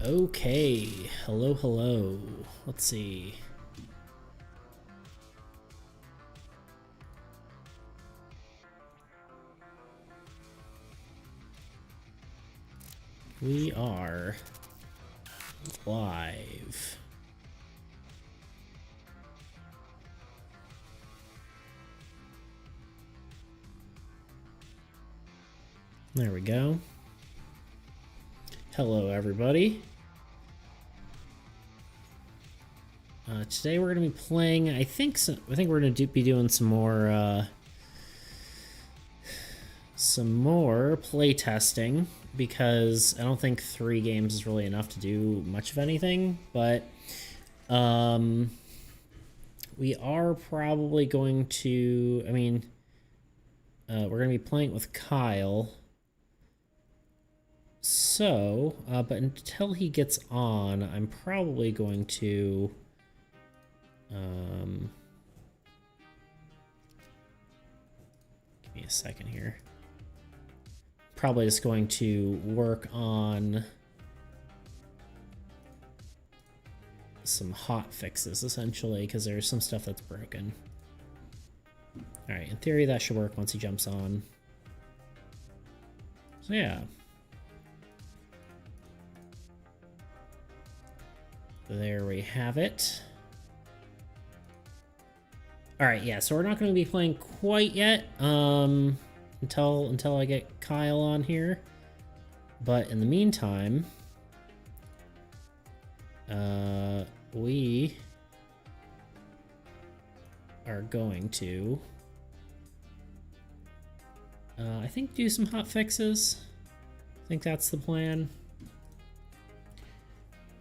Okay, hello, hello. Let's see. We are live. There we go. Hello, everybody. Today we're going to be playing. I think we're going to be doing some more playtesting because I don't think 3 games is really enough to do much of anything. But we are probably going to. We're going to be playing with Kyle. So, but until he gets on, I'm probably going to give me a second here. Probably just going to work on some hot fixes, essentially, because there's some stuff that's broken. Alright, in theory that should work once he jumps on. So yeah. There we have it. Alright, yeah, so we're not going to be playing quite yet until I get Kyle on here. But in the meantime, we are going to I think do some hot fixes. I think that's the plan.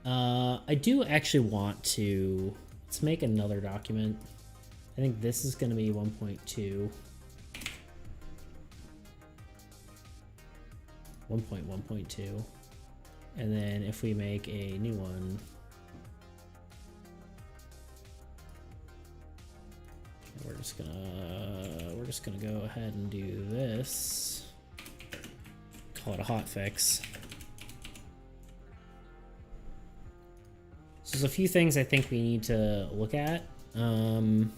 I do actually want to, let's make another document. I think this is going to be 1.2. 1.1.2. And then if we make a new one, we're just gonna go ahead and do this. Call it a hot fix. So there's a few things I think we need to look at. And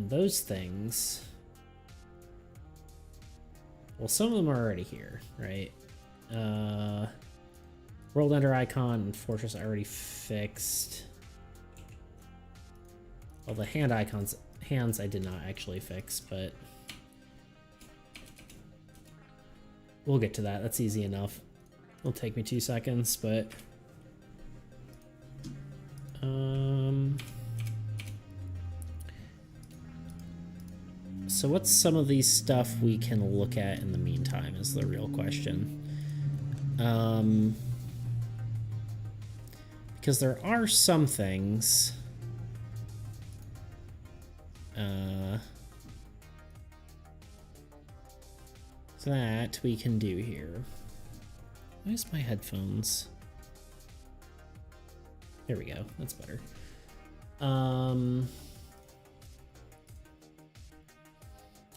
those things, well, some of them are already here, right? World Ender Icon and Fortress are already fixed. Well, the hands I did not actually fix, but we'll get to that. That's easy enough. It'll take me 2 seconds, but so what's some of these stuff we can look at in the meantime is the real question. Because there are some things that we can do here. Where's my headphones? There we go. That's better.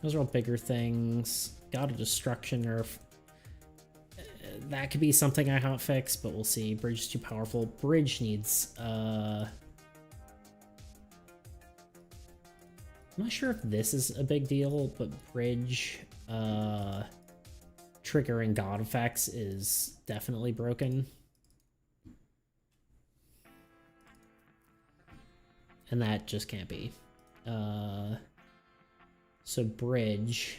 Those are all bigger things. God of Destruction nerf. That could be something I hotfix, but we'll see. Bridge is too powerful. Bridge needs... I'm not sure if this is a big deal, but Bridge triggering God effects is definitely broken. And that just can't be. So Bridge.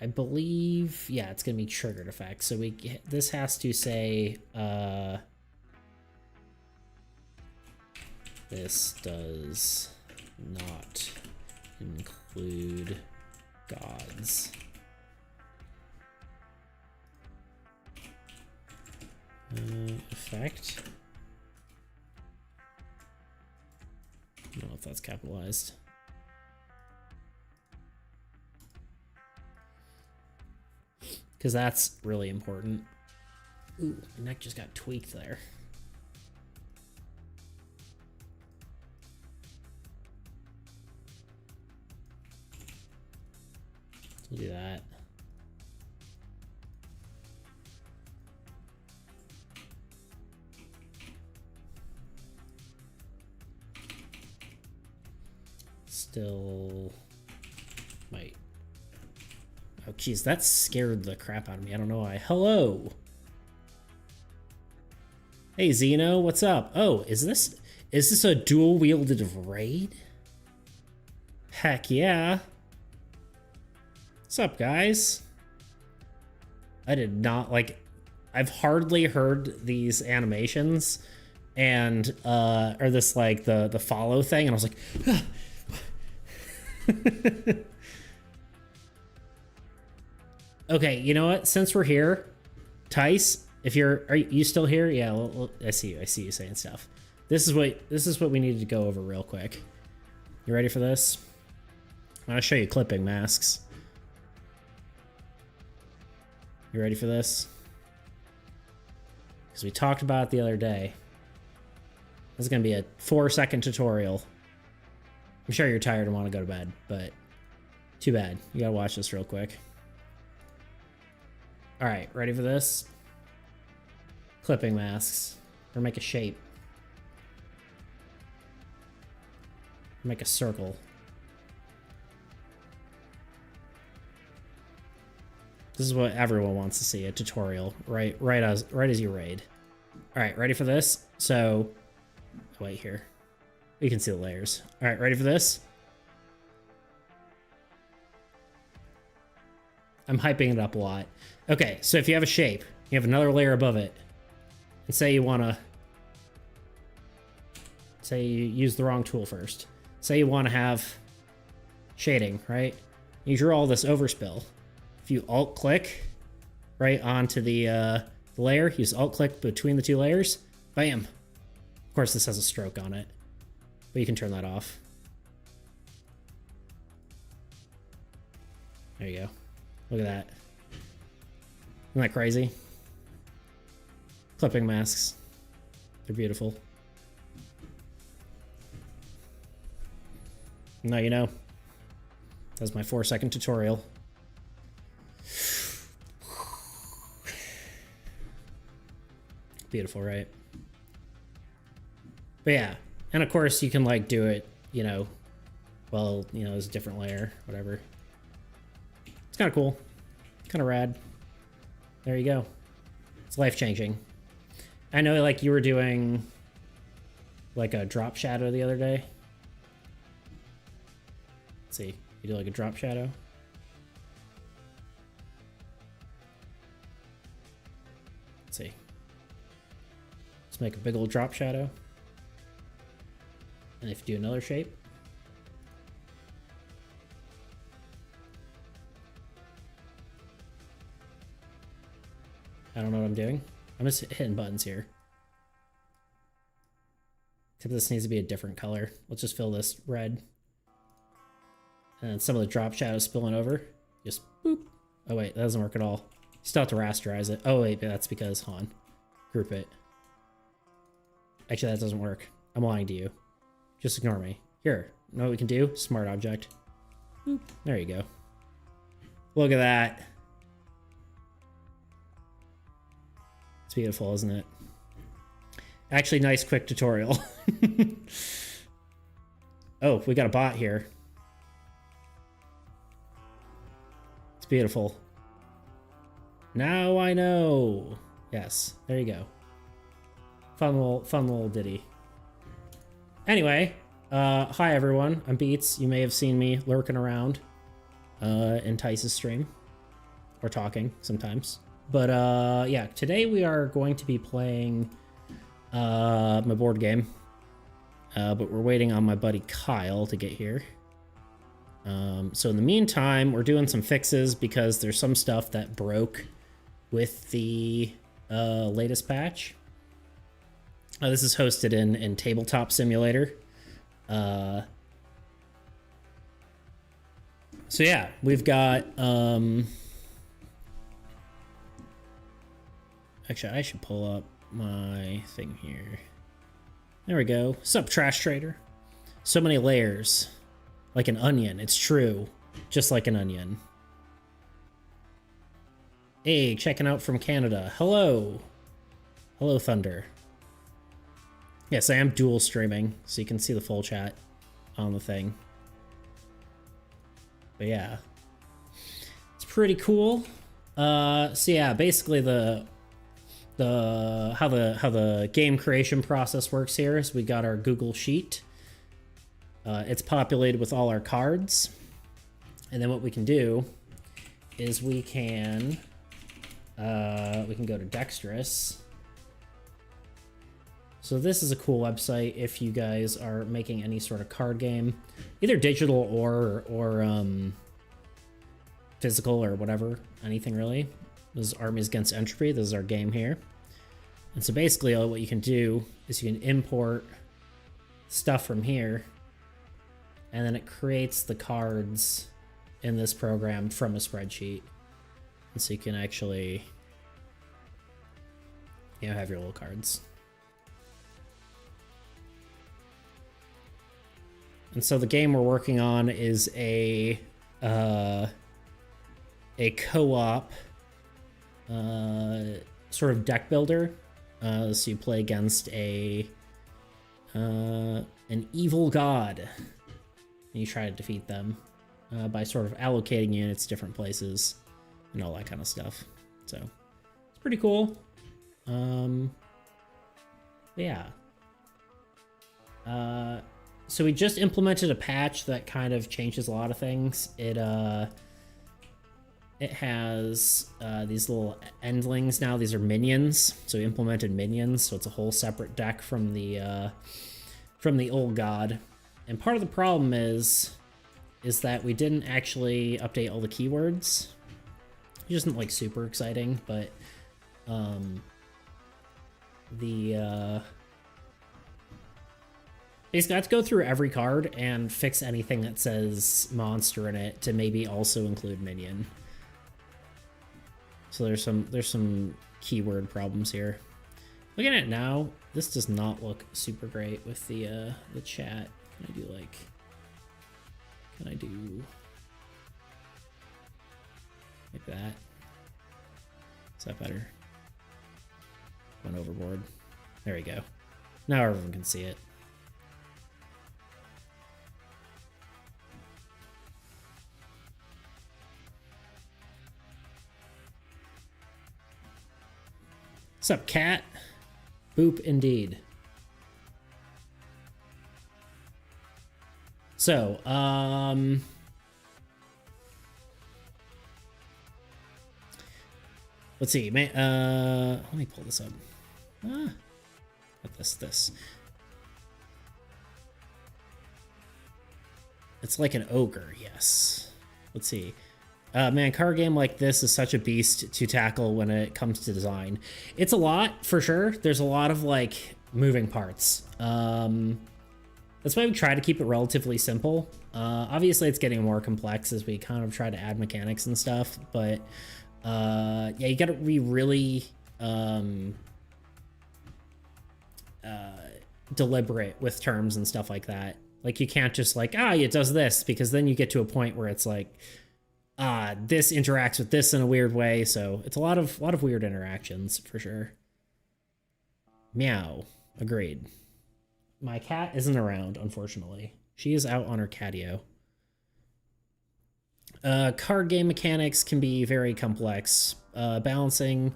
I believe, yeah, it's gonna be triggered effects. So this has to say this does not include gods. Effect. I don't know if that's capitalized. Because that's really important. Ooh, my neck just got tweaked there. We'll do that. Still might. Oh, geez, that scared the crap out of me. I don't know why. Hello. Hey, Xeno, what's up? Oh, is this a dual-wielded raid? Heck yeah. What's up, guys? I did not like. I've hardly heard these animations, and or this like the follow thing, and I was like. Ah. Okay, you know what? Since we're here, Tice, are you still here? Yeah, I see you. I see you saying stuff. This is what we needed to go over real quick. You ready for this? I'm gonna show you clipping masks. You ready for this? Because we talked about it the other day. This is gonna be a 4-second tutorial. I'm sure you're tired and want to go to bed, but too bad. You gotta watch this real quick. All right, ready for this? Clipping masks. Or make a shape. Make a circle. This is what everyone wants to see, a tutorial, right as you raid. All right, ready for this? So, wait here. You can see the layers. All right, ready for this? I'm hyping it up a lot. Okay, so if you have a shape, you have another layer above it, and say you wanna, say you use the wrong tool first. Say you wanna have shading, right? You draw all this overspill. If you alt-click right onto the layer, use alt-click between the two layers, bam. Of course, this has a stroke on it, but you can turn that off. There you go. Look at that. Isn't that crazy? Clipping masks. They're beautiful. Now you know. That's my 4-second tutorial. Beautiful, right? But yeah, and of course you can like do it, you know, well, you know, there's a different layer, whatever. It's kind of cool, kind of rad. There you go. It's life-changing. I know like you were doing like a drop shadow the other day. Let's see, you do like a drop shadow. Let's see. Let's make a big old drop shadow. And if you do another shape. I don't know what I'm doing. I'm just hitting buttons here. Except this needs to be a different color. Let's just fill this red. And then some of the drop shadows spilling over. Just boop. Oh wait, that doesn't work at all. You still have to rasterize it. Oh wait, that's because, hold on. Group it. Actually, that doesn't work. I'm lying to you. Just ignore me. Here, know what we can do? Smart object. Boop. There you go. Look at that. It's beautiful, isn't it? Actually, nice quick tutorial. Oh, we got a bot here. It's beautiful. Now I know. Yes, there you go. Fun little ditty. Anyway, hi everyone. I'm Beats. You may have seen me lurking around in Tice's stream, or talking sometimes. But yeah, today we are going to be playing my board game. But we're waiting on my buddy Kyle to get here. So in the meantime, we're doing some fixes because there's some stuff that broke with the latest patch. This is hosted in Tabletop Simulator. So yeah, we've got... Actually, I should pull up my thing here. There we go. Sup, Trash Trader? So many layers. Like an onion. It's true. Just like an onion. Hey, checking out from Canada. Hello. Hello, Thunder. Yes, I am dual streaming, so you can see the full chat on the thing. But yeah, it's pretty cool. So yeah, basically how the game creation process works here is we got our Google Sheet. It's populated with all our cards, and then what we can do is we can go to Dexterous. So this is a cool website if you guys are making any sort of card game, either digital or physical or whatever, anything really. This is Armies against Entropy. This is our game here. And so basically what you can do is you can import stuff from here, and then it creates the cards in this program from a spreadsheet. And so you can actually, you know, have your little cards. And so the game we're working on is a co-op sort of deck builder. So you play against an evil god, and you try to defeat them by sort of allocating units different places and all that kind of stuff. So it's pretty cool. Yeah. So we just implemented a patch that kind of changes a lot of things. It has these little endlings now. These are minions. So we implemented minions, so it's a whole separate deck from the old god. And part of the problem is that we didn't actually update all the keywords. It isn't like super exciting, but basically, I have to go through every card and fix anything that says monster in it to maybe also include minion. So there's some keyword problems here. Looking at it now, this does not look super great with the chat. Can I do like that? Is that better? Went overboard. There we go. Now everyone can see it. What's up, cat? Boop indeed. So, let's see. Let me pull this up. What this? It's like an ogre, yes. Let's see. Man, card game like this is such a beast to tackle when it comes to design. It's a lot, for sure. There's a lot of, like, moving parts. That's why we try to keep it relatively simple. Obviously, it's getting more complex as we kind of try to add mechanics and stuff, but yeah, you gotta be really deliberate with terms and stuff like that. Like, you can't just like, it does this, because then you get to a point where it's like, this interacts with this in a weird way. So it's a lot of weird interactions for sure. Meow. Agreed. My cat isn't around, unfortunately. She is out on her catio. Card game mechanics can be very complex. Balancing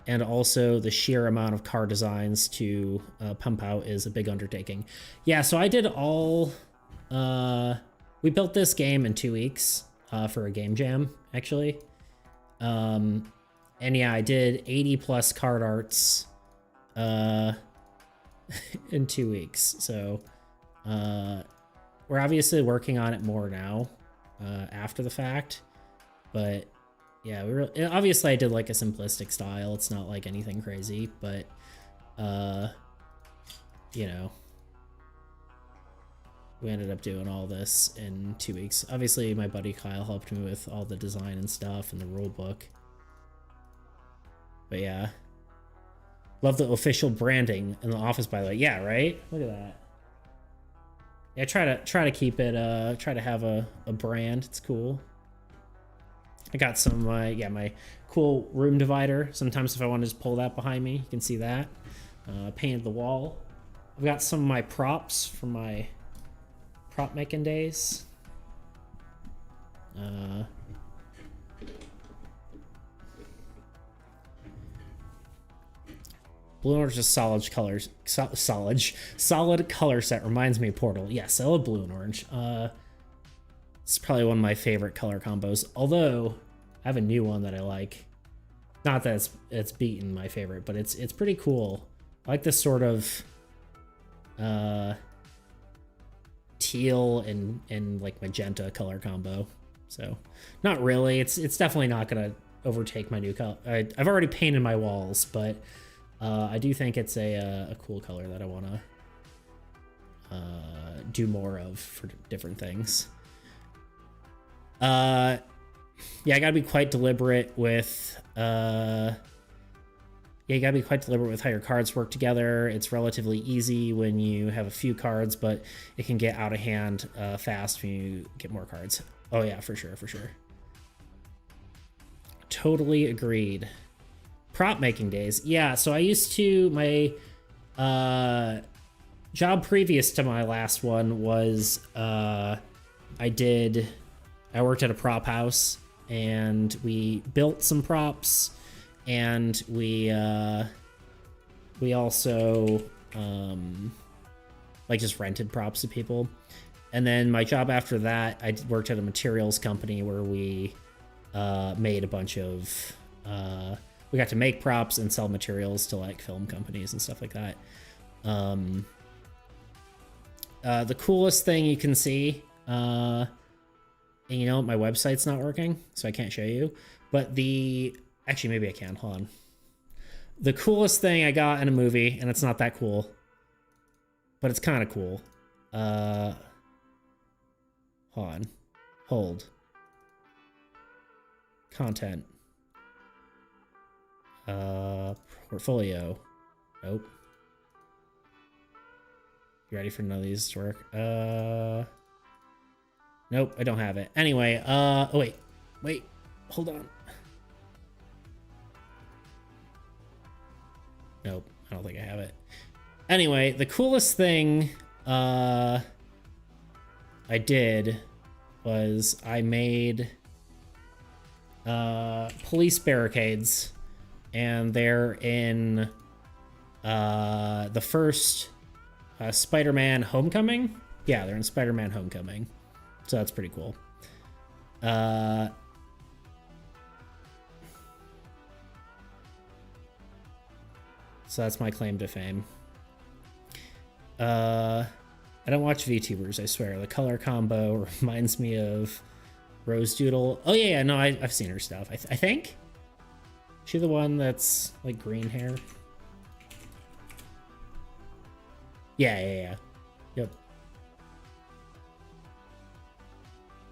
and also the sheer amount of card designs to pump out is a big undertaking. Yeah, so I did all... we built this game in 2 weeks for a game jam, actually. And yeah, I did 80 plus card arts in 2 weeks. So we're obviously working on it more now after the fact, but yeah, obviously I did like a simplistic style. It's not like anything crazy, but you know, we ended up doing all this in 2 weeks. Obviously my buddy Kyle helped me with all the design and stuff and the rule book, but yeah. Love the official branding in the office, by the way. Yeah, right? Look at that. Yeah, try to keep it, try to have a brand. It's cool. I got some, yeah, my cool room divider. Sometimes if I want to just pull that behind me, you can see that. Painted the wall. I've got some of my props from my prop making days. Blue and orange is solid colors. Solid color set. Reminds me of Portal. Yes, I love blue and orange. It's probably one of my favorite color combos. Although I have a new one that I like. Not that it's beaten my favorite, but it's pretty cool. I like this sort of teal and like magenta color combo. So not really. It's definitely not gonna overtake my new color. I've already painted my walls, but I do think it's a cool color that I want to do more of for different things. Yeah, I gotta be quite deliberate with how your cards work together. It's relatively easy when you have a few cards, but it can get out of hand fast when you get more cards. Oh yeah, for sure. Totally agreed. Prop making days. Yeah, so I used to, my job previous to my last one was I worked at a prop house, and we built some props, and we also like just rented props to people. And then my job after that, I worked at a materials company where we made a bunch of we got to make props and sell materials to like film companies and stuff like that. The coolest thing you can see, and you know, my website's not working, so I can't show you, but actually maybe I can, hold on. The coolest thing I got in a movie, and it's not that cool, but it's kind of cool. Hold on. Hold. Content. Portfolio. Nope. You ready for none of these to work? Nope, I don't have it. Anyway, oh wait, hold on. Nope, I don't think I have it. Anyway, the coolest thing I did was I made police barricades, and they're in the first Spider-Man Homecoming. Yeah, they're in Spider-Man Homecoming, so that's pretty cool. So that's my claim to fame. I don't watch VTubers, I swear. The color combo reminds me of Rose Doodle. Oh yeah, no, I've seen her stuff. I think she the one that's like green hair. Yeah. Yep.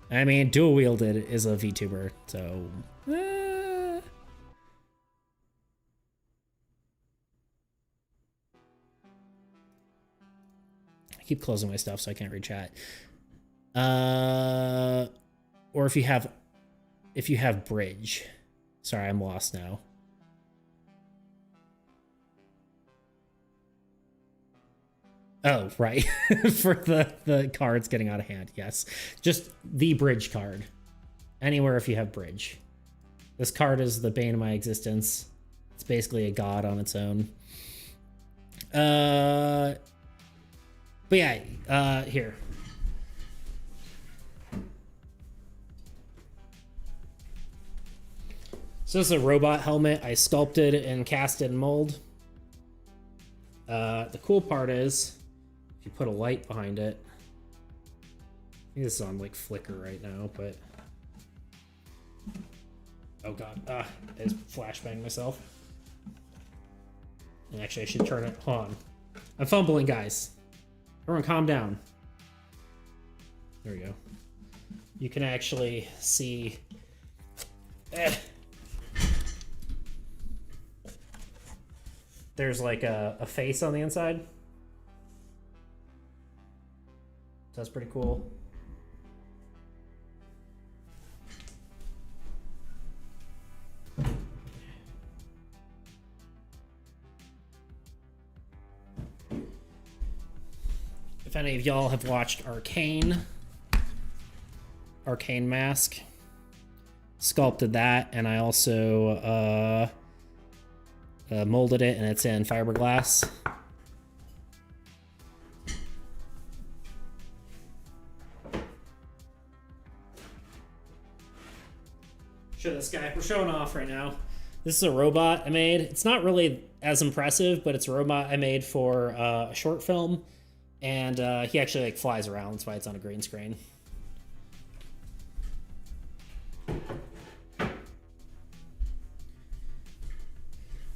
I mean, Dual Wielded is a VTuber, so. I keep closing my stuff so I can't read chat. Or if you have bridge. Sorry, I'm lost now. Oh, right. For the cards getting out of hand. Yes. Just the bridge card. Anywhere if you have bridge. This card is the bane of my existence. It's basically a god on its own. But yeah, here. So this is a robot helmet I sculpted and cast in mold. The cool part is, if you put a light behind it, I think this is on like flicker right now, but oh god, I just flashbanged myself. And actually, I should turn it on. I'm fumbling, guys. Everyone, calm down. There we go. You can actually see. There's like a face on the inside. So that's pretty cool. If any of y'all have watched Arcane Mask, sculpted that, and I also molded it, and it's in fiberglass. Show this guy. We're showing off right now. This is a robot I made. It's not really as impressive, but it's a robot I made for a short film, and he actually like flies around. That's why it's on a green screen.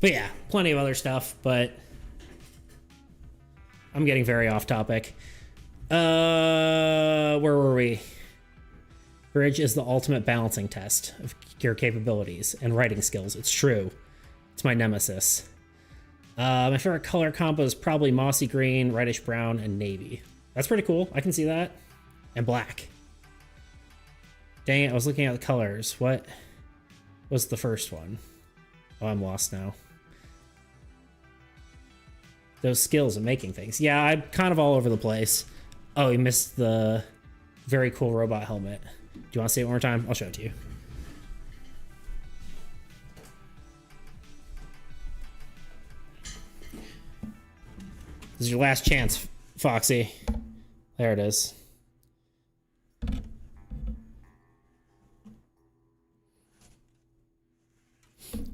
But yeah, plenty of other stuff, but I'm getting very off topic. Where were we? Bridge is the ultimate balancing test of your capabilities and writing skills. It's true. It's my nemesis. My favorite color combo is probably mossy green, reddish brown, and navy. That's pretty cool. I can see that. And black. Dang it, I was looking at the colors. What was the first one? Oh, I'm lost now. Those skills of making things. Yeah, I'm kind of all over the place. Oh, you missed the very cool robot helmet. Do you want to see it one more time? I'll show it to you. This is your last chance, Foxy. There it is.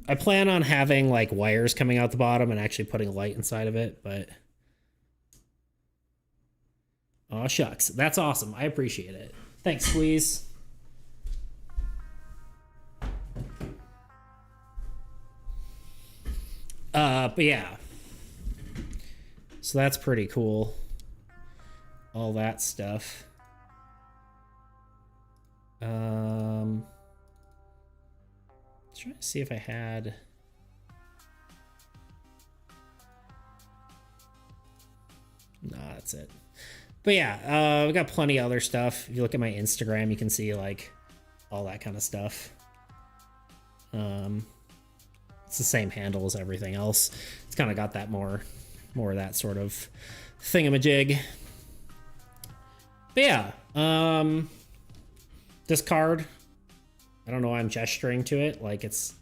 I plan on having like wires coming out the bottom and actually putting light inside of it, but oh shucks, that's awesome. I appreciate it. Thanks, Squeeze. But yeah, so that's pretty cool. All that stuff. Trying to see if I had. Nah, that's it. But yeah, we got plenty of other stuff. If you look at my Instagram, you can see like all that kind of stuff. It's the same handle as everything else. It's kind of got that more of that sort of thingamajig. But yeah, this card, I don't know why I'm gesturing to it like it's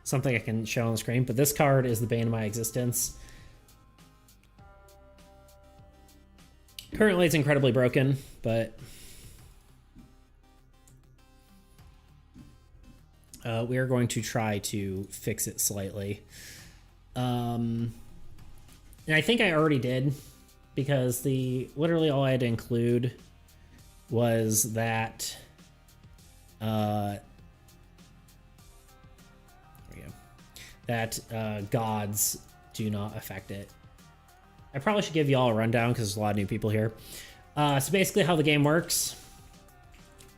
something I can show on the screen, but this card is the bane of my existence. Currently it's incredibly broken, but we are going to try to fix it slightly. And I think I already did, because literally all I had to include was that there we go. That gods do not affect it. I probably should give you all a rundown because there's a lot of new people here. So basically how the game works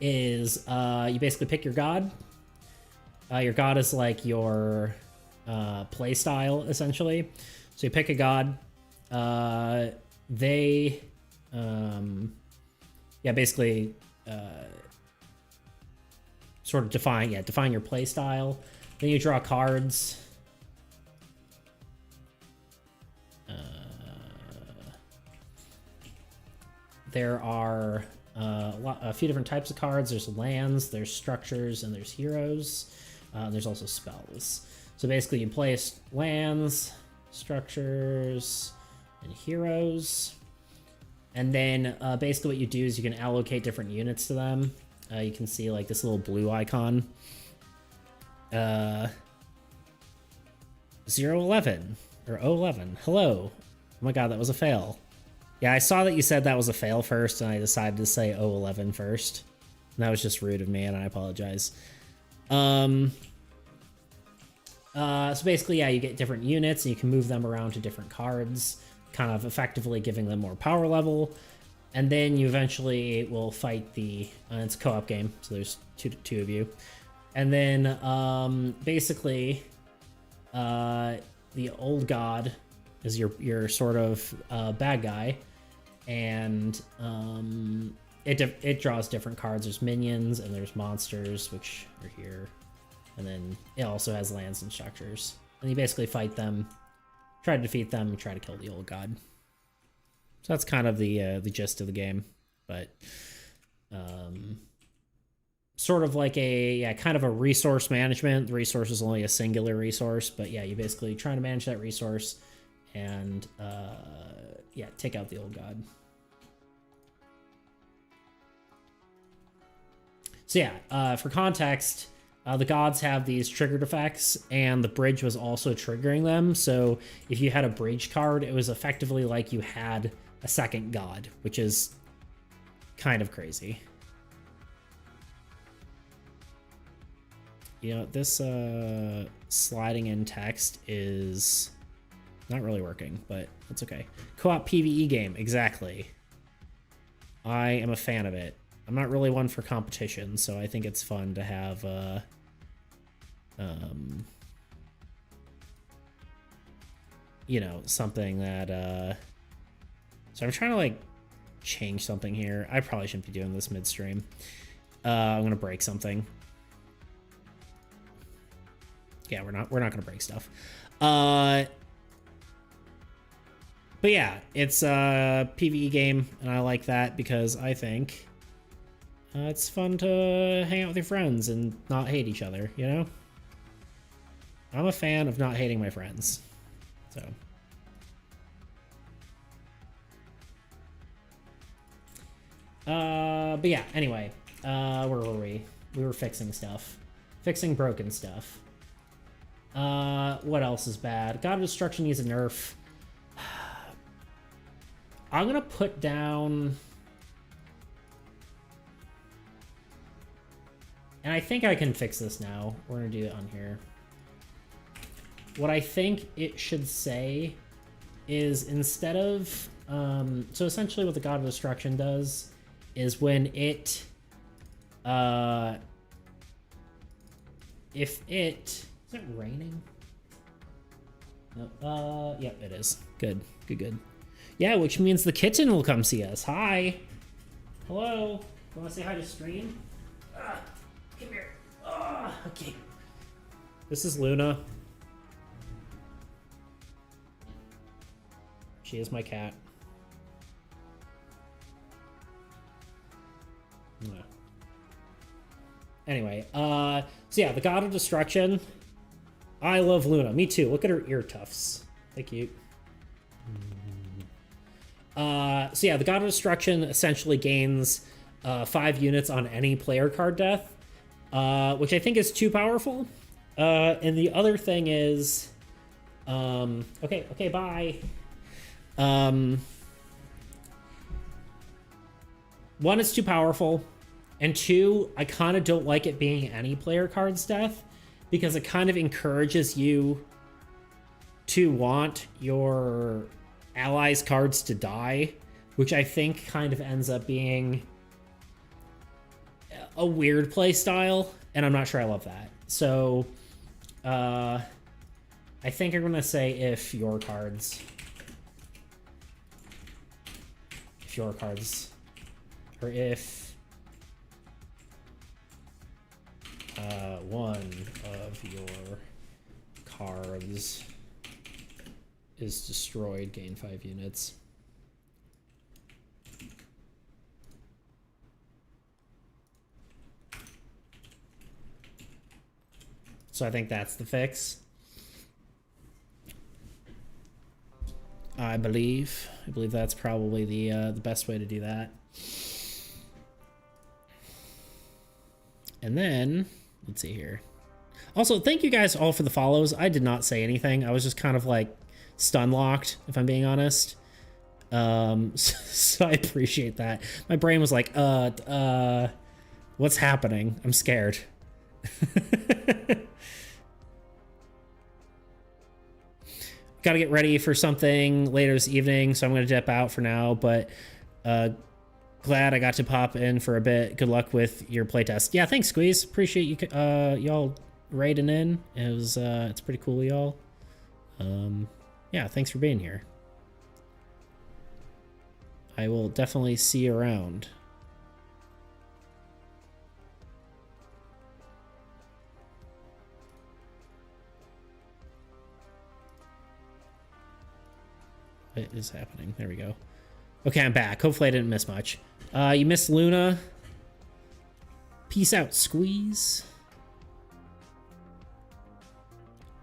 is you basically pick your god. Your god is like your play style, essentially. So you pick a god. Basically sort of define your play style. Then you draw cards. There are a few different types of cards. There's lands, there's structures, and there's heroes. There's also spells. So basically you play lands, structures, and heroes. And then basically what you do is you can allocate different units to them. You can see like this little blue icon. 011 or 011. Hello. Oh my god, that was a fail. Yeah, I saw that you said that was a fail first, and I decided to say 011 first. And that was just rude of me, and I apologize. So basically, yeah, you get different units, and you can move them around to different cards, kind of effectively giving them more power level. And then you eventually will fight it's a co-op game, so there's two of you. And then basically, the old god is your sort of bad guy, and it draws different cards. There's minions and there's monsters, which are here, and then it also has lands and structures. And you basically fight them, try to defeat them, and try to kill the old god. So that's kind of the gist of the game, but sort of like a kind of a resource management. The resource is only a singular resource, but yeah, you basically trying to manage that resource and yeah, take out the old god. So yeah, for context, the gods have these triggered effects, and the bridge was also triggering them. So if you had a bridge card, it was effectively like you had a second god, which is kind of crazy. You know, this sliding in text is not really working, but that's okay. Co-op PvE game, exactly. I am a fan of it. I'm not really one for competition, so I think it's fun to have you know, something that so I'm trying to like change something here. I probably shouldn't be doing this midstream. I'm gonna break something. Yeah, we're not gonna break stuff. But yeah, it's a PvE game, and I like that because I think it's fun to hang out with your friends and not hate each other, you know? I'm a fan of not hating my friends, so. But yeah, anyway, where were we? We were fixing stuff. Fixing broken stuff. What else is bad? God of Destruction needs a nerf. I'm gonna put down... And I think I can fix this now. We're gonna do it on here. What I think it should say is instead of... so essentially what the God of Destruction does is when it... if it... Is it raining? No. Yep, it is. Good. Good, good. Yeah, which means the kitten will come see us. Hi. Hello. You want to say hi to stream? Come here. Okay. This is Luna. She is my cat. No. Anyway, so yeah, the God of Destruction. I love Luna. Me too. Look at her ear tufts. They're cute. So yeah, the God of Destruction essentially gains 5 units on any player card death, which I think is too powerful. And the other thing is, okay, bye. One, it's too powerful, and 2, I kind of don't like it being any player card's death because it kind of encourages you to want your allies' cards to die, which I think kind of ends up being a weird play style, and I'm not sure I love that. So, I think I'm gonna say if your cards, or if one of your cards is destroyed, gain 5 units. So I think that's the fix. I believe that's probably the best way to do that. And then, let's see here. Also, thank you guys all for the follows. I did not say anything. I was just kind of like stun locked, if I'm being honest. So I appreciate that. My brain was like, what's happening? I'm scared. Gotta get ready for something later this evening, so I'm gonna dip out for now, but glad I got to pop in for a bit. Good luck with your playtest. Yeah, thanks, Squeeze. Appreciate you y'all raiding in. It was it's pretty cool, y'all. Yeah, thanks for being here. I will definitely see you around. What is happening? There we go. Okay, I'm back. Hopefully I didn't miss much. You missed Luna. Peace out, Squeeze.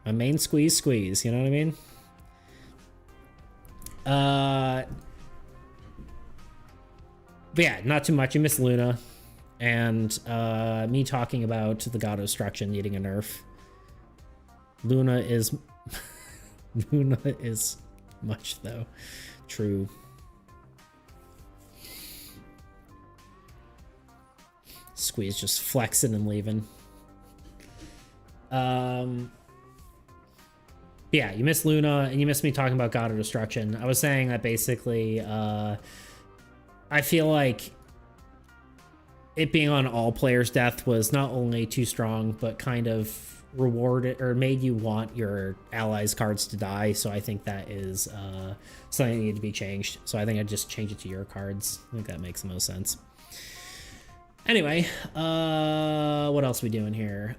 My main squeeze, you know what I mean? But yeah, not too much. You missed Luna. And me talking about the God of Destruction needing a nerf. Luna is... Luna is much, though. True. Squeeze just flexing and leaving. Yeah, you missed Luna, and you missed me talking about God of Destruction. I was saying that basically, I feel like it being on all players' death was not only too strong, but kind of rewarded or made you want your allies' cards to die. So I think that is something that needed to be changed. So I think I'd just change it to your cards. I think that makes the most sense. Anyway, what else are we doing here?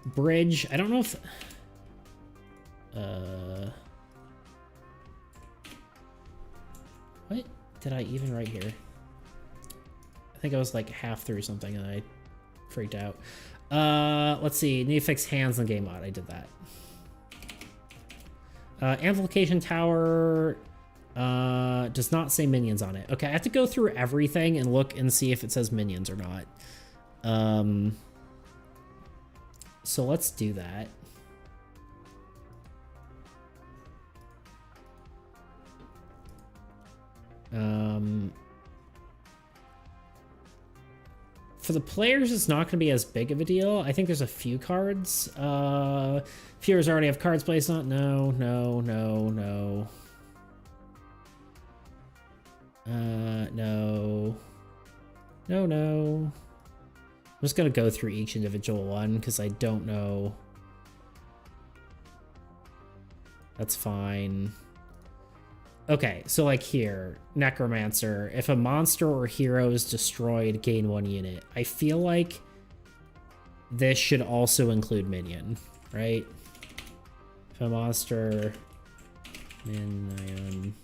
Bridge. I don't know if... what did I even write here? I think I was like half through something and I freaked out. Let's see. Need to fix hands in game mod. I did that. Amplification tower does not say minions on it. Okay, I have to go through everything and look and see if it says minions or not. So let's do that. For the players, it's not going to be as big of a deal. I think there's a few cards. Viewers already have cards placed on. No. No. I'm just going to go through each individual one because I don't know. That's fine. Okay, so like here, Necromancer. If a monster or hero is destroyed, gain 1 unit. I feel like this should also include minion, right? If a monster, minion,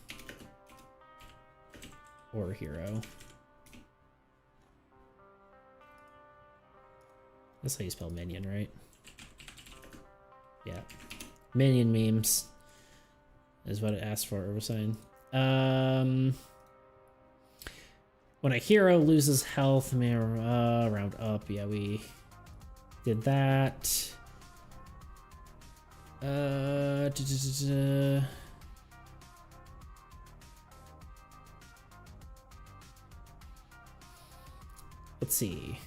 or hero. That's how you spell minion, right? Yeah. Minion memes is what it asked for, we're saying. When a hero loses health, round up. Yeah, we did that. Let's see.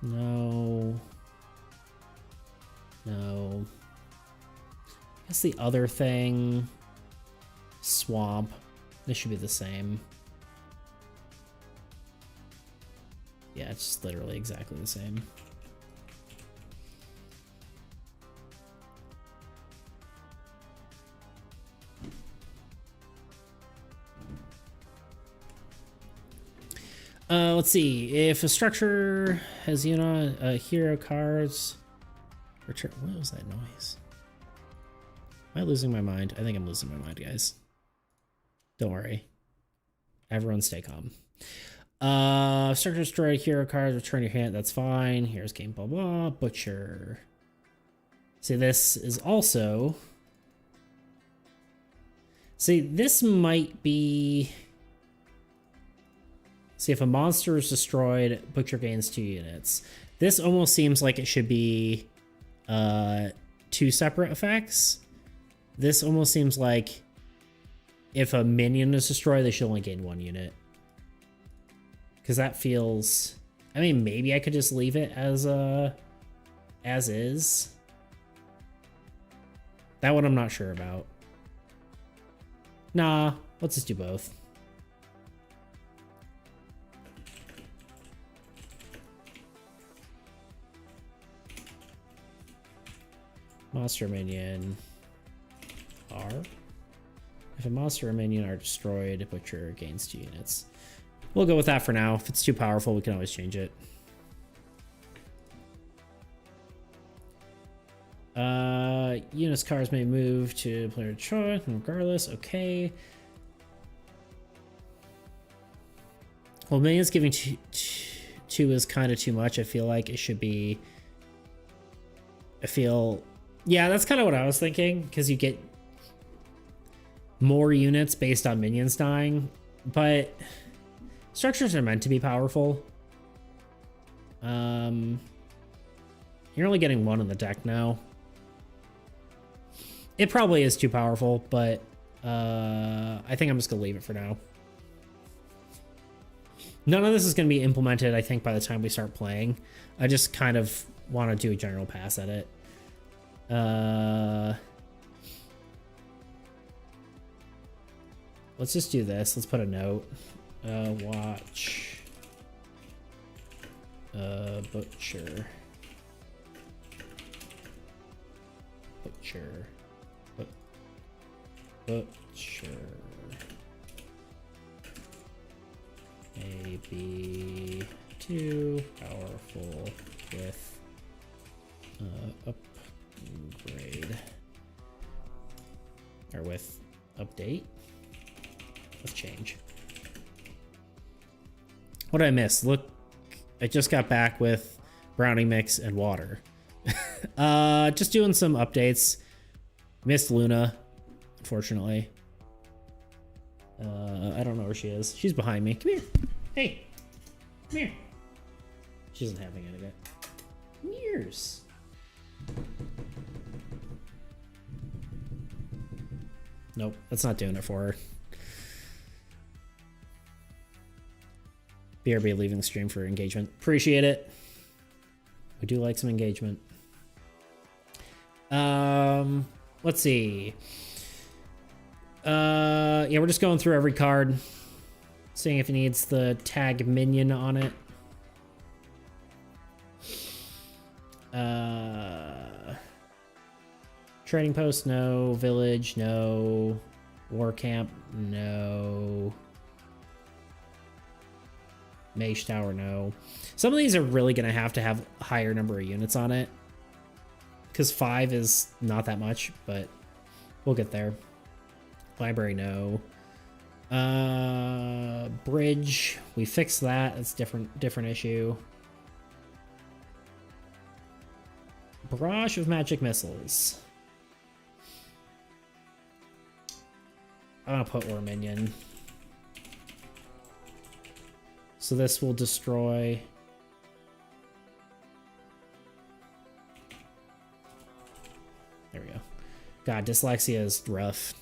No. I guess the other thing, swamp. This should be the same. Yeah, it's just literally exactly the same. Let's see. If a structure has hero cards, return. What was that noise? Am I losing my mind? I think I'm losing my mind, guys. Don't worry. Everyone stay calm. Structure destroyed, hero cards, return your hand. That's fine. Here's game blah blah. Butcher. See, this is also. See, this might be. See, if a monster is destroyed, Butcher gains 2 units. This almost seems like it should be 2 separate effects. This almost seems like if a minion is destroyed, they should only gain 1 unit. Because that feels... I mean, maybe I could just leave it as is. That one I'm not sure about. Nah, let's just do both. Monster minion R. If a monster or minion are destroyed, Butcher gains 2 units. We'll go with that for now. If it's too powerful, we can always change it. Units cars may move to player choice regardless. Okay. Well, minions giving two is kind of too much. I feel like it should be. Yeah, that's kind of what I was thinking, because you get more units based on minions dying, but structures are meant to be powerful. You're only getting one in the deck now. It probably is too powerful, but I think I'm just gonna leave it for now. None of this is gonna be implemented, I think, by the time we start playing. I just kind of want to do a general pass at it. Let's just do this. Let's put a note. Watch butcher. Butcher may be too powerful with upgrade or with update. Let's change. What did I miss? Look, I just got back with brownie mix and water. Just doing some updates. Missed Luna, unfortunately. I don't know where she is. She's behind me. Come here. Hey. Come here. She doesn't have anything to get. Years. Nope, that's not doing it for her. BRB leaving the stream for engagement. Appreciate it. We do like some engagement. Let's see. Yeah, we're just going through every card, seeing if it needs the tag minion on it. Trading post, no. Village, no. War camp, no. Mage tower, no. Some of these are really gonna have to have a higher number of units on it, because 5 is not that much, but we'll get there. Library, no. Bridge, we fixed that. It's different issue. Barrage of magic missiles. I'm gonna put War Minion. So this will destroy. There we go. God, dyslexia is rough.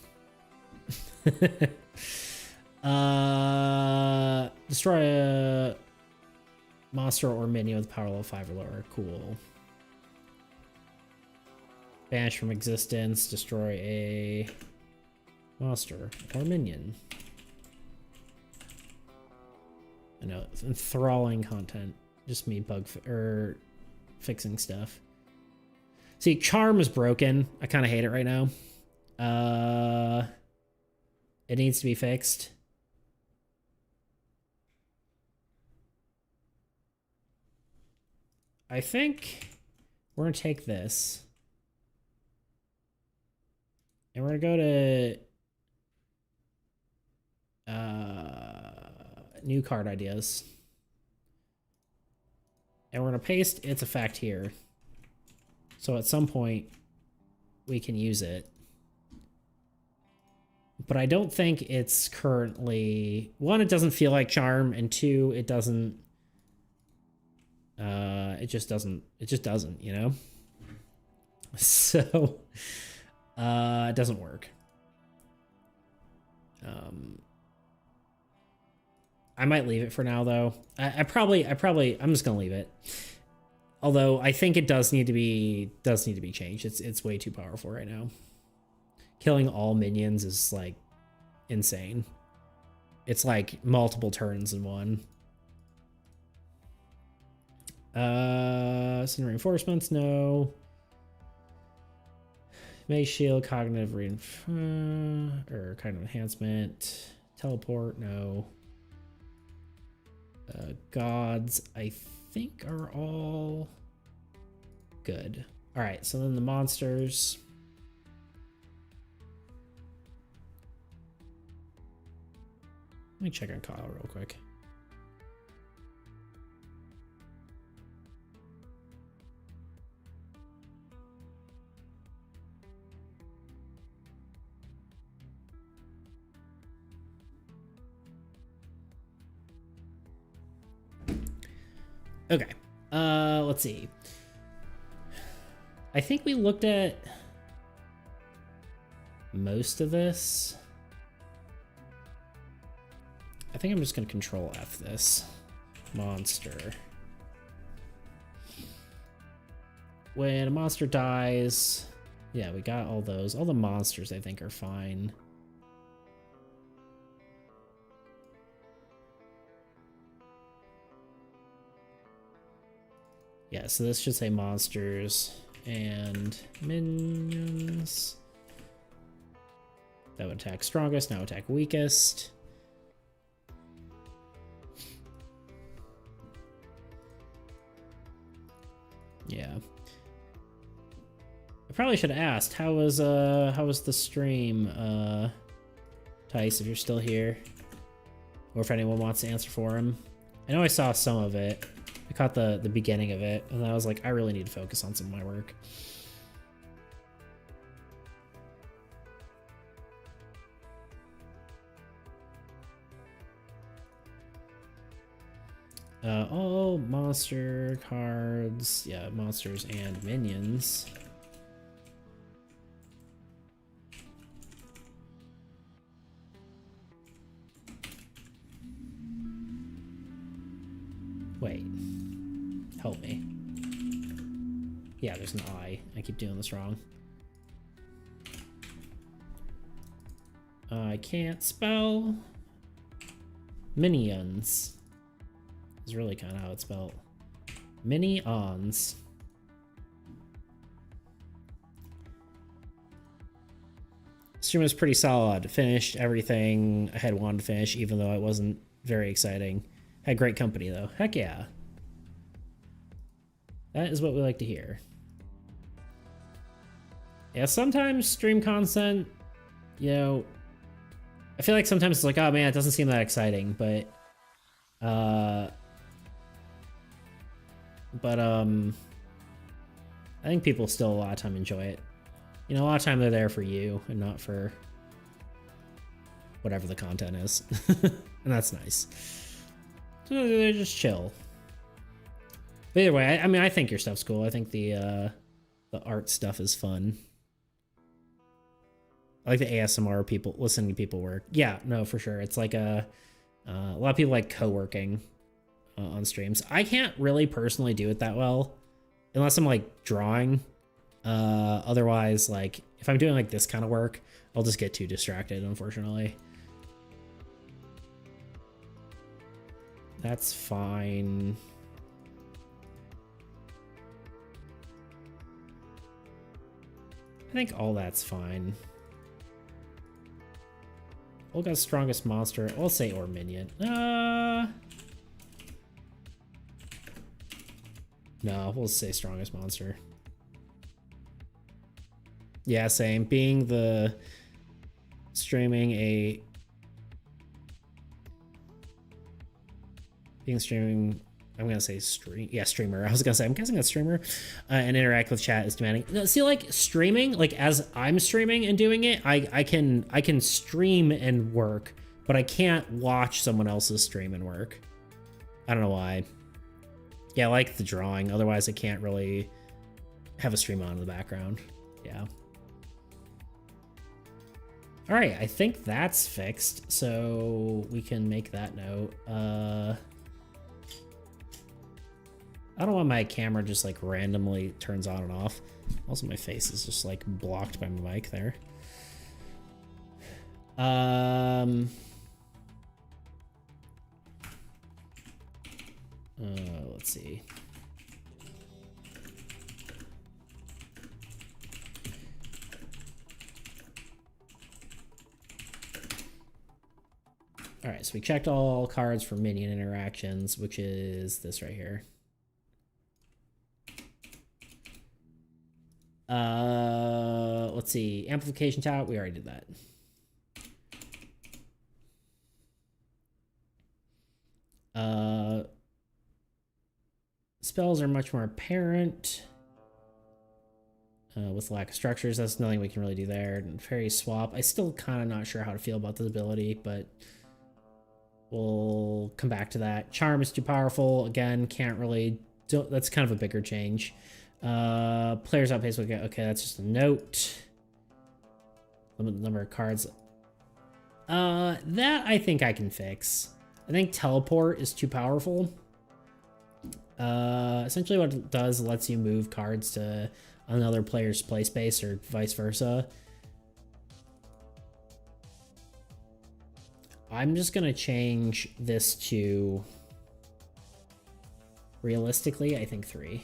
Destroy a monster or minion with power level 5 or lower. Cool. Banish from existence. Destroy a monster or minion. I know, it's enthralling content. Just me fixing stuff. See, charm is broken. I kind of hate it right now. It needs to be fixed. I think we're gonna take this. And we're gonna go to new card ideas. And we're gonna paste its effect here. So at some point we can use it. But I don't think it's currently, one, it doesn't feel like charm, and two, it doesn't it just doesn't, you know? So it doesn't work. I might leave it for now though. I'm just gonna leave it. Although I think it does need to be changed. It's way too powerful right now. Killing all minions is like insane. It's like multiple turns in one. Some reinforcements, no. Maze shield, cognitive cognitive enhancement, teleport, no. gods, I think, are all good. All right, so then the monsters. Let me check on Kyle real quick. Okay, let's see. I think we looked at most of this. I think I'm just gonna Control F this. Monster. When a monster dies, yeah, we got all those. All the monsters I think are fine. Yeah, so this should say monsters and minions. That would attack strongest, now attack weakest. Yeah. I probably should have asked, how was the stream, Tice, if you're still here? Or if anyone wants to answer for him. I know I saw some of it. I caught the beginning of it, and I was like, I really need to focus on some of my work. All monster cards. Yeah, monsters and minions. Wait. Help me. Yeah, there's an I. I keep doing this wrong. I can't spell. Minions. Is really kind of how it's spelled. Mini-ons. Stream was pretty solid. Finished everything I had wanted to finish, even though it wasn't very exciting. Had great company, though. Heck yeah. That is what we like to hear. Yeah, sometimes stream content, you know, I feel like sometimes it's like, oh man, it doesn't seem that exciting, but I think people still a lot of time enjoy it. You know, a lot of time they're there for you and not for whatever the content is. And that's nice. So they're just chill. But either way, I mean, I think your stuff's cool. I think the art stuff is fun. I like the ASMR people, listening to people work. Yeah, no, for sure. It's like a lot of people like co-working on streams. I can't really personally do it that well unless I'm like drawing. Otherwise, like if I'm doing like this kind of work, I'll just get too distracted, unfortunately. That's fine. I think all that's fine. Olga's strongest monster. We'll say or minion. No, we'll say strongest monster. Yeah, same. Being the streaming I'm gonna say streamer. I was gonna say, I'm guessing that's streamer. And interact with chat is demanding. No, see, like streaming, like as I'm streaming and doing it, I can stream and work, but I can't watch someone else's stream and work. I don't know why. Yeah, I like the drawing. Otherwise, I can't really have a stream on in the background. Yeah. All right, I think that's fixed, so we can make that note. I don't want my camera just like randomly turns on and off. Also, my face is just like blocked by my mic there. Let's see. All right, so we checked all cards for minion interactions, which is this right here. Let's see. Amplification tout, we already did that. Spells are much more apparent. With lack of structures, that's nothing we can really do there. And fairy swap, I still kind of not sure how to feel about this ability, but we'll come back to that. Charm is too powerful. Again, can't really... That's kind of a bigger change. Players outpace. Okay, that's just a note. Limit the number of cards. That I think I can fix. I think teleport is too powerful. Essentially what it does, lets you move cards to another player's play space or vice versa. I'm just gonna change this to, realistically, I think 3.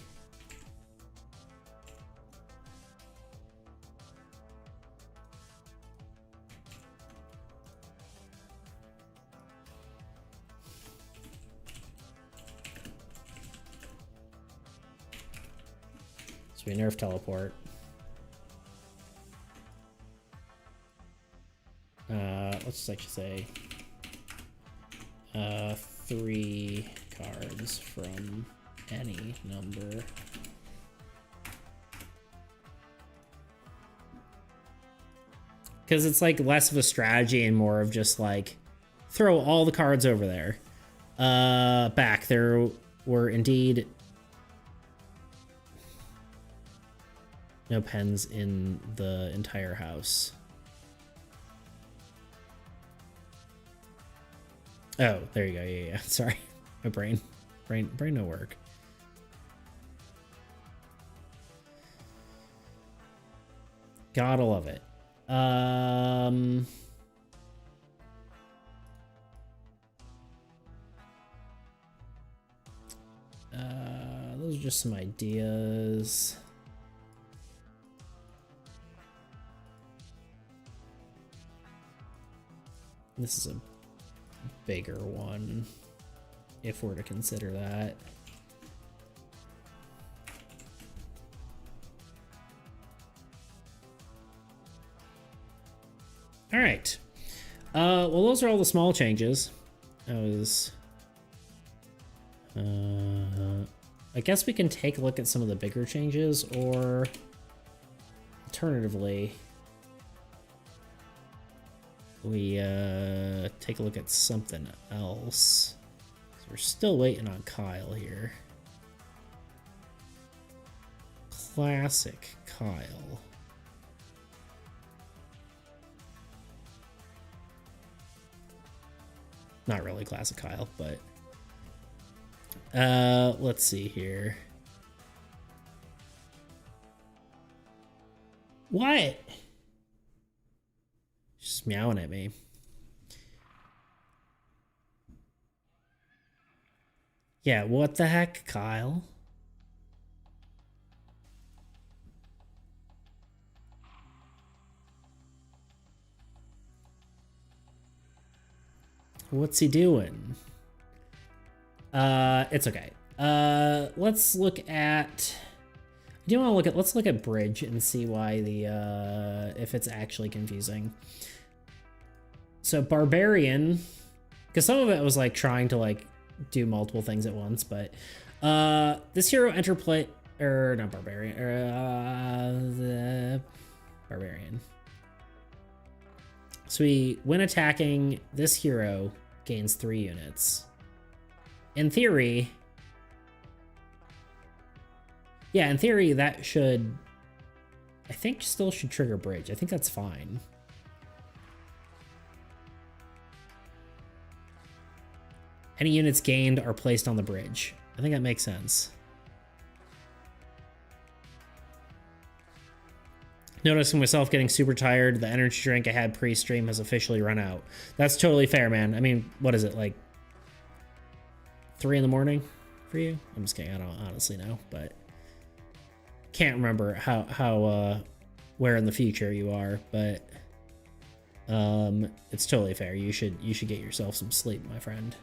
So we nerf teleport. Let's just actually say 3 cards from any number. Because it's like less of a strategy and more of just like throw all the cards over there. Back, there were indeed no pens in the entire house. Oh, there you go. Yeah. Sorry, my brain no work. Gotta love it. Those are just some ideas. This is a bigger one, if we're to consider that. All right. Well, those are all the small changes. I guess we can take a look at some of the bigger changes, or alternatively, we take a look at something else. So we're still waiting on Kyle here. Classic Kyle. Not really classic Kyle, but let's see here. What? Just meowing at me. Yeah, what the heck, Kyle? What's he doing? It's okay. Let's look at... I do want to look at... Let's look at Bridge and see why the... if it's actually confusing. So Barbarian... Because some of it was like trying to like do multiple things at once, but... this hero Entropy... Or not Barbarian. The Barbarian. So when attacking, this hero gains 3 units. In theory... Yeah, in theory, that should... I think still should trigger Bridge. I think that's fine. Any units gained are placed on the bridge. I think that makes sense. Noticing myself getting super tired. The energy drink I had pre-stream has officially run out. That's totally fair, man. I mean, what is it, like 3 in the morning for you? I'm just kidding. I don't honestly know, but can't remember how where in the future you are, but It's totally fair. You should get yourself some sleep, my friend.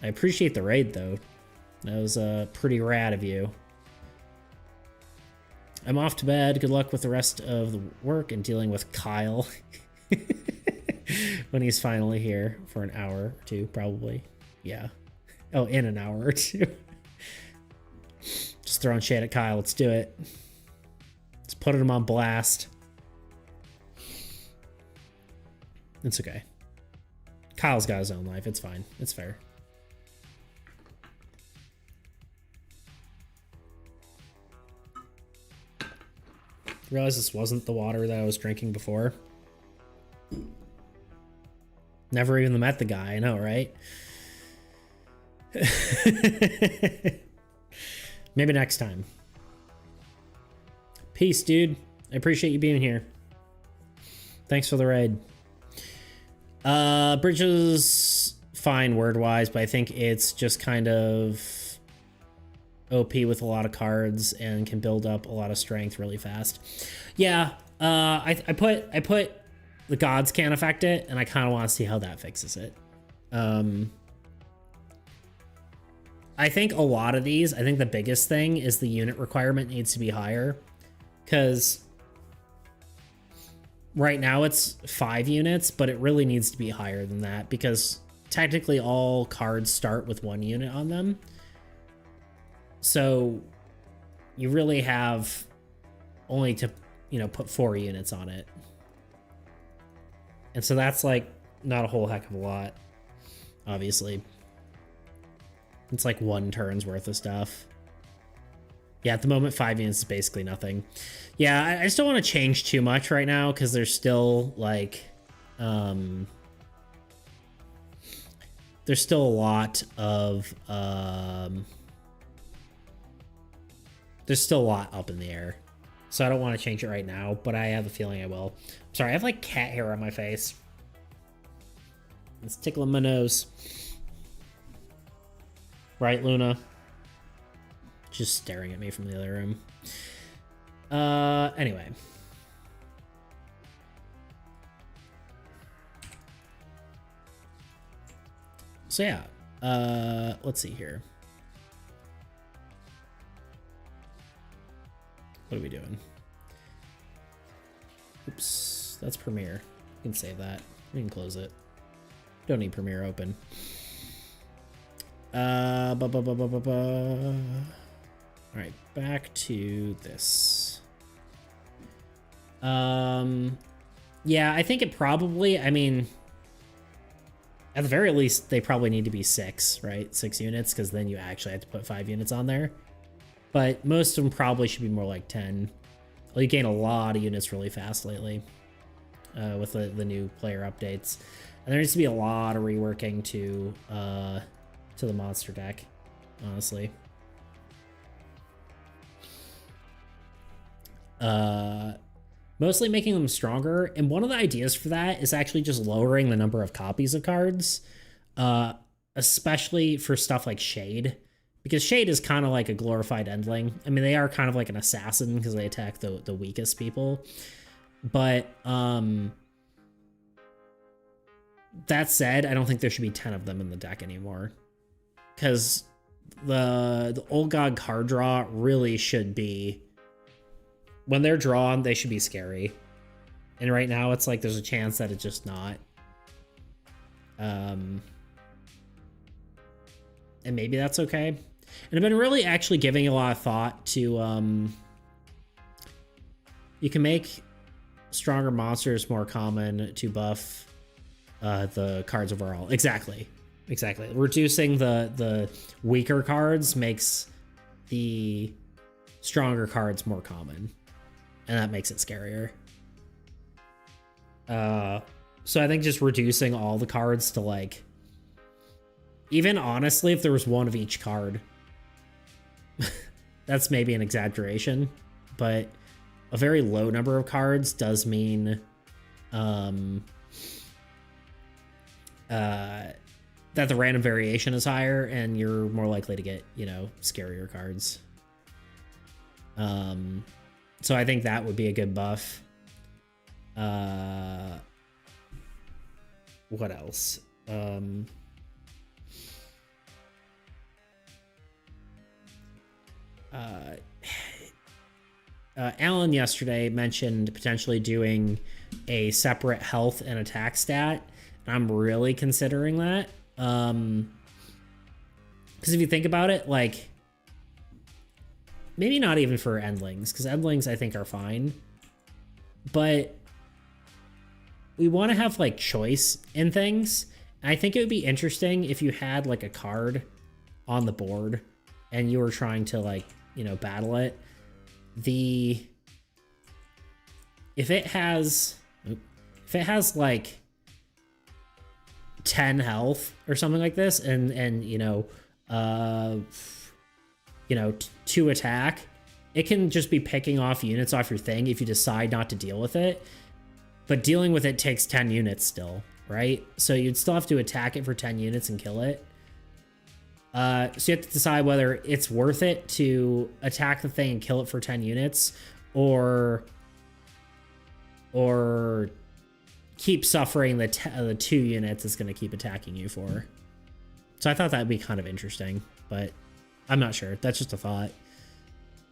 I appreciate the raid, though. That was pretty rad of you. I'm off to bed. Good luck with the rest of the work and dealing with Kyle when he's finally here for an hour or two, probably. Yeah. Oh, in an hour or two. Just throwing shade at Kyle. Let's do it. Let's put him on blast. It's okay. Kyle's got his own life. It's fine. It's fair. Realize this wasn't the water that I was drinking before. Never even met the guy. I know, right? Maybe next time. Peace, dude. I appreciate you being here. Thanks for the raid. Bridge is fine word-wise, but I think it's just kind of OP with a lot of cards and can build up a lot of strength really fast. Yeah, I put the gods can't affect it, and I kind of want to see how that fixes it. I think a lot of these, I think the biggest thing is the unit requirement needs to be higher, because right now it's 5 units, but it really needs to be higher than that, because technically all cards start with 1 unit on them. So you really have only to, you know, put 4 units on it. And so that's like not a whole heck of a lot, obviously. It's like 1 turn's worth of stuff. Yeah, at the moment 5 units is basically nothing. Yeah, I just don't want to change too much right now because there's still like there's still a lot of there's still a lot up in the air. So I don't want to change it right now, but I have a feeling I will. I'm sorry, I have like cat hair on my face. It's tickling my nose. Right, Luna? Just staring at me from the other room. Anyway. So yeah, let's see here. What are we doing? Oops, that's Premiere. We can save that. We can close it. Don't need Premiere open. All right, back to this. Yeah, I think it probably, I mean, at the very least, they probably need to be 6, right? 6 units, because then you actually have to put 5 units on there. But most of them probably should be more like 10. Well, you gain a lot of units really fast lately with the new player updates. And there needs to be a lot of reworking to the monster deck, honestly. Mostly making them stronger. And one of the ideas for that is actually just lowering the number of copies of cards, especially for stuff like Shade. Because Shade is kind of like a glorified endling. I mean, they are kind of like an assassin because they attack the weakest people. But that said, I don't think there should be 10 of them in the deck anymore. Because the Old God card draw really should be... When they're drawn, they should be scary. And right now, it's like there's a chance that it's just not. And maybe that's okay. And I've been really actually giving a lot of thought to... you can make stronger monsters more common to buff the cards overall. Exactly. Exactly. Reducing the weaker cards makes the stronger cards more common. And that makes it scarier. So I think just reducing all the cards to like... Even honestly, if there was one of each card... that's maybe an exaggeration. But a very low number of cards does mean... that the random variation is higher and you're more likely to get, you know, scarier cards. So I think that would be a good buff. what else? Alan yesterday mentioned potentially doing a separate health and attack stat. And I'm really considering that. Because if you think about it, like, maybe not even for endlings, because endlings I think are fine. But we want to have like choice in things. And I think it would be interesting if you had like a card on the board and you were trying to like, you know, battle it. If it has like 10 health or something like this and you know 2 attack, it can just be picking off units off your thing if you decide not to deal with it. But dealing with it takes 10 units still, right? So you'd still have to attack it for 10 units and kill it. So you have to decide whether it's worth it to attack the thing and kill it for 10 units or keep suffering the 2 units it's going to keep attacking you for. So I thought that'd be kind of interesting, but I'm not sure. That's just a thought.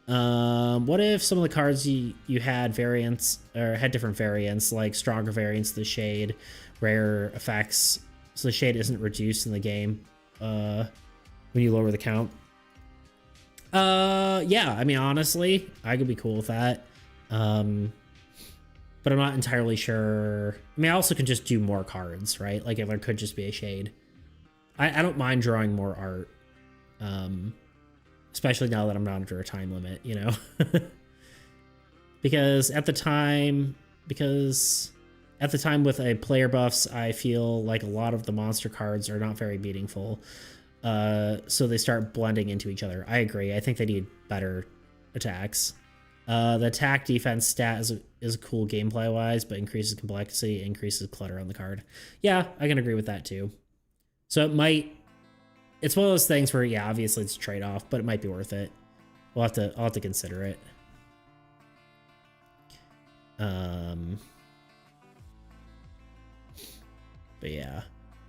What if some of the cards you had variants or had different variants, like stronger variants of the shade, rare effects, so the shade isn't reduced in the game when you lower the count? Yeah, I mean, honestly, I could be cool with that. But I'm not entirely sure. I mean, I also could just do more cards, right? Like, if there could just be a shade. I don't mind drawing more art. Especially now that I'm not under a time limit, you know? Because at the time with a player buffs, I feel like a lot of the monster cards are not very meaningful. So they start blending into each other. I agree. I think they need better attacks. The attack defense stat is cool gameplay wise, but increases complexity, increases clutter on the card. Yeah, I can agree with that too. So it's one of those things where, yeah, obviously it's a trade-off, but it might be worth it. I'll have to consider it. But yeah,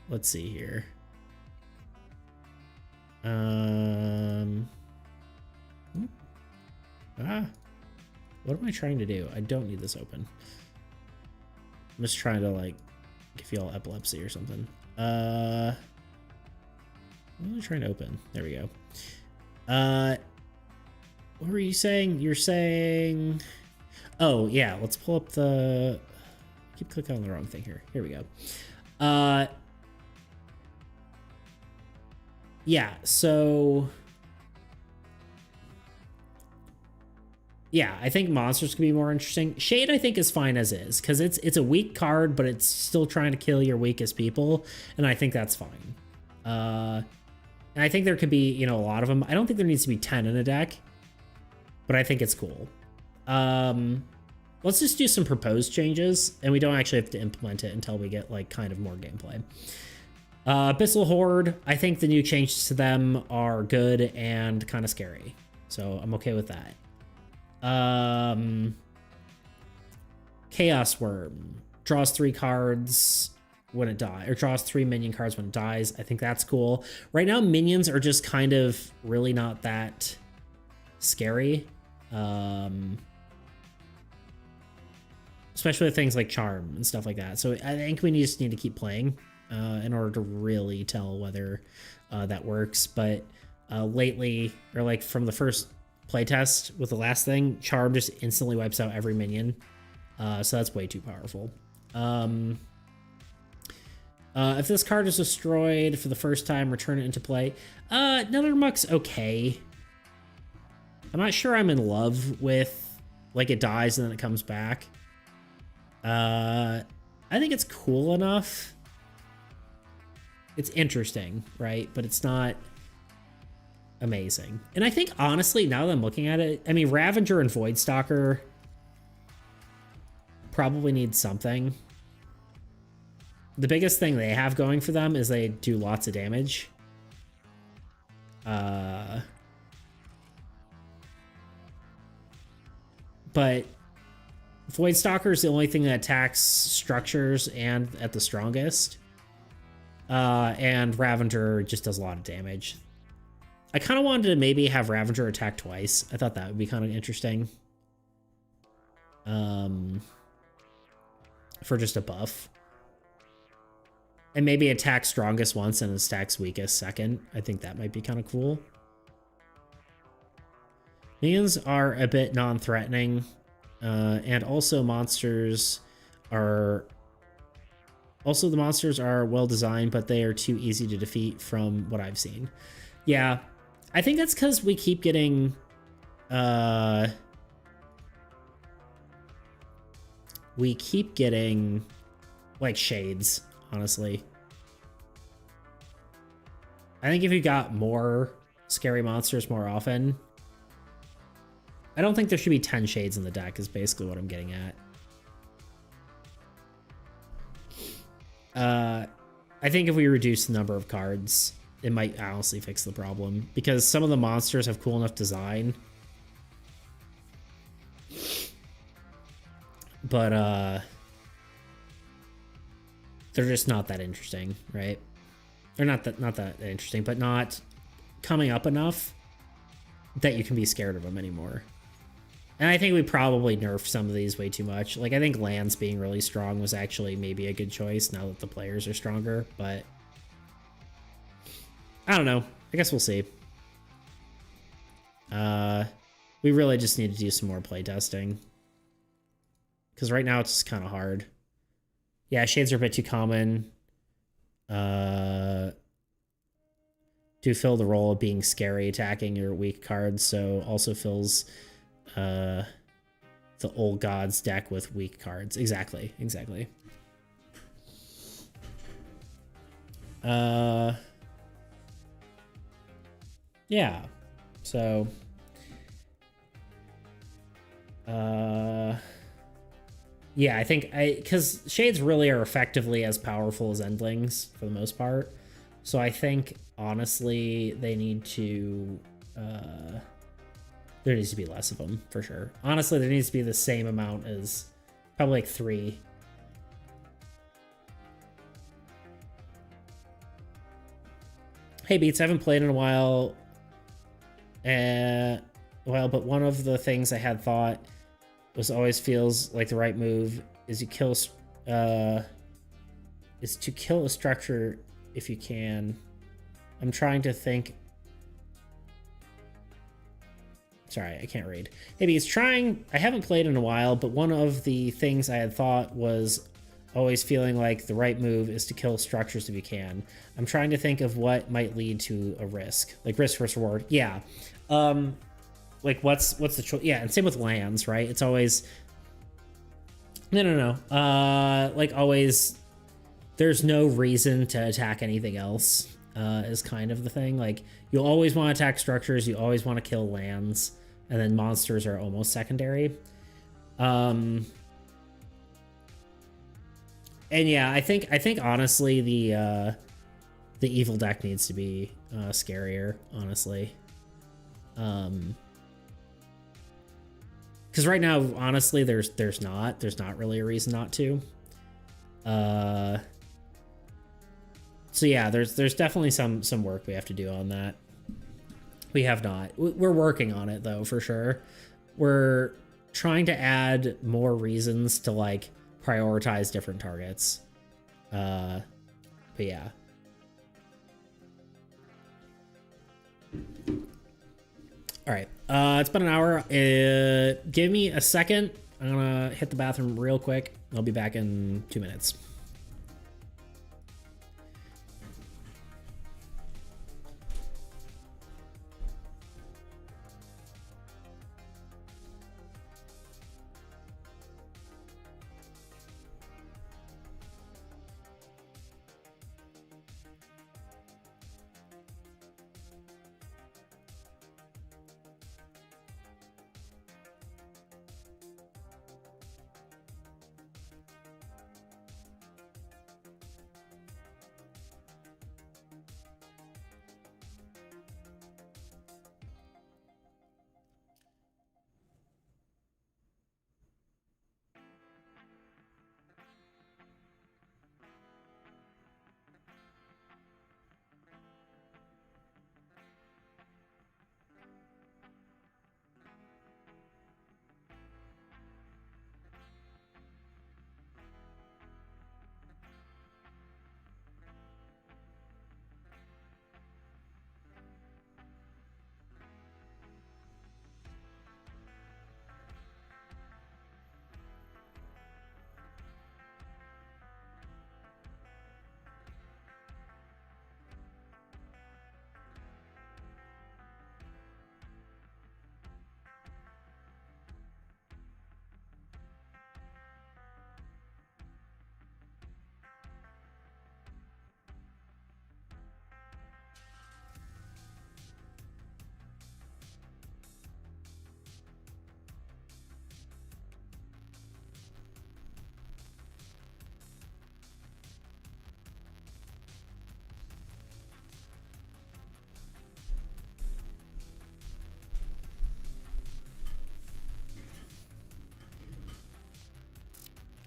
let's see here. What am I trying to do? I don't need this open. I'm just trying to like give you all epilepsy or something. What am I trying to open? There we go. What were you saying? You're saying, oh yeah, let's pull up the, I keep clicking on the wrong thing here. Here we go. Yeah, so yeah, I think monsters could be more interesting. Shade, I think, is fine as is, because it's a weak card, but it's still trying to kill your weakest people, and I think that's fine. And I think there could be, you know, a lot of them. I don't think there needs to be 10 in a deck, but I think it's cool. Let's just do some proposed changes, and we don't actually have to implement it until we get, like, kind of more gameplay. Abyssal Horde, I think the new changes to them are good and kind of scary, so I'm okay with that. Chaos Worm draws 3 cards when it dies, or draws 3 minion cards when it dies. I think that's cool. Right now, minions are just kind of really not that scary. Especially with things like Charm and stuff like that. So I think we just need to keep playing in order to really tell whether that works. But lately, or like from the first playtest with the last thing, Charm just instantly wipes out every minion. So that's way too powerful. If this card is destroyed for the first time, return it into play. Nethermuck's okay. I'm not sure I'm in love with, like, it dies and then it comes back. I think it's cool enough. It's interesting, right? But it's not amazing. And I think, honestly, now that I'm looking at it, I mean, Ravager and Voidstalker probably need something. The biggest thing they have going for them is they do lots of damage. But Voidstalker is the only thing that attacks structures and at the strongest. And Ravager just does a lot of damage. I kind of wanted to maybe have Ravager attack twice. I thought that would be kind of interesting. For just a buff. And maybe attack strongest once and attacks weakest second. I think that might be kind of cool. Minions are a bit non-threatening. And also monsters are... Also, the monsters are well designed, but they are too easy to defeat from what I've seen. Yeah, I think that's because we keep getting... we keep getting, like, shades, honestly. I think if you got more scary monsters more often... I don't think there should be 10 shades in the deck, is basically what I'm getting at. I think if we reduce the number of cards, it might honestly fix the problem. Because some of the monsters have cool enough design. But, they're just not that interesting, right? They're not that interesting, but not coming up enough that you can be scared of them anymore. And I think we probably nerfed some of these way too much. Like, I think lands being really strong was actually maybe a good choice now that the players are stronger, but I don't know. I guess we'll see. We really just need to do some more playtesting. Because right now it's just kind of hard. Yeah, shades are a bit too common. Do fill the role of being scary, attacking your weak cards, so also fills the old gods deck with weak cards. Exactly. Yeah. So yeah, I think because shades really are effectively as powerful as endlings for the most part. So I think honestly they need to there needs to be less of them for sure. Honestly, there needs to be the same amount as probably like 3. Hey Beats, I haven't played in a while. But one of the things I had thought was always feels like the right move is to kill a structure if you can. I'm trying to think. Sorry, I can't read. Maybe he's trying. I haven't played in a while, but one of the things I had thought was always feeling like the right move is to kill structures if you can. I'm trying to think of what might lead to a risk, like risk versus reward. Yeah. Like what's the choice? Yeah, and same with lands, right? It's always no. Like always, there's no reason to attack anything else. Is kind of the thing. Like you'll always want to attack structures. You always want to kill lands, and then monsters are almost secondary. And yeah, I think honestly the evil deck needs to be scarier. Honestly. Because right now, honestly, there's not really a reason not to. So yeah, there's definitely some work we have to do on that. We have not. We're working on it though, for sure. We're trying to add more reasons to like prioritize different targets. But yeah. All right, it's been an hour. Give me a second. I'm gonna hit the bathroom real quick. I'll be back in 2 minutes.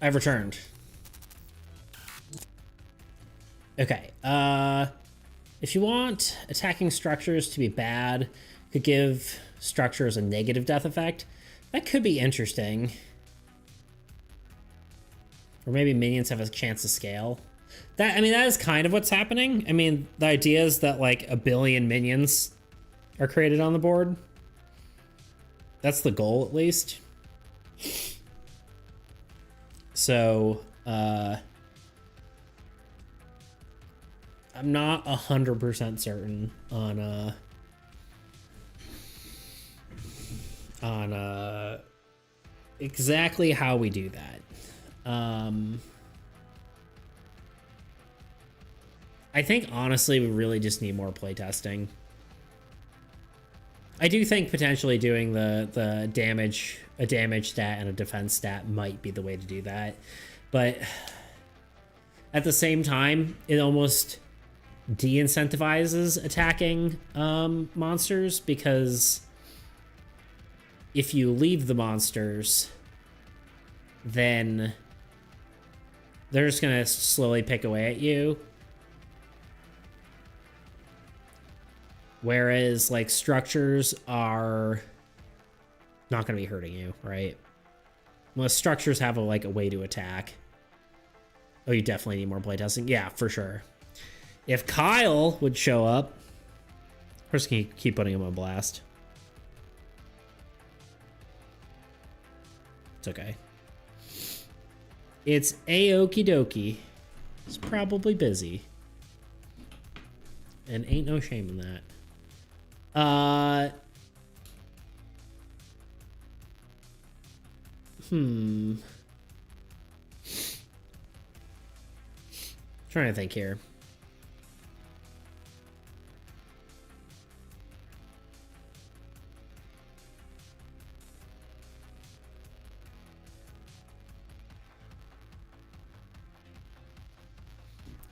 I've returned. Okay, if you want attacking structures to be bad, could give structures a negative death effect. That could be interesting. Or maybe minions have a chance to scale. That, I mean, that is kind of what's happening. I mean, the idea is that like 1 billion minions are created on the board. That's the goal, at least. So, I'm not 100% certain on exactly how we do that. I think honestly we really just need more playtesting. I do think potentially doing the damage, a damage stat and a defense stat might be the way to do that, but at the same time it almost de-incentivizes attacking monsters, because if you leave the monsters, then they're just gonna slowly pick away at you. Whereas like structures are not gonna be hurting you, right? Well, structures have a way to attack. Oh, you definitely need more playtesting. Yeah, for sure. If Kyle would show up, we're just gonna keep putting him on blast. It's okay. It's a-okie dokie. He's probably busy. And ain't no shame in that. Trying to think here.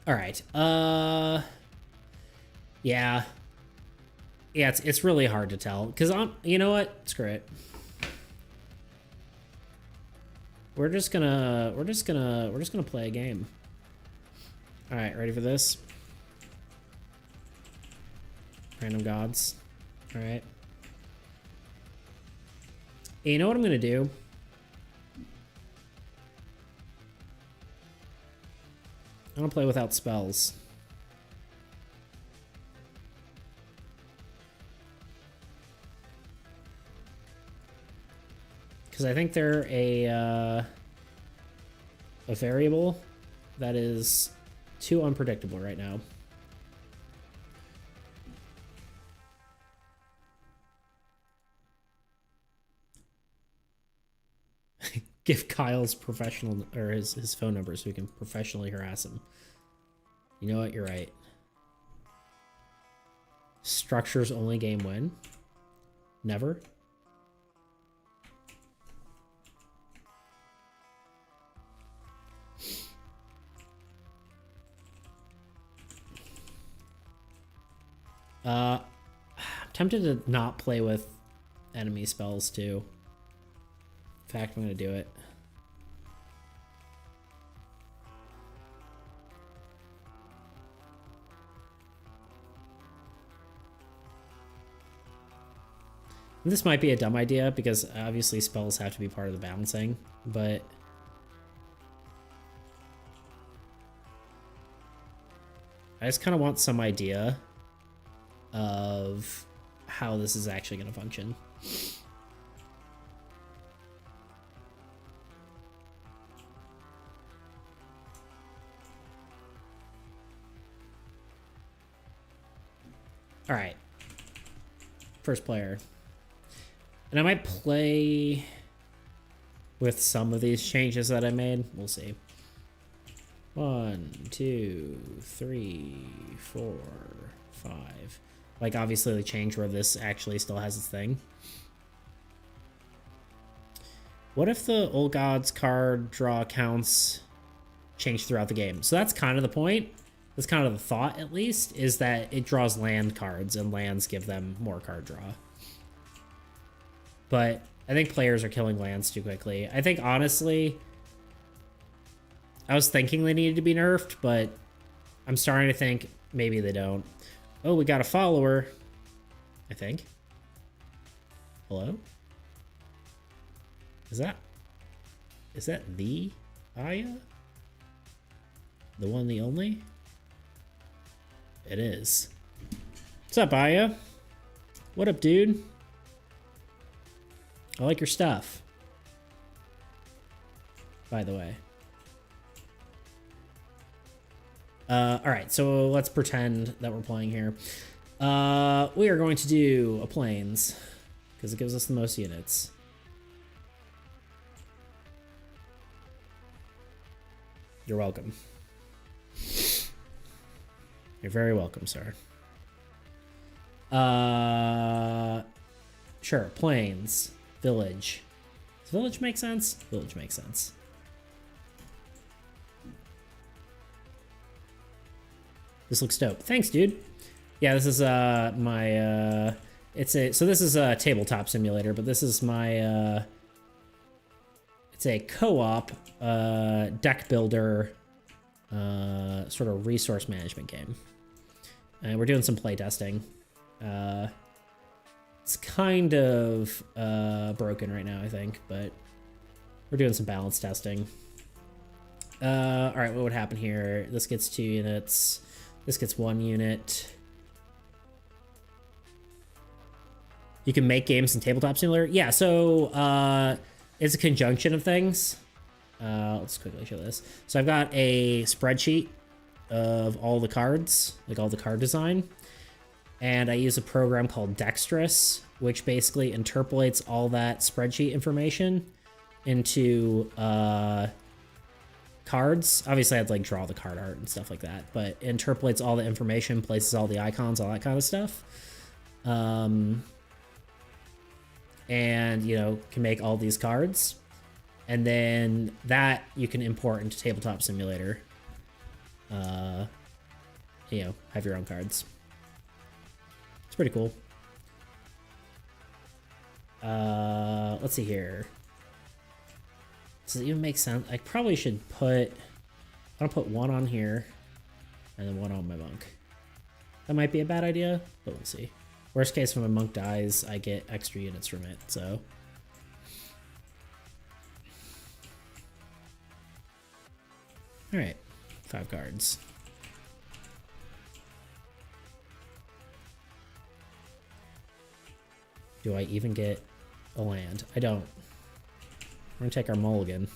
All right. Yeah. Yeah, it's really hard to tell, because you know what? Screw it. We're just gonna play a game. All right, ready for this? Random gods. All right. You know what I'm gonna do? I'm gonna play without spells. Because I think they're a variable that is too unpredictable right now. Give Kyle's professional or his phone number so we can professionally harass him. You know what? You're right. Structures only game win. Never. I'm tempted to not play with enemy spells too. In fact, I'm gonna do it. And this might be a dumb idea because obviously spells have to be part of the balancing, but I just kind of want some idea of how this is actually going to function. All right. First player. And I might play with some of these changes that I made. We'll see. 1, 2, 3, 4, 5. Like, obviously, the change where this actually still has its thing. What if the Old Gods card draw counts change throughout the game? So that's kind of the point. That's kind of the thought, at least, is that it draws land cards, and lands give them more card draw. But I think players are killing lands too quickly. I think, honestly, I was thinking they needed to be nerfed, but I'm starting to think maybe they don't. Oh, we got a follower, I think. Hello? Is that the Aya? The one, the only? It is. What's up, Aya? What up, dude? I like your stuff. By the way. Alright, so let's pretend that we're playing here. We are going to do a planes, because it gives us the most units. You're welcome. You're very welcome, sir. Sure, planes. Village. Does village make sense? Village makes sense. This looks dope. Thanks, dude. Yeah, this is my so this is a tabletop simulator, but this is my it's a co-op deck builder sort of resource management game. And we're doing some playtesting. It's kind of broken right now, I think, but we're doing some balance testing. All right, what would happen here? This gets 2 units. This gets 1 unit. You can make games in Tabletop Simulator. Yeah, so it's a conjunction of things. Let's quickly show this. So I've got a spreadsheet of all the cards, like all the card design. And I use a program called Dexterous, which basically interpolates all that spreadsheet information into cards. Obviously, I had to like draw the card art and stuff like that, but interpolates all the information, places all the icons, all that kind of stuff. And, you know, can make all these cards. And then that you can import into Tabletop Simulator. You know, have your own cards. It's pretty cool. Let's see here. Does it even make sense? I probably should put... I want to put 1 on here, and then 1 on my monk. That might be a bad idea, but we'll see. Worst case, when my monk dies, I get extra units from it, so... Alright, 5 cards. Do I even get a land? I don't. We're gonna take our mulligan.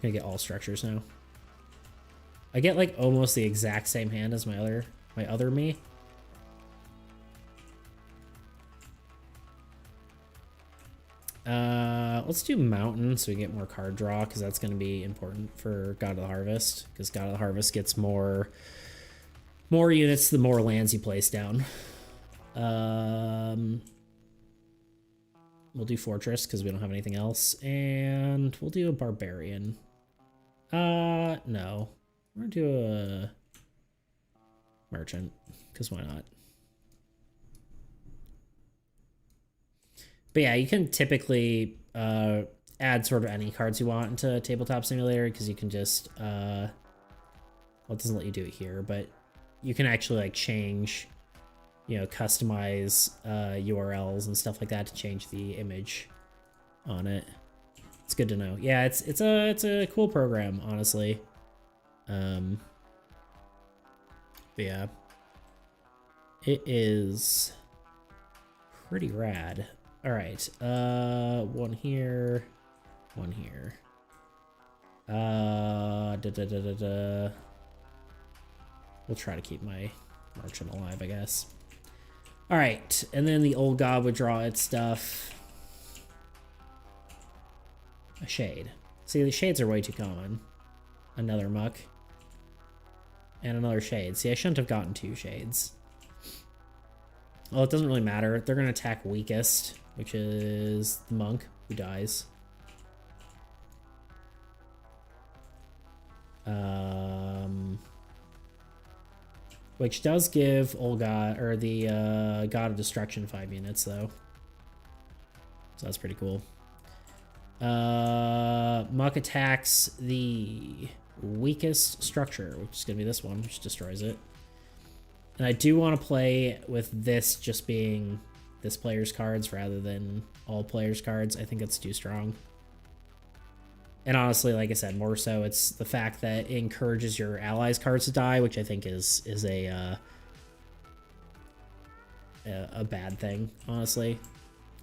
Gonna get all structures now. I get like almost the exact same hand as my other me. Let's do mountain so we get more card draw, because that's going to be important for God of the Harvest, because God of the Harvest gets more units the more lands you place down. We'll do fortress because we don't have anything else, and we'll do a barbarian. No, we're gonna do a merchant because why not? But yeah, you can typically add sort of any cards you want into Tabletop Simulator, because you can just well, it doesn't let you do it here, but you can actually like change, you know, customize URLs and stuff like that to change the image on it. It's good to know. Yeah, it's a cool program, honestly. But yeah, it is pretty rad. All right, 1 here, 1 here. We'll try to keep my merchant alive, I guess. All right, and then the old god would draw its stuff. A shade. See, the shades are way too common. Another muck. And another shade. See, I shouldn't have gotten 2 shades. Well, it doesn't really matter. They're gonna attack weakest, which is the monk, who dies. Which does give old god, or the God of Destruction 5 units, though. So that's pretty cool. Muck attacks the weakest structure, which is going to be this one, which destroys it. And I do want to play with this just being this player's cards rather than all players' cards. I think it's too strong. And honestly, like I said, more so it's the fact that it encourages your allies' cards to die, which I think is a bad thing, honestly.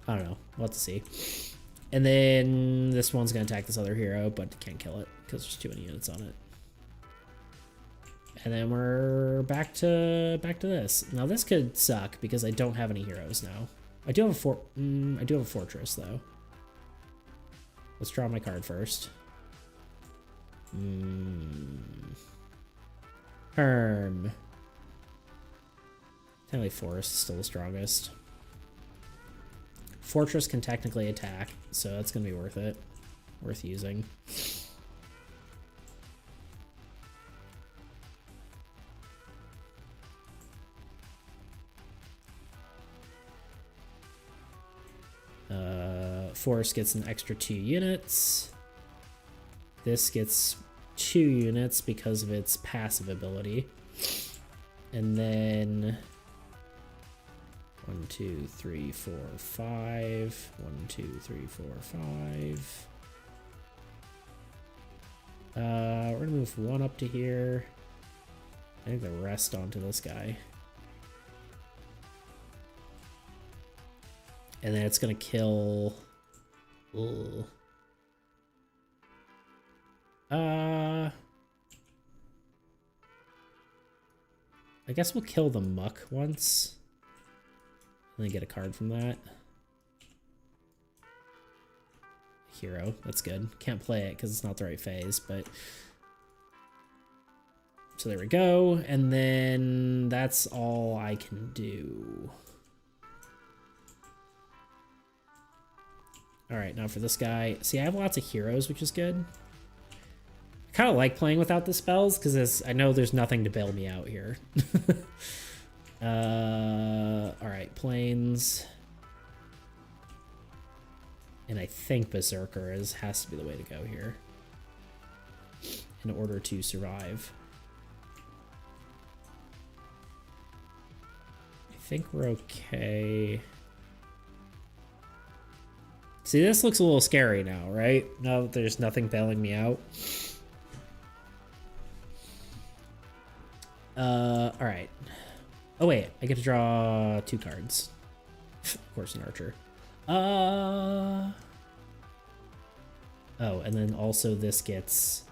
I don't know. We'll have to see. And then this one's going to attack this other hero, but can't kill it because there's too many units on it. And then we're back to this. Now this could suck because I don't have any heroes now. I do have a fortress though. Let's draw my card first. Herm. Technically Forest is still the strongest. Fortress can technically attack, so that's going to be worth it. Worth using. Forest gets an extra 2 units. This gets 2 units because of its passive ability. And then 1, 2, 3, 4, 5. 1, 2, 3, 4, 5. We're gonna move 1 up to here. I think the rest onto this guy. And then it's gonna kill. Ugh. I guess we'll kill the muck once. And then get a card from that. Hero, that's good. Can't play it because it's not the right phase, but. So there we go. And then that's all I can do. All right, now for this guy. See, I have lots of heroes, which is good. I kind of like playing without the spells because I know there's nothing to bail me out here. All right, planes. And I think Berserker has to be the way to go here in order to survive. I think we're okay. See, this looks a little scary now, right? Now that there's nothing bailing me out. All right. Oh, wait. I get to draw 2 cards. Of course, an archer. Oh, and then also this gets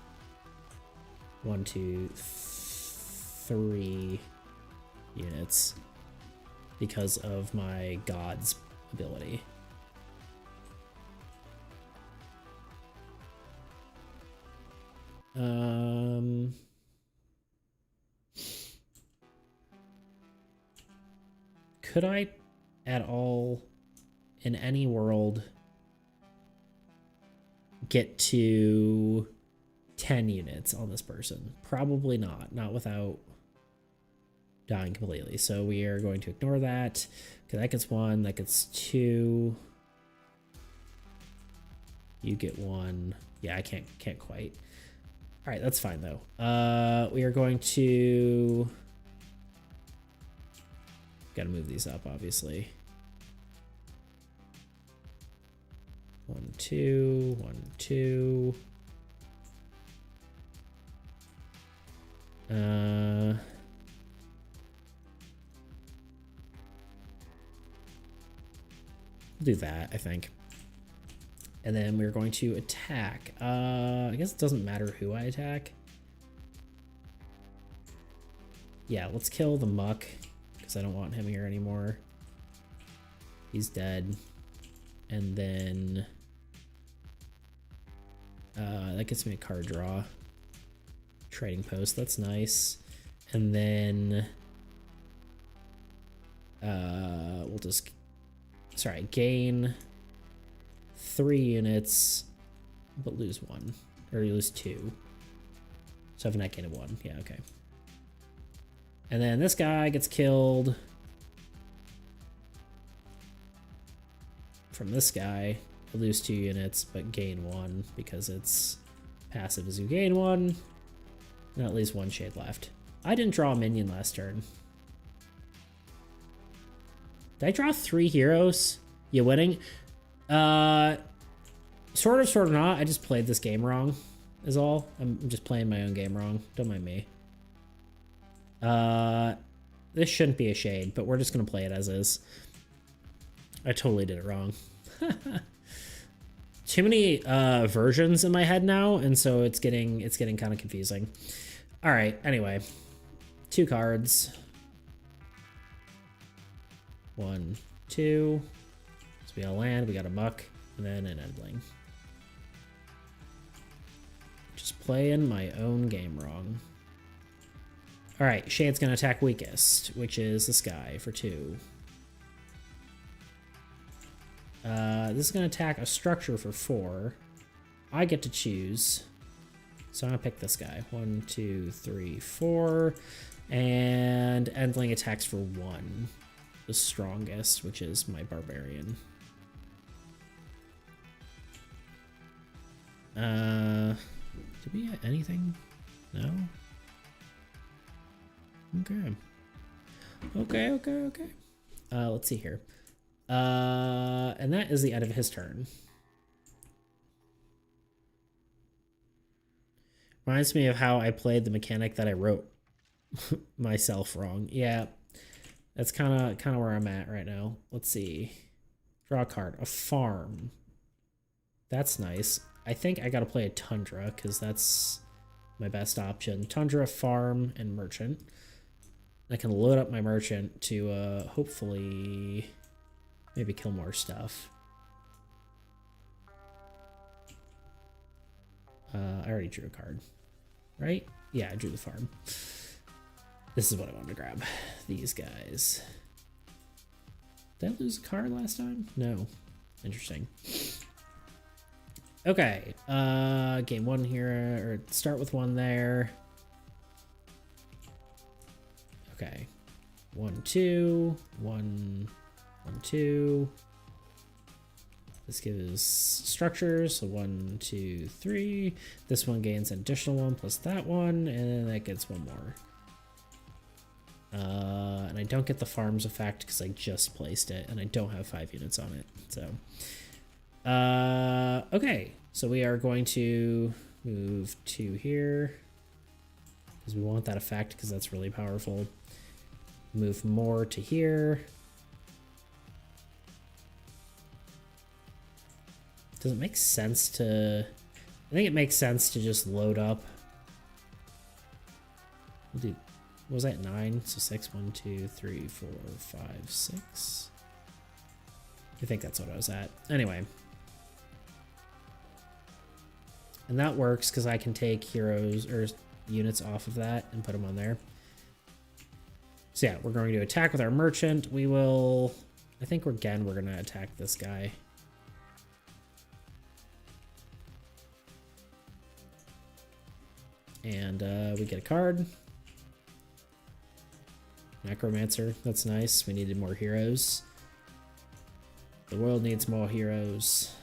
1, 2, 3 units because of my god's ability. Could I at all in any world get to 10 units on this person? Probably not. Not without dying completely. So we are going to ignore that. Okay, that gets 1, that gets 2. You get 1. Yeah, I can't quite. All right, that's fine though. We are going to gotta move these up, obviously. 1, 2, 1, 2. Do that, I think. And then we're going to attack. I guess it doesn't matter who I attack. Yeah, let's kill the muck, because I don't want him here anymore. He's dead. And then that gets me a card draw. Trading post, that's nice. And then we'll just, sorry, gain 3 units, but lose 1, or you lose 2. So I have a net gain of 1. Yeah, okay. And then this guy gets killed from this guy, lose 2 units, but gain 1 because it's passive as you gain 1. And at least 1 shade left. I didn't draw a minion last turn. Did I draw 3 heroes? You winning? Sort of not. I just played this game wrong, is all. I'm just playing my own game wrong. Don't mind me. This shouldn't be a shade, but we're just gonna play it as is. I totally did it wrong. Too many versions in my head now, and so it's getting kind of confusing. All right. Anyway, 2 cards. 1, 2. So we got a land, we got a muck, and then an endling. Just playing my own game wrong. All right, Shade's gonna attack weakest, which is this guy for 2. This is gonna attack a structure for 4. I get to choose, so I'm gonna pick this guy. 1, 2, 3, 4, and endling attacks for 1. The strongest, which is my barbarian. Did we get anything? No? Okay. Let's see here. And that is the end of his turn. Reminds me of how I played the mechanic that I wrote myself wrong. Yeah. That's kind of where I'm at right now. Let's see. Draw a card. A farm. That's nice. I think I gotta play a Tundra because that's my best option. Tundra, farm, and merchant. I can load up my merchant to hopefully maybe kill more stuff. I already drew a card, right? Yeah, I drew the farm. This is what I wanted to grab. These guys. Did I lose a card last time? No. Interesting. Okay. Game 1 here, or start with 1 there. Okay. 1, 2. 1, 1, 2. This gives structures, so 1, 2, 3. This one gains an additional 1 plus that one, and then that gets 1 more. And I don't get the farms effect because I just placed it, and I don't have 5 units on it. So, okay. So we are going to move 2 here because we want that effect because that's really powerful. Move more to here. Does it make sense to... I think it makes sense to just load up. We'll do... What was that, 9? So 6, 1, 2, 3, 4, 5, 6. I think that's what I was at. Anyway. And that works because I can take heroes or units off of that and put them on there. So yeah, we're going to attack with our merchant. We will... I think we're going to attack this guy. And we get a card. Necromancer, that's nice. We needed more heroes. The world needs more heroes.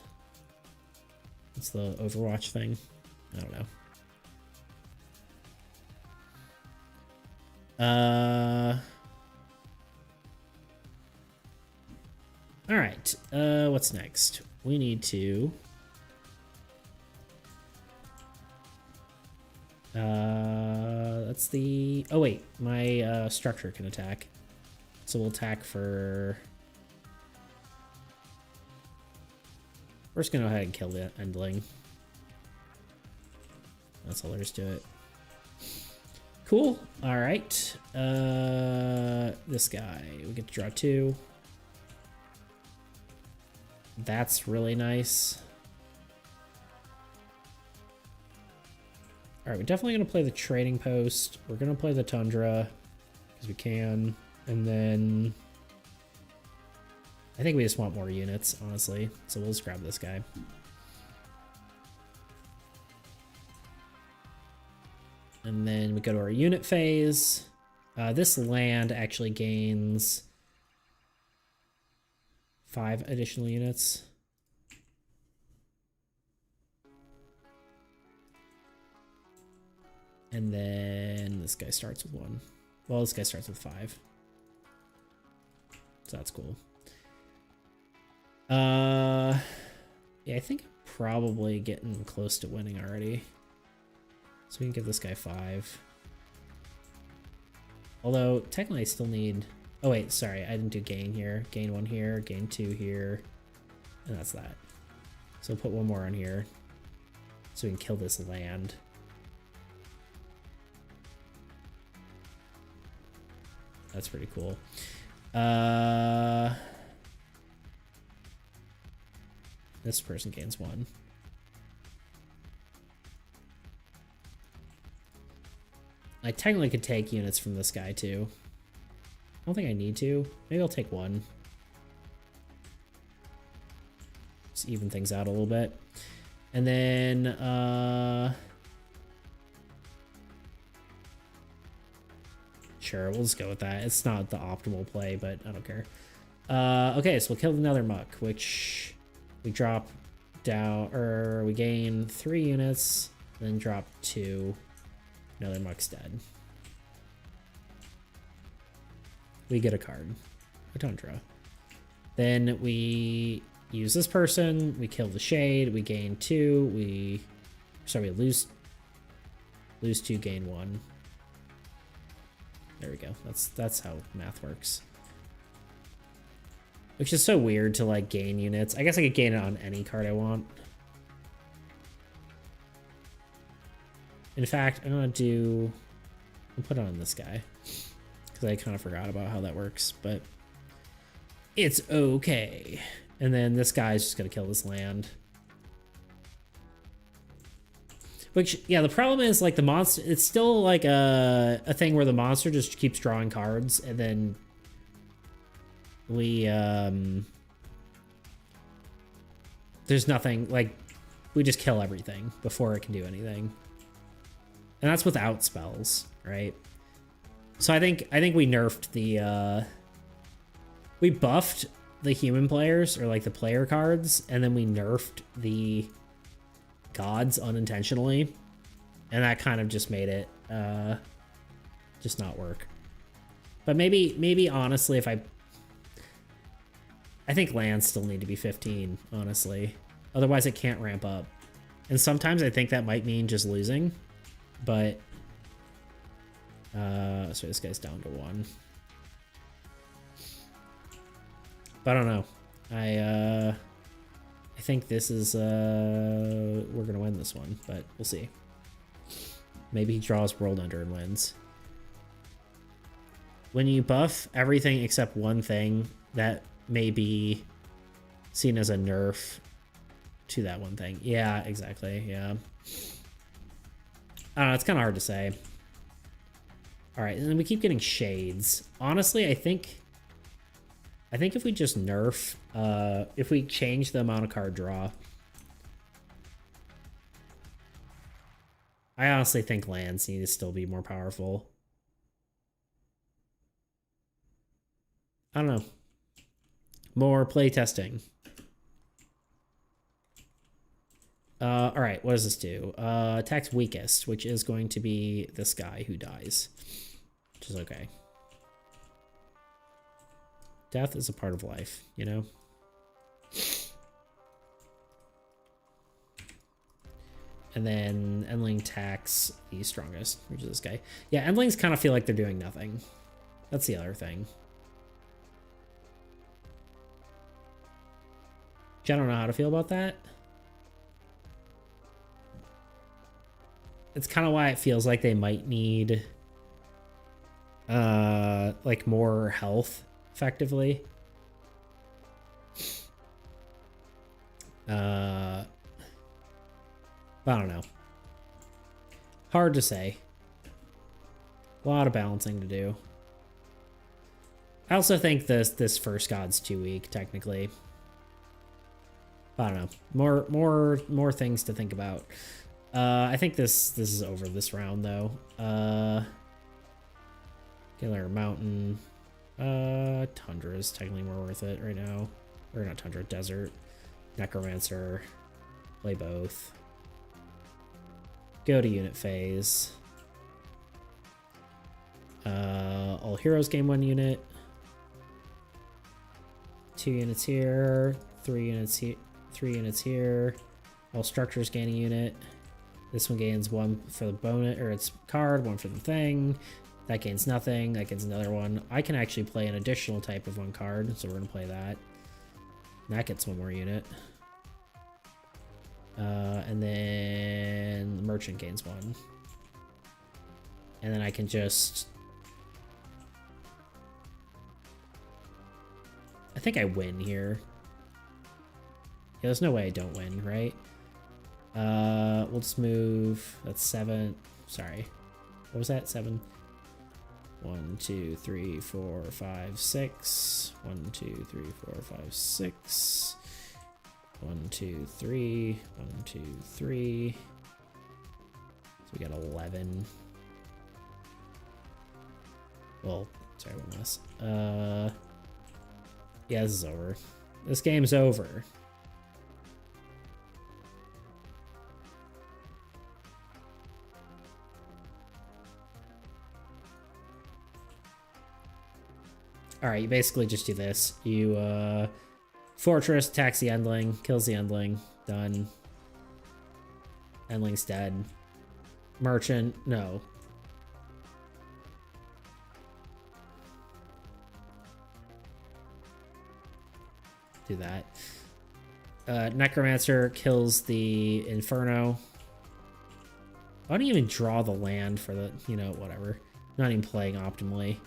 It's the Overwatch thing. I don't know. All right. What's next? We need to... that's the... Oh, wait. My structure can attack. So we'll attack for... We're just going to go ahead and kill the endling. That's all there is to it. Cool. All right. This guy. We get to draw 2. That's really nice. All right, we're definitely going to play the trading post. We're going to play the Tundra because we can. And then I think we just want more units, honestly. So we'll just grab this guy. And then we go to our unit phase. This land actually gains 5 additional units. And then this guy starts with 1. Well, this guy starts with 5. So that's cool. Yeah, I think I'm probably getting close to winning already. So we can give this guy 5. Although, technically I still need... Oh wait, sorry, I didn't do gain here. Gain 1 here, gain 2 here. And that's that. So we'll put 1 more on here. So we can kill this land. That's pretty cool. This person gains 1. I technically could take units from this guy too. I don't think I need to. Maybe I'll take 1. Just even things out a little bit. And then, sure, we'll just go with that. It's not the optimal play, but I don't care. Okay, so we'll kill another muck, which we drop down, or we gain 3 units, then drop 2. Another muck's dead. We get a card. A Tundra. Then we use this person, we kill the Shade, we gain 2, we lose 2, gain 1. There we go. That's how math works. Which is so weird to like gain units. I guess I could gain it on any card I want. In fact, I'm gonna I'll put it on this guy. Because I kind of forgot about how that works, but it's okay. And then this guy's just gonna kill this land. Which, yeah, the problem is like the monster, it's still like a thing where the monster just keeps drawing cards and then we, there's nothing, like, we just kill everything before it can do anything. And that's without spells, right? So I think we nerfed the, we buffed the human players, or like the player cards, and then we nerfed the gods unintentionally, and that kind of just made it just not work. But maybe honestly, if I think lands still need to be 15, honestly, otherwise it can't ramp up. And sometimes I think that might mean just losing, but so this guy's down to 1. But I don't know. I think this is we're gonna win this one, but we'll see. Maybe he draws World Under and wins. When you buff everything except one thing, that may be seen as a nerf to that one thing. Yeah, exactly. Yeah. I don't know, it's kind of hard to say. All right, and then we keep getting shades. Honestly, I think if we just nerf, if we change the amount of card draw, I honestly think lands need to still be more powerful. I don't know. More playtesting. All right, what does this do? Attacks weakest, which is going to be this guy who dies, which is okay. Death is a part of life, you know? And then Endling attacks the strongest, which is this guy. Yeah, Endlings kind of feel like they're doing nothing. That's the other thing. Which I don't know how to feel about that. It's kind of why it feels like they might need like more health effectively. I don't know. Hard to say. A lot of balancing to do. I also think this first god's too weak, technically. I don't know. More things to think about. I think this is over this round though. Killer Mountain. Tundra is technically more worth it right now. Or not Tundra, Desert. Necromancer. Play both. Go to unit phase. All heroes gain 1 unit. 2 units here. 3 units here. 3 units here. All structures gain a unit. This one gains 1 for the bonus, or its card, 1 for the thing. That gains nothing. That gains another 1. I can actually play an additional type of 1 card, so we're gonna play that. And that gets 1 more unit. And then the merchant gains 1. And then I can just... I think I win here. Yeah, there's no way I don't win, right? We'll just move. That's 7. Sorry. What was that? 7. 1, 2, 3, 4, 5, 6. 1, 2, 3, 4, 5, 6. 1, 2, 3. 1, 2, 3. So we got 11. Well, sorry, one less. Yeah, this is over. This game's over. Alright, you basically just do this. You, Fortress attacks the Endling, kills the Endling. Done. Endling's dead. Merchant, no. Do that. Necromancer kills the Inferno. I don't even draw the land for the, you know, whatever. Not even playing optimally.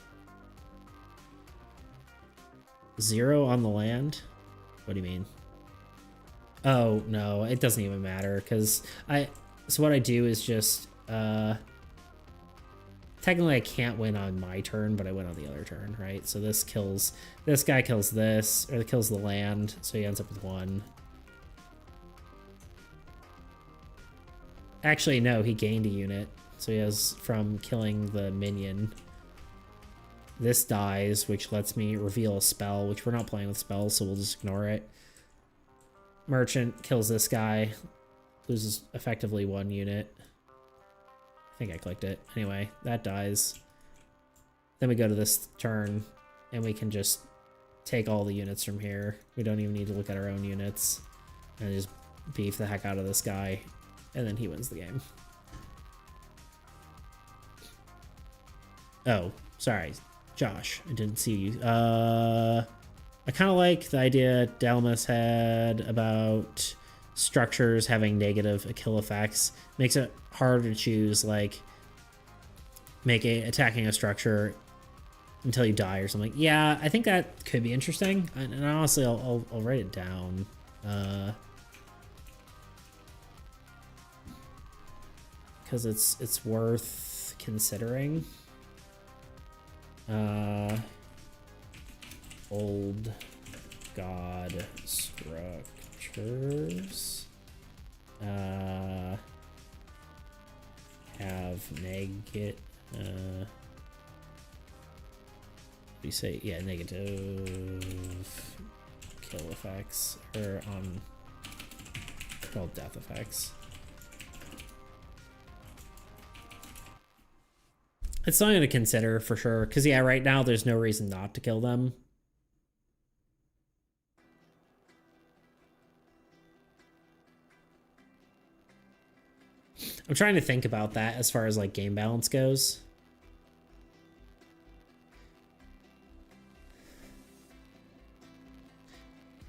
0 on the land? What do you mean? Oh, no, it doesn't even matter, because so what I do is just, technically I can't win on my turn, but I win on the other turn, right? So this guy kills this, or kills the land, so he ends up with 1. Actually, no, he gained a unit, so he has from killing the minion. This dies, which lets me reveal a spell, which we're not playing with spells, so we'll just ignore it. Merchant kills this guy, loses effectively 1 unit. I think I clicked it. Anyway, that dies. Then we go to this turn, and we can just take all the units from here. We don't even need to look at our own units. And just beef the heck out of this guy, and then he wins the game. Oh, sorry. Josh, I didn't see you. I kind of like the idea Dalmas had about structures having negative kill effects. Makes it harder to choose, like, attacking a structure until you die or something. Yeah, I think that could be interesting. And honestly, I'll write it down. Because it's worth considering. Old god structures have negative you say, yeah, negative kill effects, or called death effects. It's something to consider for sure, because yeah, right now there's no reason not to kill them. I'm trying to think about that as far as like game balance goes.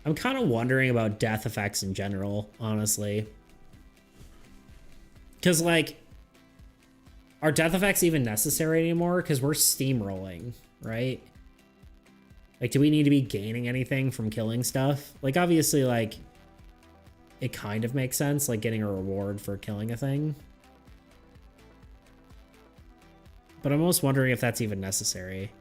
I'm kind of wondering about death effects in general, honestly. Because like, are death effects even necessary anymore? Because we're steamrolling, right? Like, do we need to be gaining anything from killing stuff? Like, obviously, like, it kind of makes sense, like getting a reward for killing a thing. But I'm almost wondering if that's even necessary.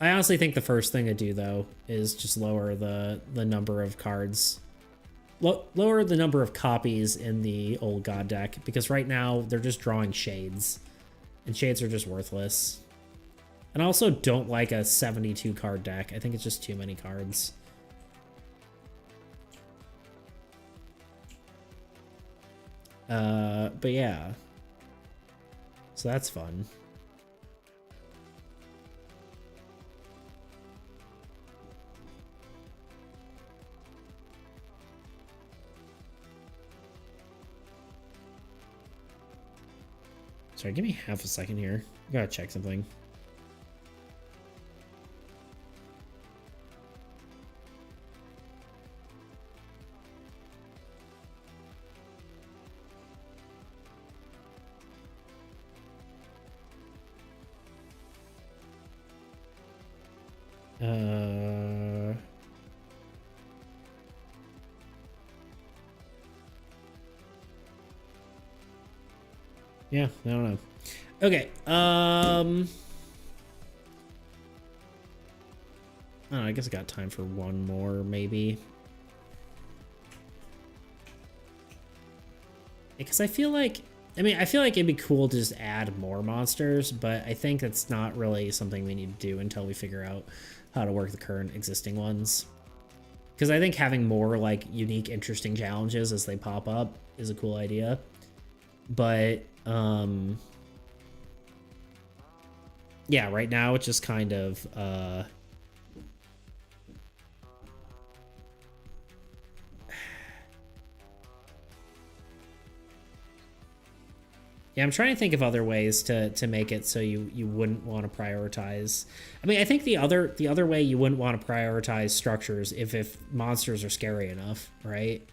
I honestly think the first thing to do, though, is just lower the number of cards. Lower the number of copies in the old god deck, because right now they're just drawing shades. And shades are just worthless. And I also don't like a 72 card deck. I think it's just too many cards. But yeah. So that's fun. Sorry, give me half a second here. I gotta check something. Yeah, I don't know. Okay, I don't know, I guess I got time for one more, maybe. Because I feel like, I mean, I feel like it'd be cool to just add more monsters, but I think that's not really something we need to do until we figure out how to work the current existing ones. Because I think having more, like, unique, interesting challenges as they pop up is a cool idea. But, yeah, right now it's just kind of, yeah, I'm trying to think of other ways to make it so you wouldn't want to prioritize. I mean, I think the other way you wouldn't want to prioritize structures if monsters are scary enough, right?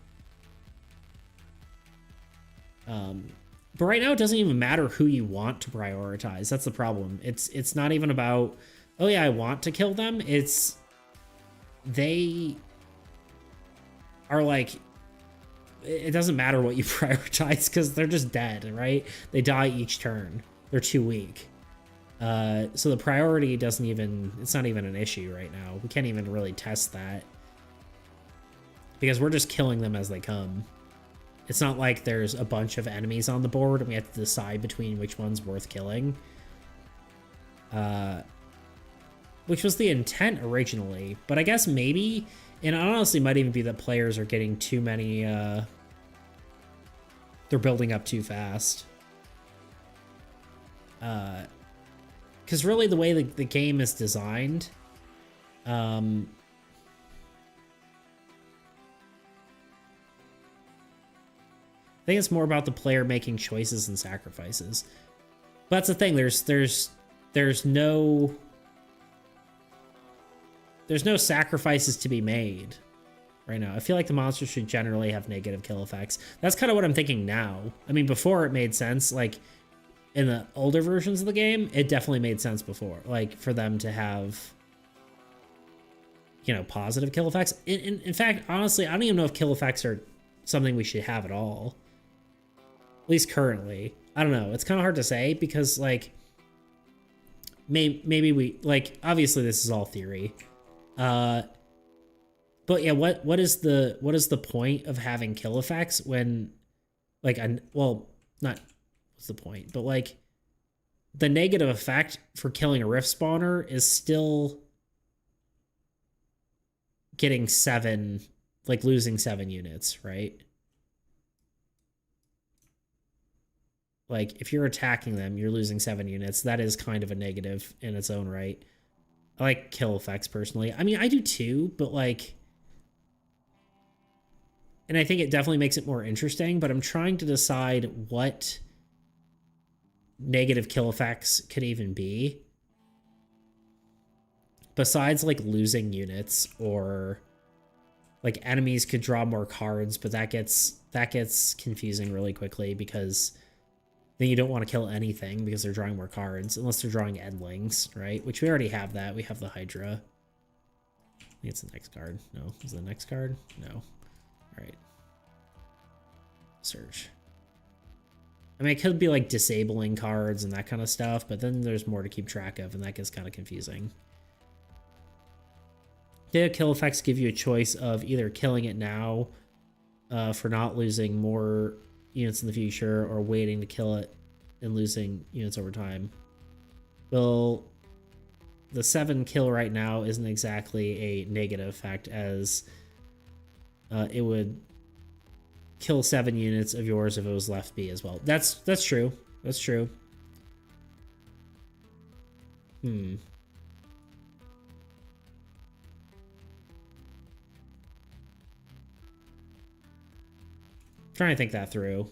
But right now it doesn't even matter who you want to prioritize. That's the problem. It's not even about, oh yeah, I want to kill them. It's they are like, it doesn't matter what you prioritize because they're just dead, right? They die each turn. They're too weak. So the priority doesn't even, it's not even an issue right now. We can't even really test that because we're just killing them as they come. It's not like there's a bunch of enemies on the board and we have to decide between which one's worth killing. Which was the intent originally, but I guess maybe, and honestly might even be that players are getting too many, they're building up too fast. Because really the way the game is designed, I think it's more about the player making choices and sacrifices. But that's the thing. There's no sacrifices to be made right now. I feel like the monsters should generally have negative kill effects. That's kind of what I'm thinking now. I mean, before it made sense. Like in the older versions of the game, it definitely made sense before. Like for them to have, you know, positive kill effects. In fact, honestly, I don't even know if kill effects are something we should have at all. At least currently. I don't know. It's kind of hard to say because, like, maybe we, like, obviously this is all theory. But yeah, what is the point of having kill effects when, like, well, not what's the point, but like the negative effect for killing a rift spawner is still getting 7, like losing 7 units, right? Like, if you're attacking them, you're losing 7 units. That is kind of a negative in its own right. I like kill effects, personally. I mean, I do too, but, like... And I think it definitely makes it more interesting, but I'm trying to decide what negative kill effects could even be. Besides, like, losing units, or... Like, enemies could draw more cards, but that gets confusing really quickly, because... Then you don't want to kill anything because they're drawing more cards, unless they're drawing endlings, right? Which we already have that. We have the Hydra. I think it's the next card. No, is it the next card? No. All right. Search. I mean, it could be like disabling cards and that kind of stuff, but then there's more to keep track of, and that gets kind of confusing. Data kill effects give you a choice of either killing it now for not losing more units in the future, or waiting to kill it and losing units over time. Well, the 7 kill right now isn't exactly a negative effect, as it would kill 7 units of yours if it was left B as well. That's true. That's true. Trying to think that through.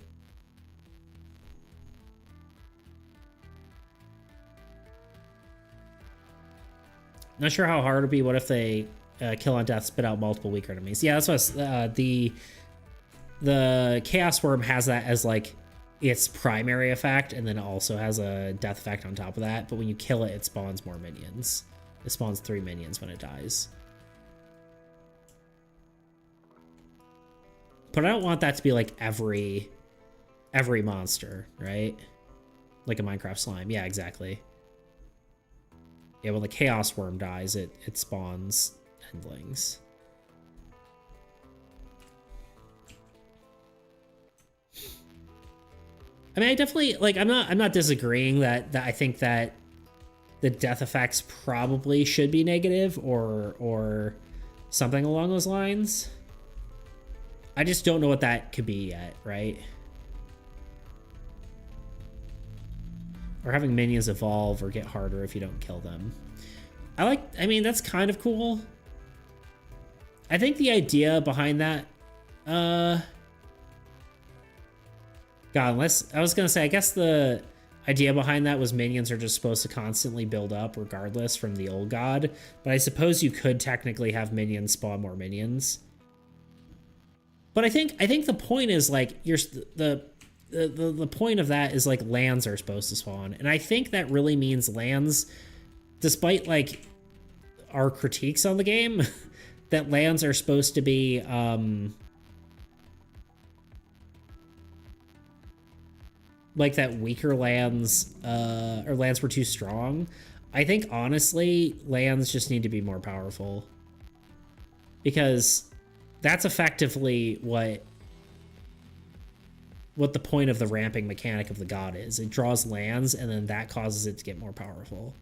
Not sure how hard it would be. What if they kill on death, spit out multiple weaker enemies? Yeah, that's what the Chaos Worm has that as like its primary effect, and then it also has a death effect on top of that. But when you kill it, it spawns more minions. It spawns 3 minions when it dies. But I don't want that to be like every monster, right? Like a Minecraft slime. Yeah, exactly. Yeah, when the Chaos Worm dies, it spawns endlings. I mean, I definitely like. I'm not disagreeing that I think that the death effects probably should be negative or something along those lines. I just don't know what that could be yet, right? Or having minions evolve or get harder if you don't kill them. I mean, that's kind of cool. I think the idea behind that, God, unless, I was gonna say, I guess the idea behind that was minions are just supposed to constantly build up regardless from the old god, but I suppose you could technically have minions spawn more minions. But I think the point is like the point of that is like lands are supposed to spawn, and I think that really means lands, despite like our critiques on the game, that lands are supposed to be like that weaker lands or lands were too strong. I think honestly lands just need to be more powerful, because that's effectively what the point of the ramping mechanic of the god is. It draws lands, and then that causes it to get more powerful.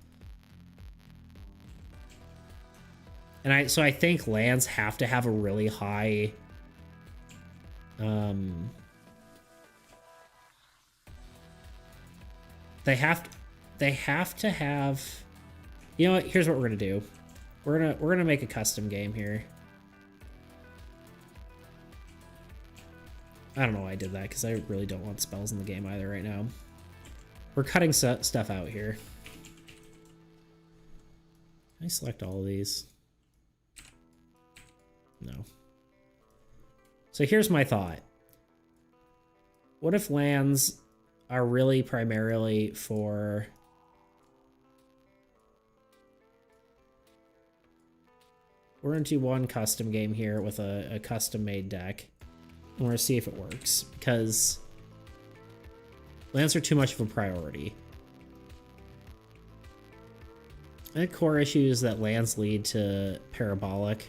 And so I think lands have to have a really high they have to have, you know what, here's what we're gonna do. We're gonna make a custom game here. I don't know why I did that, because I really don't want spells in the game either right now. We're cutting stuff out here. Can I select all of these? No. So here's my thought. What if lands are really primarily for... We're into one custom game here with a custom-made deck. And we're gonna see if it works, because lands are too much of a priority. I think core issue is that lands lead to parabolic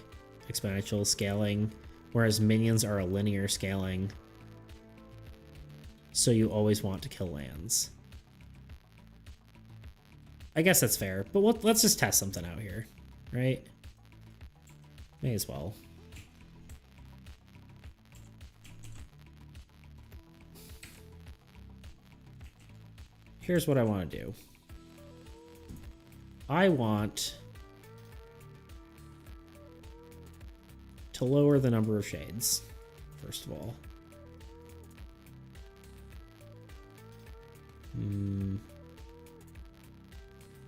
exponential scaling, whereas minions are a linear scaling. So you always want to kill lands. I guess that's fair, but let's just test something out here, right? May as well. Here's what I want to do. I want to lower the number of shades, first of all.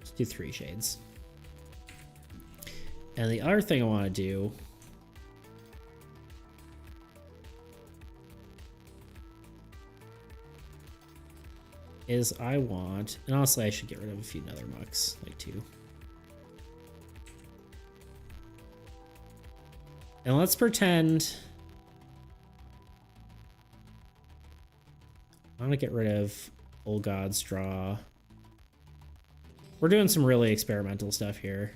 Let's do 3 shades. And the other thing I want to do is I want, and honestly I should get rid of a few nether mucks, like 2. And let's pretend I'm gonna get rid of Old God's Draw. We're doing some really experimental stuff here.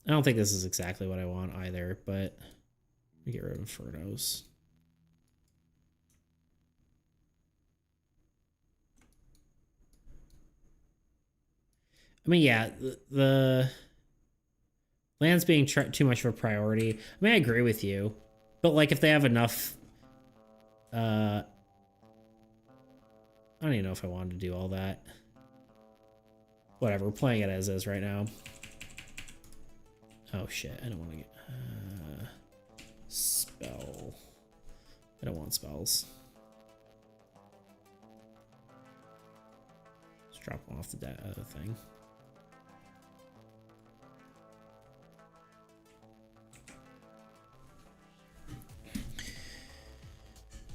I don't think this is exactly what I want either, but let me get rid of Infernos. I mean, yeah, the land's being too much of a priority. I mean, I agree with you, but like if they have enough, I don't even know if I wanted to do all that. Whatever, we're playing it as is right now. Oh shit, I don't want to get spell. I don't want spells. Just drop them off the other thing.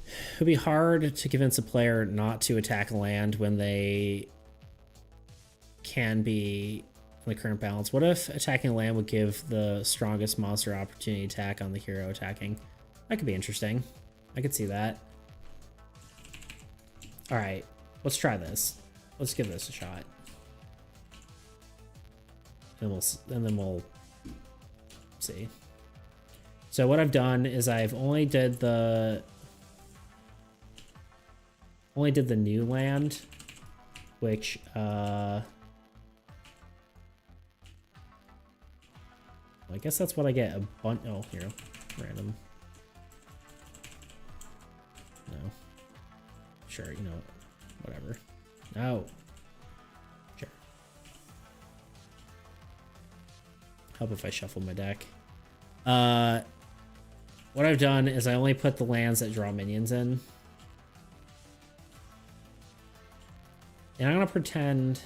It would be hard to convince a player not to attack land when they can be in the current balance. What if attacking land would give the strongest monster opportunity attack on the hero attacking? That could be interesting. I could see that. All right, let's try this. Let's give this a shot. And then we'll see. So what I've done is I've only did the new land, which I guess that's what I get. A bunch. Oh, here, random. No. Sure, you know, whatever. No. Sure. Help if I shuffle my deck. What I've done is I only put the lands that draw minions in. And I'm gonna pretend,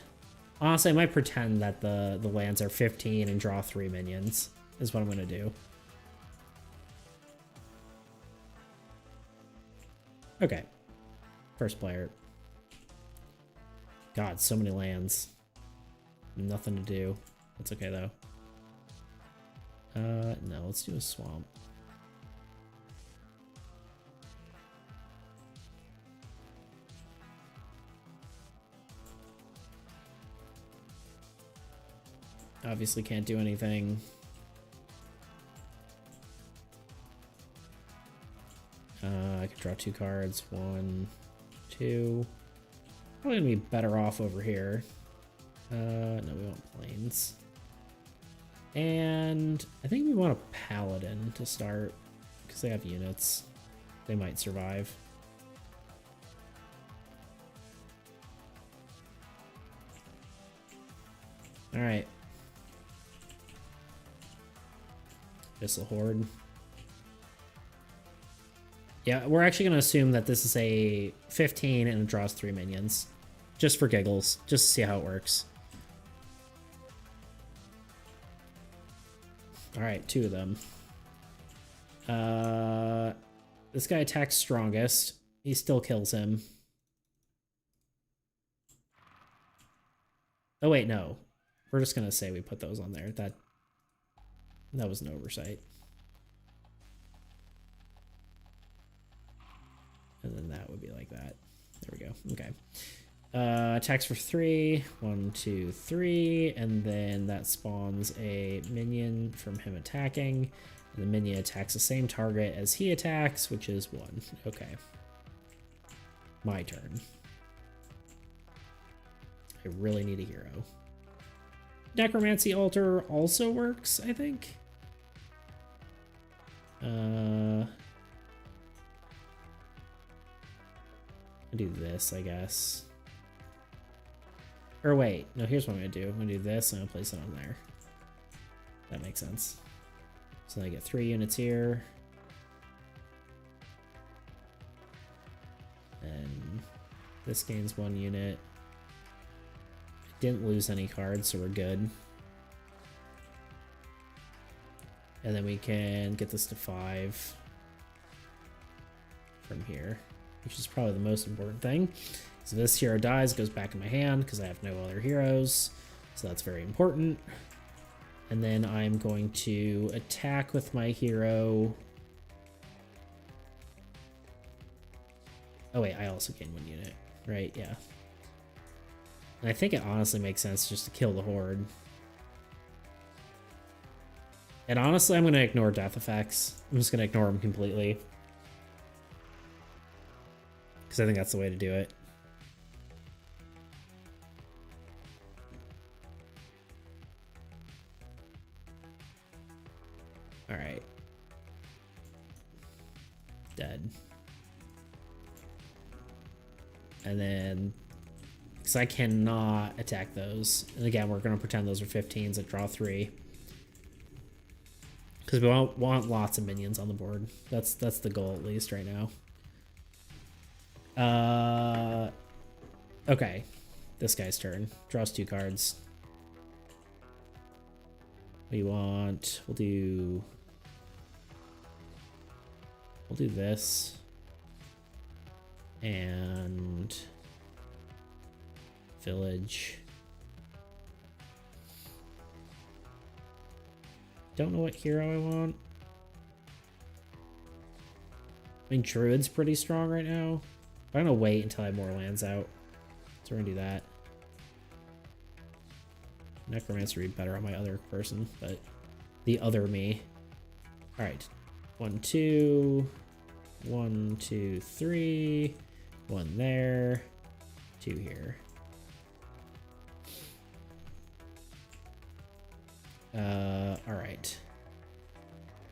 honestly, I might pretend that the lands are 15 and draw 3 minions, is what I'm gonna do. Okay. First player. God, so many lands. Nothing to do. That's okay though. No, let's do a swamp. Obviously can't do anything. I could draw 2 cards. 1, 2. Probably gonna be better off over here. No, we want planes. And I think we want a paladin to start because they have units. They might survive. All right. Missile Horde. Yeah, we're actually going to assume that this is a 15 and it draws 3 minions. Just for giggles. Just to see how it works. Alright, 2 of them. This guy attacks strongest. He still kills him. Oh wait, no. We're just going to say we put those on there. That was an oversight. And then that would be like that. There we go. Okay. Attacks for 3. 1, 2, 3. And then that spawns a minion from him attacking. And the minion attacks the same target as he attacks, which is 1. Okay. My turn. I really need a hero. Necromancy Altar also works, I think. I'll do this, I guess. Or wait, no, here's what I'm gonna do. I'm gonna do this and I'll place it on there. That makes sense. So I get 3 units here. And this gains 1 unit. Didn't lose any cards, so we're good. And then we can get this to 5 from here, which is probably the most important thing. So this hero dies, goes back in my hand because I have no other heroes. So that's very important. And then I'm going to attack with my hero. Oh wait, I also gain 1 unit, right? Yeah. And I think it honestly makes sense just to kill the Horde. And honestly, I'm going to ignore death effects. I'm just going to ignore them completely. Because I think that's the way to do it. All right. Dead. And then, because I cannot attack those. And again, we're going to pretend those are 15s that draw 3. Because we want lots of minions on the board. That's the goal, at least, right now. Okay. This guy's turn. Draws 2 cards. We want... We'll do this. And... Village. Don't know what hero I want. I mean, Druid's pretty strong right now. I'm gonna wait until I have more lands out. So we're gonna do that. Necromancer would be better on my other person, but the other me. Alright. 1, 2. 1, 2, 3. 1 there. 2 here. Alright.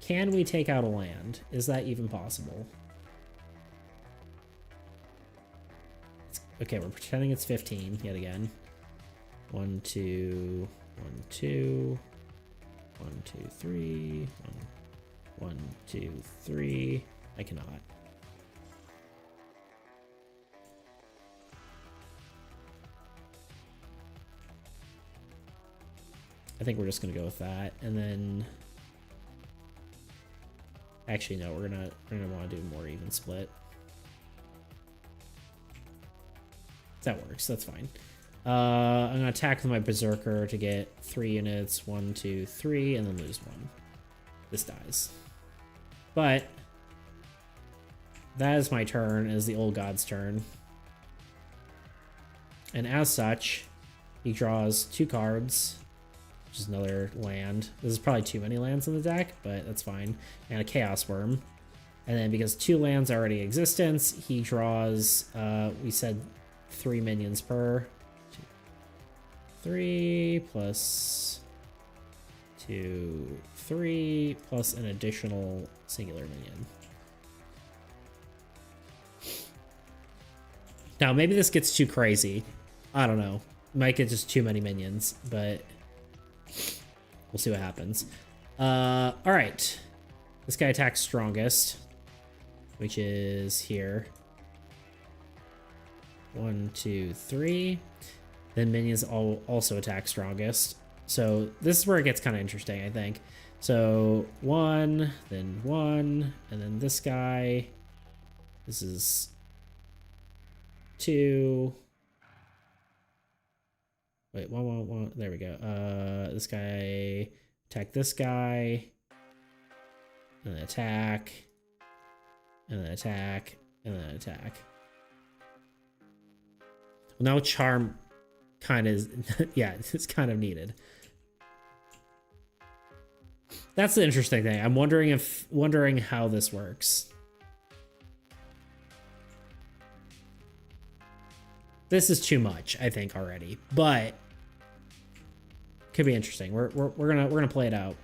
Can we take out a land? Is that even possible? Okay, we're pretending it's 15 yet again. 1, 2, 1, 2, 1, 2, 3, 1, 2, 3. I cannot. I think we're just gonna go with that, and then actually no, we're gonna want to do more even split. That works. That's fine. I'm gonna attack with my Berserker to get 3 units. 1, 2, 3, and then lose 1. This dies. But that is my turn. Is the old god's turn, and as such, he draws 2 cards. Which is another land. This is probably too many lands in the deck, but that's fine. And a Chaos Worm. And then because 2 lands are already in existence, he draws, we said 3 minions per. 2, 3 plus 2, 3 plus an additional singular minion. Now, maybe this gets too crazy. I don't know. Might get just too many minions, but we'll see what happens. All right. This guy attacks strongest, which is here. 1, 2, 3. Then minions also attack strongest. So this is where it gets kind of interesting, I think. So 1, then 1, and then this guy. This is 2. Wait, 1, 1, 1. There we go. This guy, attack this guy, and then attack, and then attack, and then attack. Well, now charm kind of is, yeah, it's kind of needed. That's the interesting thing. I'm wondering how this works. This is too much, I think, already, but could be interesting. We're gonna play it out,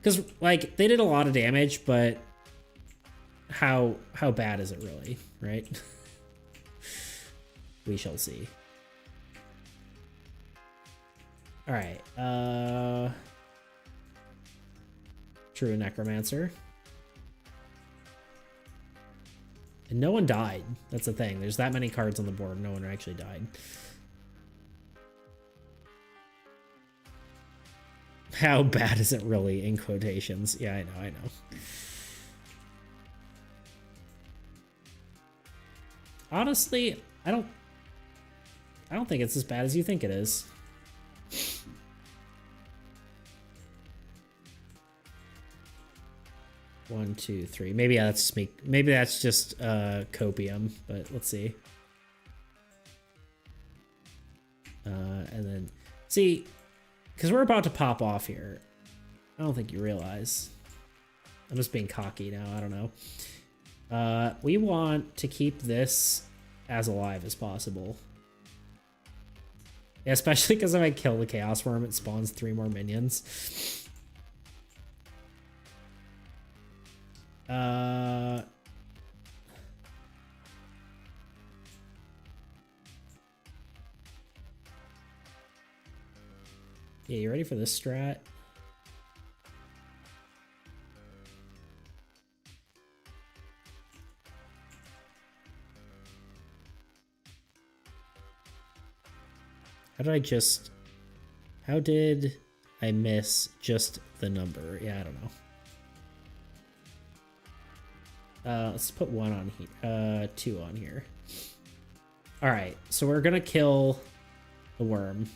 because like they did a lot of damage, but how bad is it really, right? We shall see. All right, True Necromancer. And no one died. That's the thing. There's that many cards on the board. No one actually died. How bad is it really, in quotations? Yeah, I know. Honestly, I don't think it's as bad as you think it is. One, 2, 3. Maybe that's just me. Maybe that's just copium, but let's see. And then see, because we're about to pop off here. I don't think you realize. I'm just being cocky now. I don't know. We want to keep this as alive as possible. Yeah, especially because if I kill the Chaos Worm, it spawns 3 more minions. Uh... Yeah, you ready for this strat? How did I miss just the number? Yeah, I don't know. Let's put 1 on here, 2 on here. All right, so we're gonna kill the worm.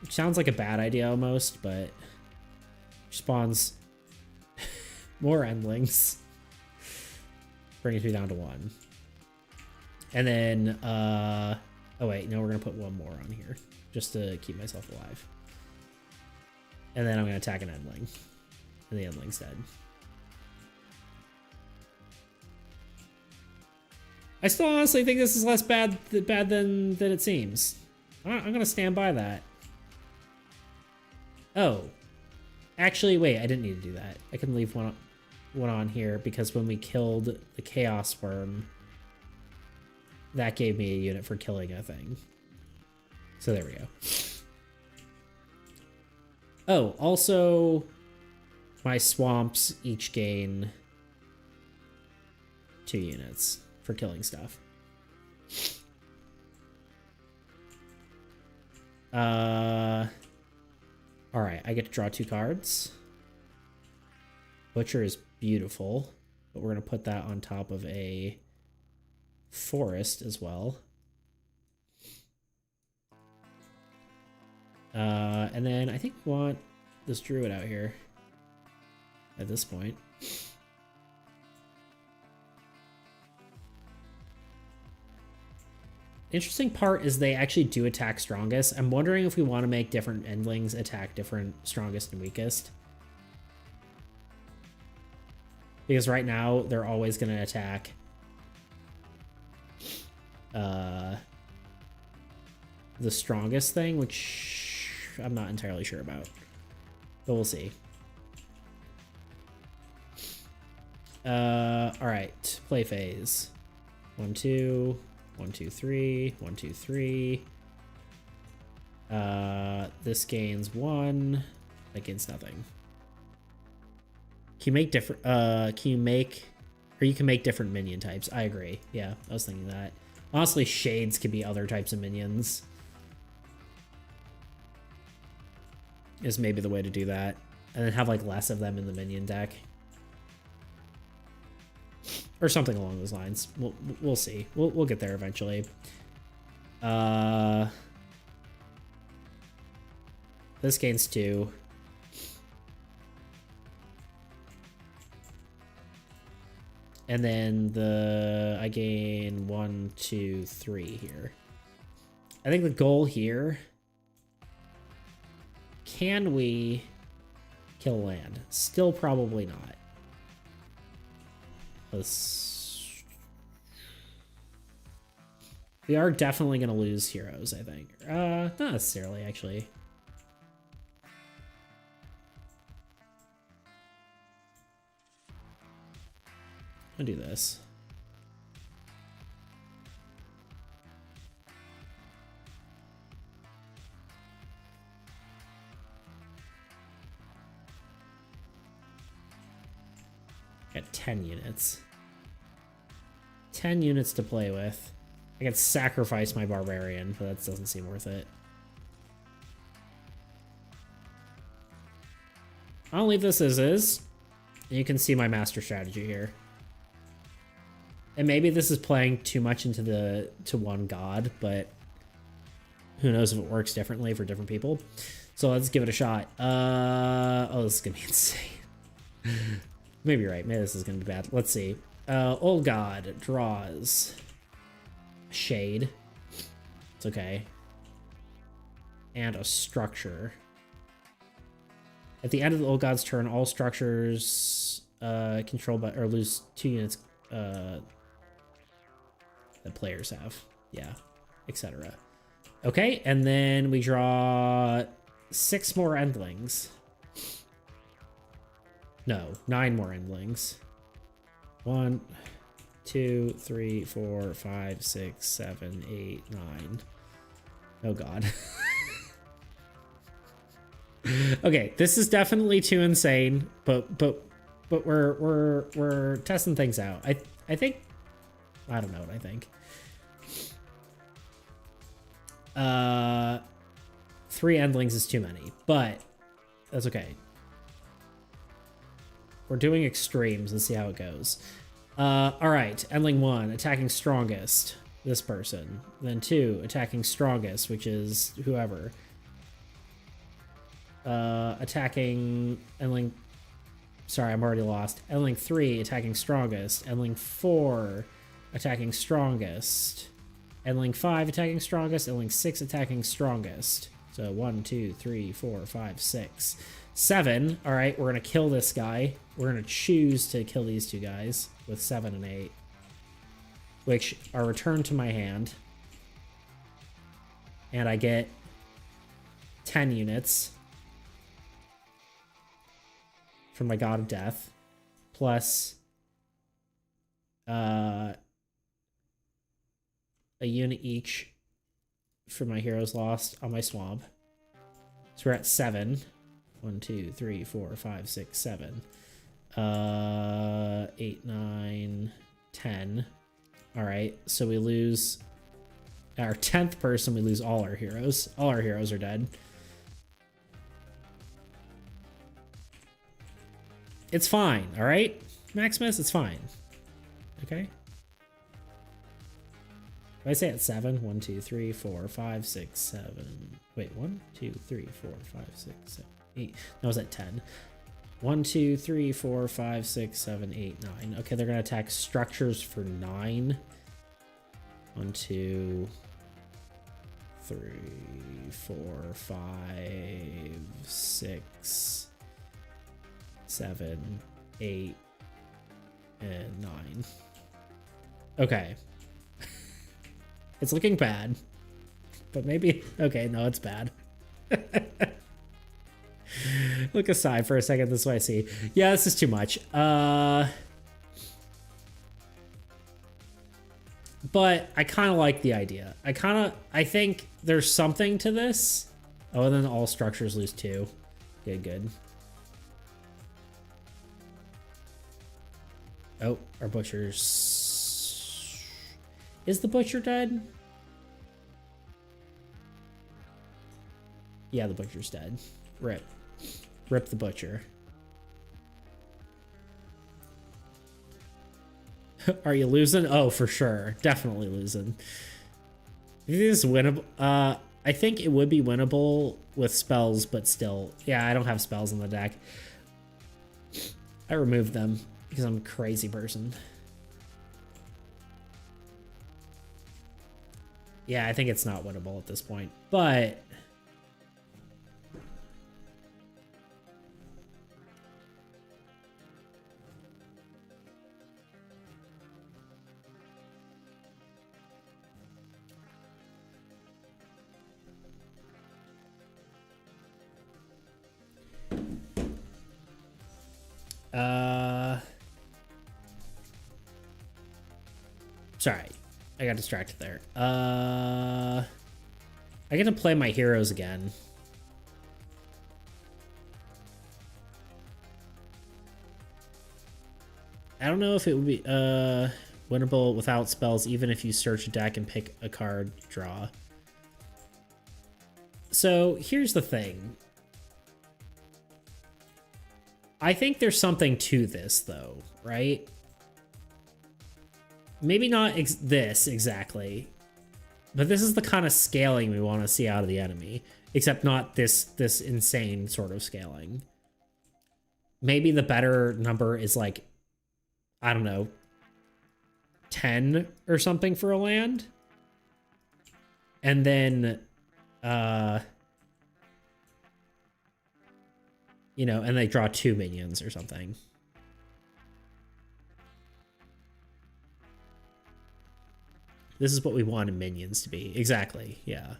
Which sounds like a bad idea almost, but spawns more endlings. Brings me down to 1. And then, oh wait, no, we're gonna put 1 more on here just to keep myself alive. And then I'm gonna attack an endling. And the endling's dead. I still honestly think this is less bad than it seems. I'm gonna stand by that. Oh. Actually, wait, I didn't need to do that. I can leave one on here because when we killed the Chaos Worm, that gave me a unit for killing a thing. So there we go. Oh, also, my swamps each gain 2 units for killing stuff. Alright, I get to draw 2 cards. Butcher is beautiful, but we're going to put that on top of a forest as well. And then I think we want this druid out here at this point. Interesting part is they actually do attack strongest. I'm wondering if we want to make different endlings attack different strongest and weakest. Because right now, they're always going to attack the strongest thing, which I'm not entirely sure about. But we'll see. Alright, play phase. 1, 2, 1, 2, 3, 1, 2, 3. This gains 1. That gains nothing. Can you make different, you can make different minion types. I agree. Yeah, I was thinking that. Honestly, shades could be other types of minions. Is maybe the way to do that. And then have like less of them in the minion deck. Or something along those lines. We'll see. We'll get there eventually. This gains 2. And then I gain 1, 2, 3 here. I think the goal here, can we kill land? Still probably not. We are definitely going to lose heroes, I think. Not necessarily, actually. I'll do this. Got 10 units. 10 units to play with. I could sacrifice my barbarian, but that doesn't seem worth it. I'll leave this as is. And you can see my master strategy here. And maybe this is playing too much into one god, but who knows if it works differently for different people. So let's give it a shot. Oh, this is gonna be insane. Maybe you're right. Maybe this is gonna be bad. Let's see. Old god draws shade. It's okay. And a structure. At the end of the old god's turn, all structures controlled by or lose 2 units that players have. Yeah, etc. Okay, and then we draw 6 more endlings. No, 9 more endlings. 1, 2, 3, 4, 5, 6, 7, 8, 9. Oh god. Okay, this is definitely too insane, but we're testing things out. I think I don't know what I think. 3 endlings is too many, but that's okay. We're doing extremes. Let's see how it goes. All right, endling 1, attacking strongest. This person. Then 2, attacking strongest, which is whoever. Attacking endling. Sorry, I'm already lost. Endling 3, attacking strongest. Endling 4, attacking strongest. Endling 5, attacking strongest. Endling 6, attacking strongest. So 1, 2, 3, 4, 5, 6, 7. All right, we're gonna kill this guy. We're gonna choose to kill these 2 guys with 7 and 8, which are returned to my hand, and I get 10 units from my God of Death, plus a unit each for my Heroes Lost on my swamp. So we're at 7. 1, 2, 3, 4, 5, 6, 7. 8, 9, 10. All right, so we lose our 10th person. We lose all our heroes. All our heroes are dead. It's fine, all right? Maximus, it's fine. Okay? If I say at 7, 1, 2, 3, 4, 5, 6, 7. Wait, 1, 2, 3, 4, 5, 6, 7, 8. No, I was at 10. 1, 2, 3, 4, 5, 6, 7, 8, 9. Okay, they're gonna attack structures for 9. 1, 2, 3, 4, 5, 6, 7, 8, and 9. Okay. It's looking bad. But maybe... Okay, no, it's bad. Look aside for a second. This is what I see. Yeah, this is too much. But I kind of like the idea. I think there's something to this. Oh, and then all structures lose 2. Good, good. Oh, our butcher's... Is the butcher dead? Yeah, the butcher's dead. Rip. Rip the butcher. Are you losing? Oh, for sure. Definitely losing. I think this is winnable. I think it would be winnable with spells, but still. Yeah, I don't have spells in the deck. I removed them because I'm a crazy person. Yeah, I think it's not winnable at this point, but... Sorry, I got distracted there. I get to play my heroes again. I don't know if it would be winnable without spells, even if you search a deck and pick a card, draw. So here's the thing. I think there's something to this, though, right? Maybe not this exactly, but this is the kind of scaling we want to see out of the enemy, except not this insane sort of scaling. Maybe the better number is like, I don't know, 10 or something for a land. And then, you know, and they draw 2 minions or something. This is what we wanted minions to be. Exactly, yeah.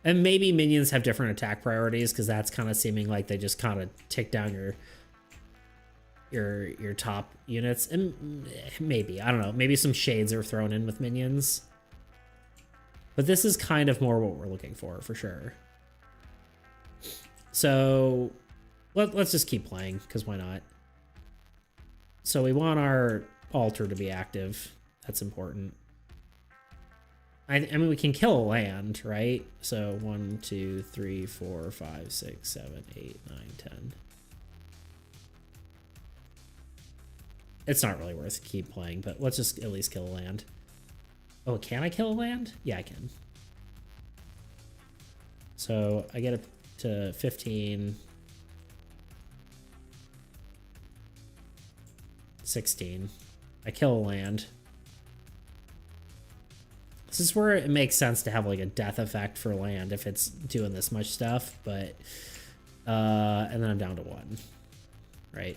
And maybe minions have different attack priorities, because that's kind of seeming like they just kind of tick down your... your top units, and maybe, I don't know, maybe some shades are thrown in with minions. But this is kind of more what we're looking for sure. So let's just keep playing, because why not? So we want our altar to be active. That's important. I mean, we can kill a land, right? So 1, 2, 3, 4, 5, 6, 7, 8, 9, 10. It's not really worth keep playing, but let's just at least kill a land. Oh, can I kill a land? Yeah, I can. So I get it to 15. 16. I kill a land. This is where it makes sense to have like a death effect for land if it's doing this much stuff, but and then I'm down to 1. Right?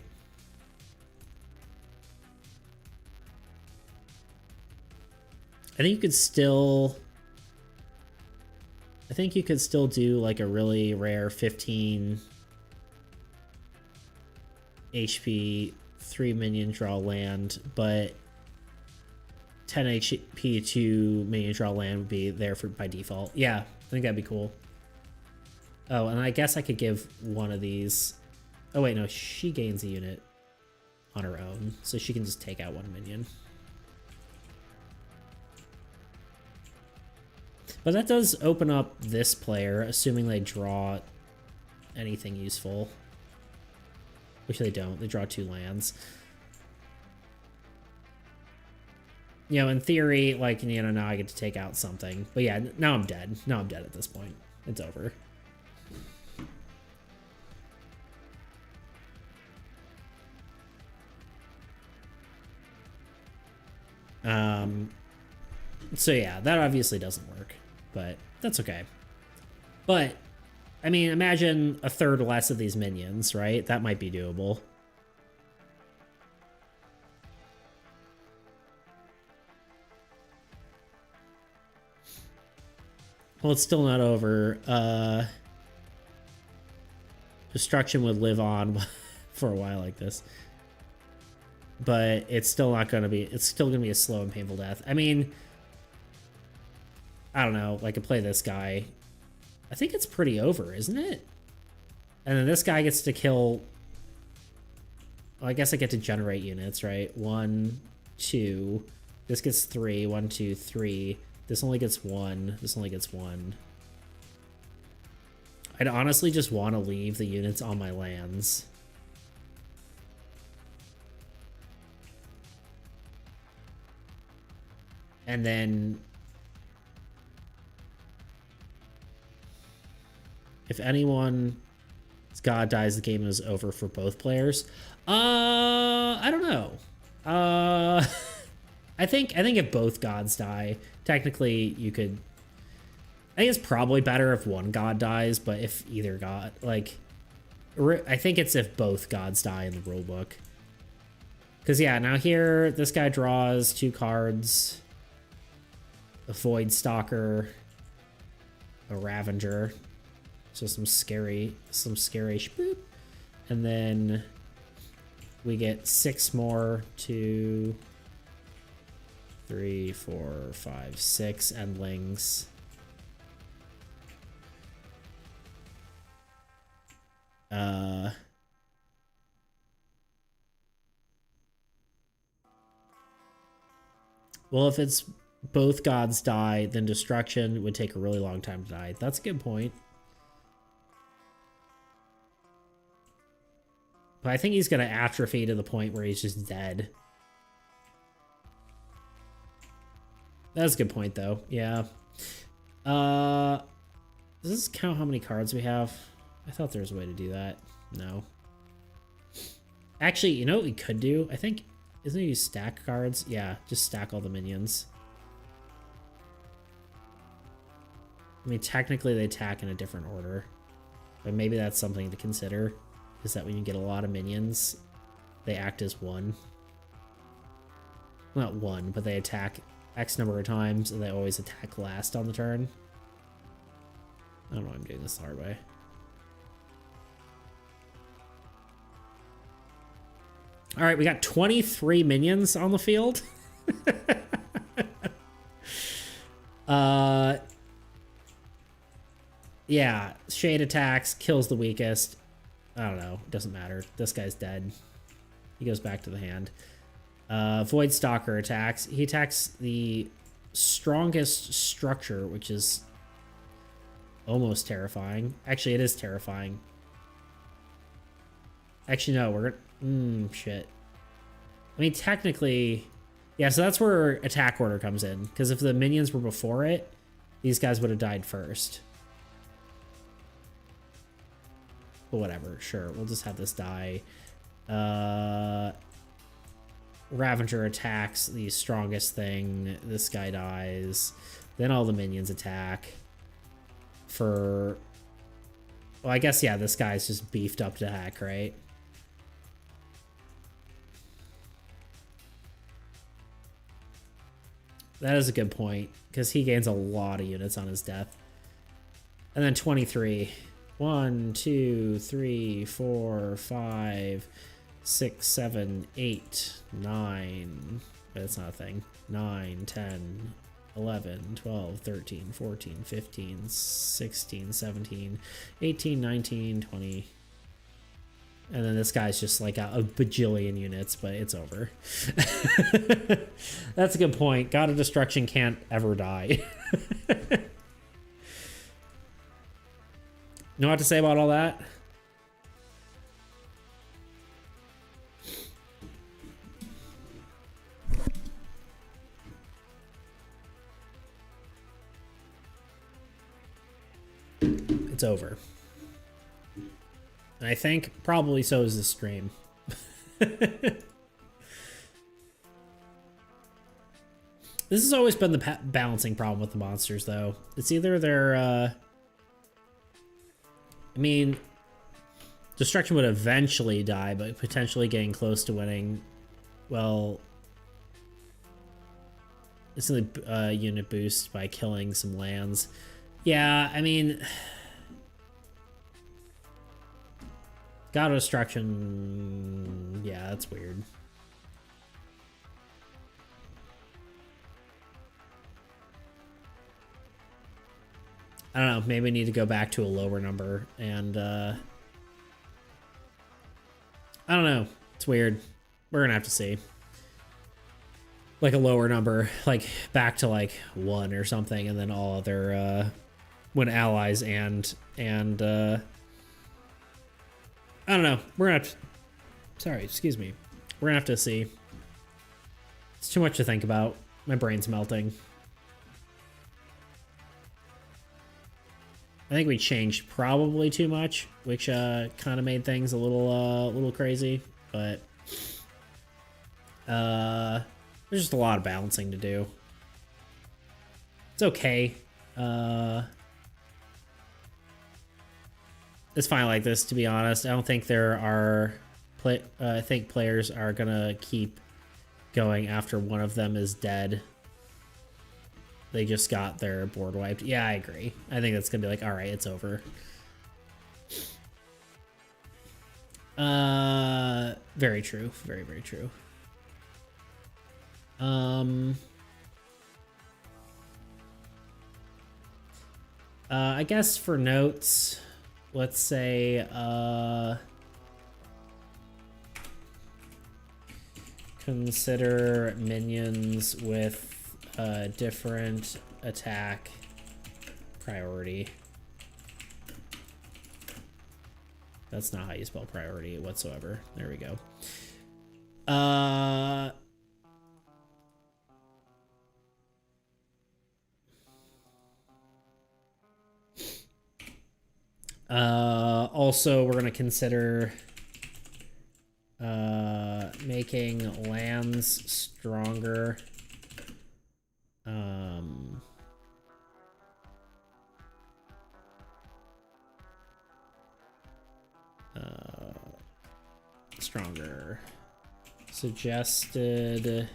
I think you could still do like a really rare 15 HP 3 minion draw land, but 10 HP 2 minion draw land would be there for by default. Yeah, I think that'd be cool. Oh, and I guess I could give one of these. Oh wait, no, she gains a unit on her own, so she can just take out 1 minion. But that does open up this player, assuming they draw anything useful. Which they don't. They draw 2 lands. You know, in theory, like, you know, now I get to take out something. But yeah, now I'm dead. Now I'm dead at this point. It's over. So yeah, that obviously doesn't work. But that's okay. But, I mean, imagine a third less of these minions, right? That might be doable. Well, it's still not over. Destruction would live on for a while like this. But it's still not going to be... It's still going to be a slow and painful death. I mean... I don't know. I could play this guy. I think it's pretty over, isn't it? And then this guy gets to kill... Well, I guess I get to generate units, right? 1, 2. This gets 3. 1, 2, 3. This only gets 1. This only gets 1. I'd honestly just want to leave the units on my lands. And then... If anyone's god dies, the game is over for both players. I don't know. I think if both gods die, technically you could... I think it's probably better if one god dies, but if either god... Like, I think it's if both gods die in the rulebook. Because, yeah, now here, this guy draws 2 cards. A Void Stalker. A Ravager. So some scary boop. And then we get 6 more, 2, 3, 4, 5, 6 endlings. Well, if it's both gods die, then destruction would take a really long time to die. That's a good point. But I think he's going to atrophy to the point where he's just dead. That's a good point, though. Yeah. Does this count how many cards we have? I thought there was a way to do that. No. Actually, you know what we could do? I think... Isn't it you stack cards? Yeah, just stack all the minions. I mean, technically they attack in a different order. But maybe that's something to consider. Is that when you get a lot of minions, they act as 1. Not 1, but they attack X number of times, and they always attack last on the turn. I don't know why I'm doing this the hard way. All right, we got 23 minions on the field. Yeah, shade attacks, kills the weakest. I don't know, doesn't matter. This guy's dead. He goes back to the hand. Void Stalker attacks. He attacks the strongest structure, which is almost terrifying. Actually, it is terrifying. Actually, no, we're gonna... shit. I mean, technically... Yeah, so that's where attack order comes in. Because if the minions were before it, these guys would have died first. But whatever, sure. We'll just have this die. Ravager attacks the strongest thing. This guy dies. Then all the minions attack. For... Well, I guess, yeah, this guy's just beefed up to attack, right? That is a good point, because he gains a lot of units on his death. And then 23. 1, 2, 3, 4, 5, 6, 7, 8, 9. That's not a thing. 9, 10, 11, 12, 13, 14, 15, 16, 17, 18, 19, 20. And then this guy's just like a bajillion units, but it's over. That's a good point. God of Destruction can't ever die. Know what to say about all that? It's over. And I think probably so is this stream. This has always been the balancing problem with the monsters, though. It's either they're, I mean, Destruction would eventually die, but potentially getting close to winning, well, it's a unit boost by killing some lands. Yeah, I mean... God of Destruction... Yeah, that's weird. I don't know, maybe we need to go back to a lower number, and, I don't know. It's weird. We're gonna have to see. Like a lower number, like back to like 1 or something, and then all other, when allies and, I don't know. We're gonna have to... Sorry, excuse me. We're gonna have to see. It's too much to think about. My brain's melting. I think we changed probably too much, which kind of made things a little crazy, but there's just a lot of balancing to do. It's okay. It's fine like this, to be honest. I don't think there are... I think players are gonna keep going after one of them is dead. They just got their board wiped. Yeah, I agree. I think that's gonna be like, alright, it's over. Very true. Very, very true. I guess for notes... Let's say, consider minions with a different attack priority. That's not how you spell priority whatsoever. There we go. Also, we're going to consider making lands stronger. Stronger. Suggested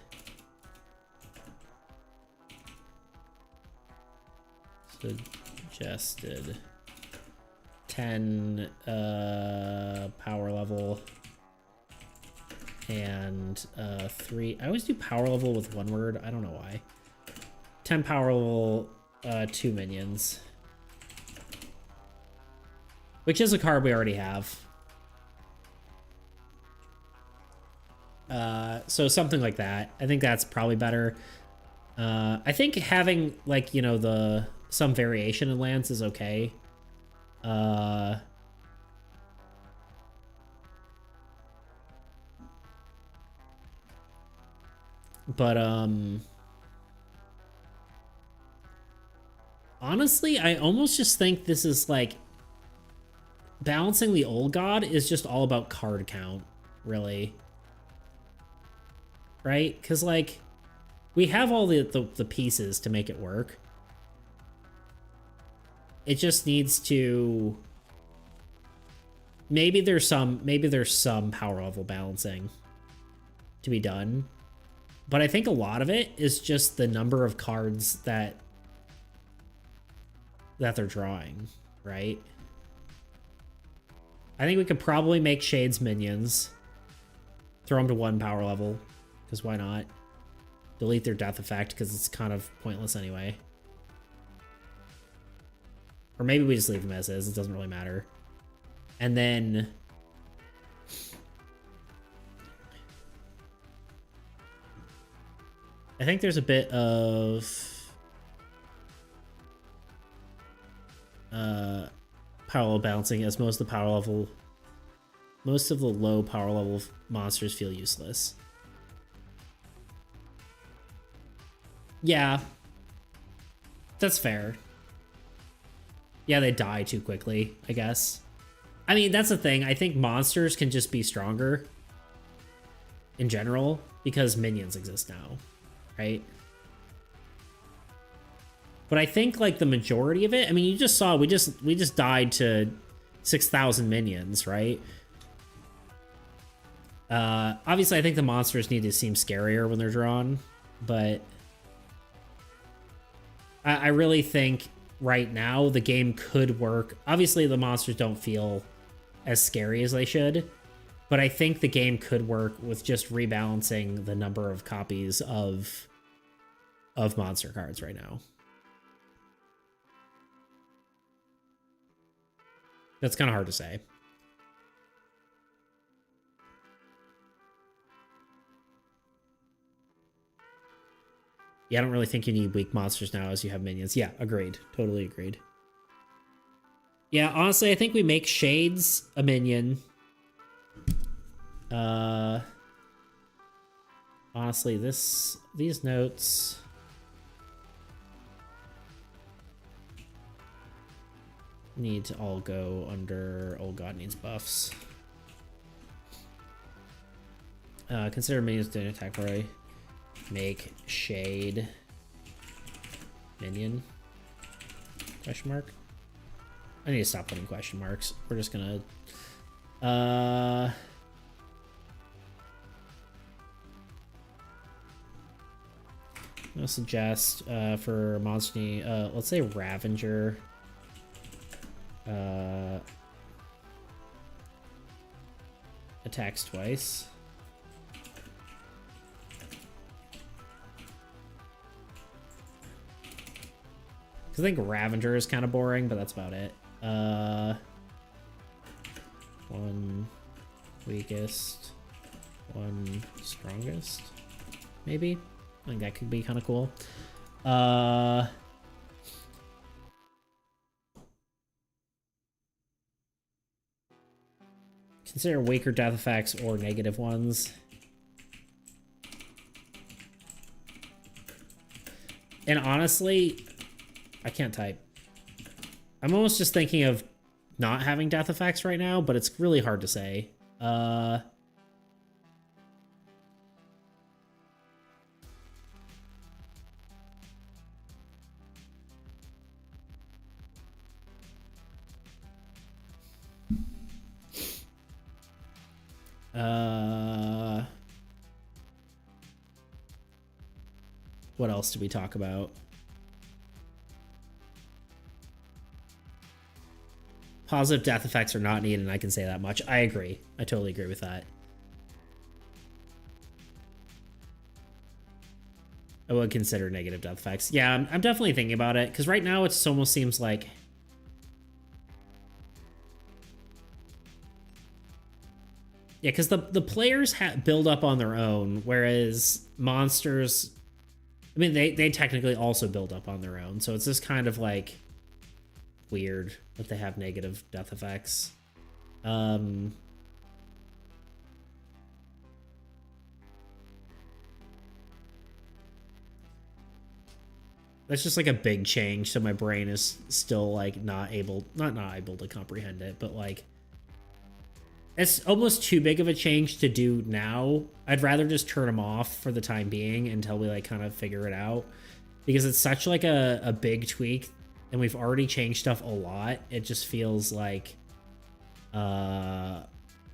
10 power level and 3. I always do power level with 1 word. I don't know why. 10 power level, 2 minions. Which is a card we already have. So something like that. I think that's probably better. I think having, like, you know, some variation in lands is okay. But honestly, I almost just think this is like balancing the old god is just all about card count, really. Right? Because, like, we have all the pieces to make it work. It just needs to... Maybe there's some power level balancing to be done. But I think a lot of it is just the number of cards that they're drawing, right? I think we could probably make Shades minions. Throw them to 1 power level, because why not? Delete their death effect, because it's kind of pointless anyway. Or maybe we just leave them as is, it doesn't really matter. And then... I think there's a bit of... power level balancing, as most of the low power level monsters feel useless. Yeah. That's fair. Yeah, they die too quickly, I guess. I mean, that's the thing. I think monsters can just be stronger in general because minions exist now, right? But I think, like, the majority of it, I mean, you just saw we just died to 6,000 minions, right? Obviously, I think the monsters need to seem scarier when they're drawn, but I really think right now the game could work. Obviously, the monsters don't feel as scary as they should, but I think the game could work with just rebalancing the number of copies of monster cards right now. That's kind of hard to say. Yeah, I don't really think you need weak monsters now as you have minions. Yeah, agreed. Totally agreed. Yeah, honestly, I think we make Shades a minion. Honestly, these notes... need to all go under Old God Needs Buffs. Consider minions doing attack party. Make Shade minion? Question mark? I need to stop putting question marks. We're just gonna... I'll suggest for monster, let's say Ravager. Attacks twice. I think Ravager is kind of boring, but that's about it. 1 weakest, 1 strongest, maybe. I think that could be kind of cool. Consider weaker death effects or negative ones. And honestly, I can't type. I'm almost just thinking of not having death effects right now, but it's really hard to say. What else do we talk about? Positive death effects are not needed, and I can say that much. I agree. I totally agree with that. I would consider negative death effects. Yeah, I'm definitely thinking about it, because right now it almost seems like... Yeah, because the players build up on their own, whereas monsters... I mean, they technically also build up on their own, so it's just kind of like weird that they have negative death effects. That's just like a big change, so my brain is still like not able to comprehend it, but like it's almost too big of a change to do now. I'd rather just turn them off for the time being until we like kind of figure it out, because it's such like a big tweak, and we've already changed stuff a lot. It just feels like we're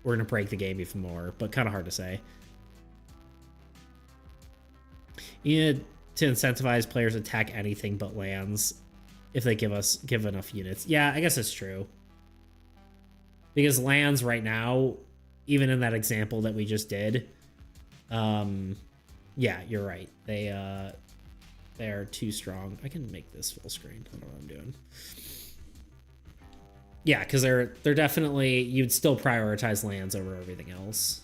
gonna break the game even more, but kind of hard to say. You need to incentivize players to attack anything but lands if they give enough units. Yeah, I guess it's true. Because lands right now, even in that example that we just did, yeah, you're right. They are too strong. I can make this full screen. I don't know what I'm doing. Yeah, because they're definitely, you'd still prioritize lands over everything else.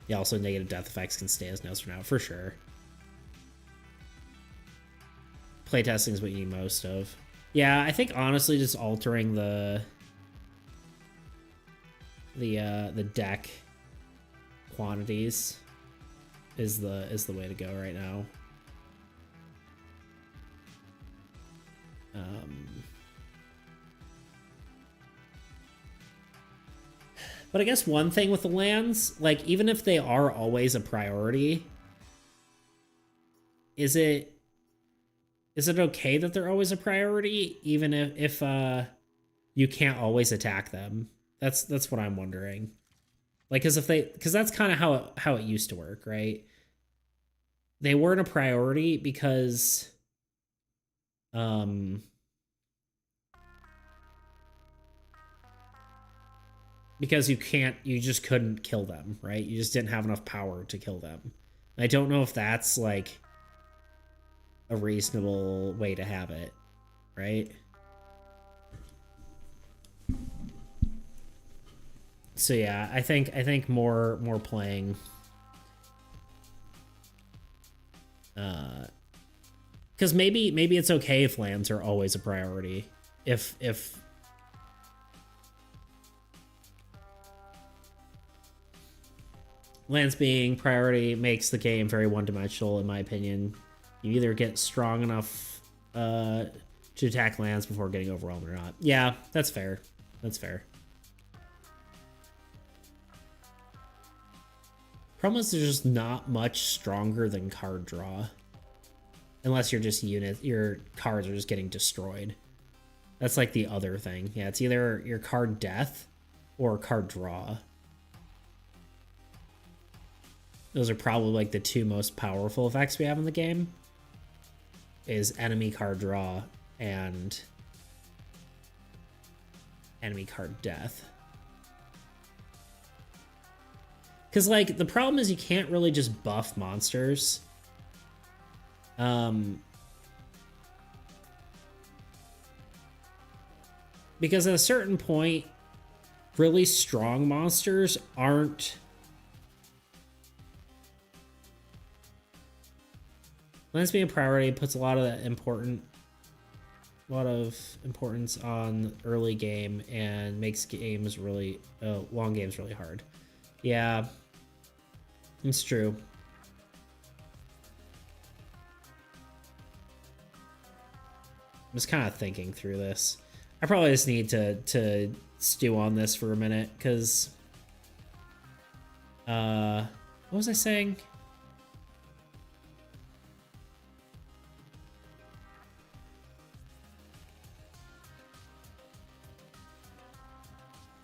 Yeah, also negative death effects can stay as no's for now, for sure. Playtesting is what you need most of. Yeah, I think honestly just altering the deck quantities is the way to go right now. But I guess one thing with the lands, like even if they are always a priority, is it okay that they're always a priority, even if you can't always attack them? That's what I'm wondering. Like, because that's kind of how it used to work, right? They weren't a priority because you just couldn't kill them, right? You just didn't have enough power to kill them. I don't know if that's like a reasonable way to have it, right? So yeah, I think more playing, because maybe it's okay if lands are always a priority, if lands being priority makes the game very one-dimensional, in my opinion. You either get strong enough to attack lands before getting overwhelmed or not. Yeah, that's fair. That's fair. Problem is, there's just not much stronger than card draw, unless you're just your cards are just getting destroyed. That's like the other thing. Yeah, it's either your card death or card draw. Those are probably like the two most powerful effects we have in the game, is enemy card draw and enemy card death. Because like the problem is you can't really just buff monsters. Because at a certain point, really strong monsters aren't... Lands being a priority puts a lot of importance on early game and makes games really long games really hard. Yeah, it's true. I'm just kind of thinking through this. I probably just need to stew on this for a minute, because what was I saying?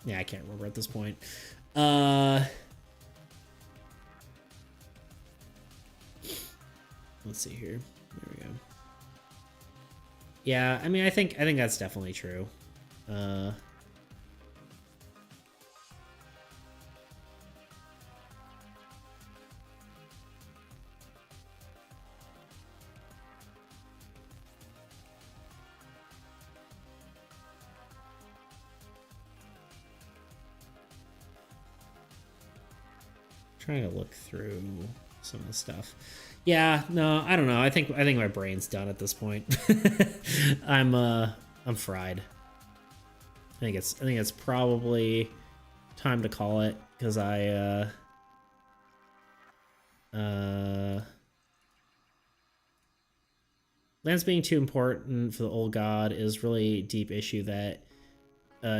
Yeah, I can't remember at this point. Let's see here. There we go. Yeah, I mean, I think that's definitely true. Trying to look through some of the stuff. Yeah, no, I don't know. I think my brain's done at this point. I'm fried. I think it's probably time to call it, because lands being too important for the old god is really a deep issue that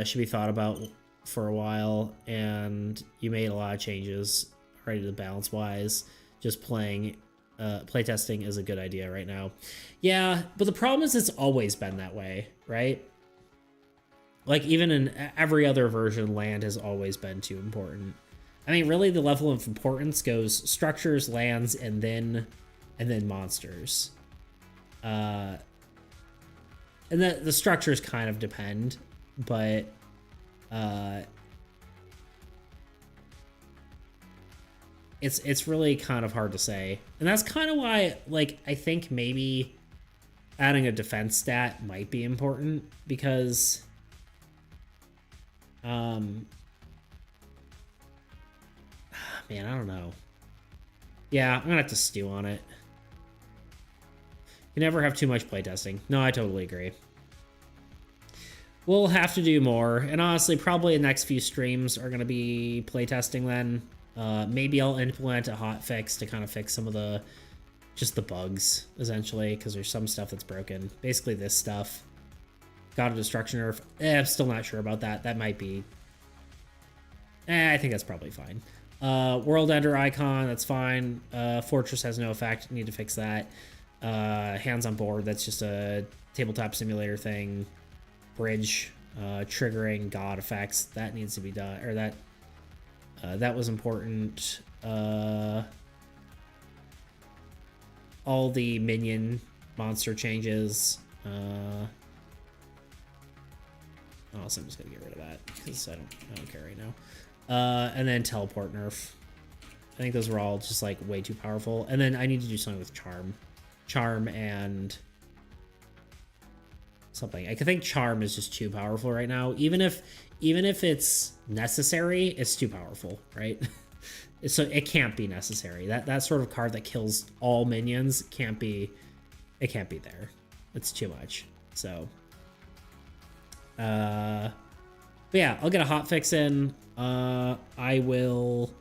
should be thought about for a while, and you made a lot of changes already to balance wise. Just playtesting is a good idea right now. Yeah, but the problem is it's always been that way, right? Like, even in every other version, land has always been too important. I mean, really, the level of importance goes structures, lands, and then monsters. And the structures kind of depend, but it's really kind of hard to say. And that's kind of why, like, I think maybe adding a defense stat might be important, because man, I don't know. Yeah, I'm gonna have to stew on it. You never have too much playtesting. No, I totally agree. We'll have to do more, and honestly, probably the next few streams are gonna be playtesting then. Maybe I'll implement a hotfix to kind of fix some of the bugs, essentially, because there's some stuff that's broken. Basically this stuff. God of Destruction nerf. I'm still not sure about that. That might be... I think that's probably fine. World Ender icon, that's fine. Fortress has no effect. Need to fix that. Hands on board, that's just a tabletop simulator thing. Bridge, triggering god effects, that needs to be done. Or that was important. All the minion monster changes. Also, I'm just gonna get rid of that because I don't care right now. And then teleport nerf. I think those were all just like way too powerful. And then I need to do something with charm and something. I think charm is just too powerful right now. Even if it's necessary, it's too powerful, right? So it can't be necessary. That sort of card that kills all minions can't be there. It's too much. So but yeah, I'll get a hotfix in. I will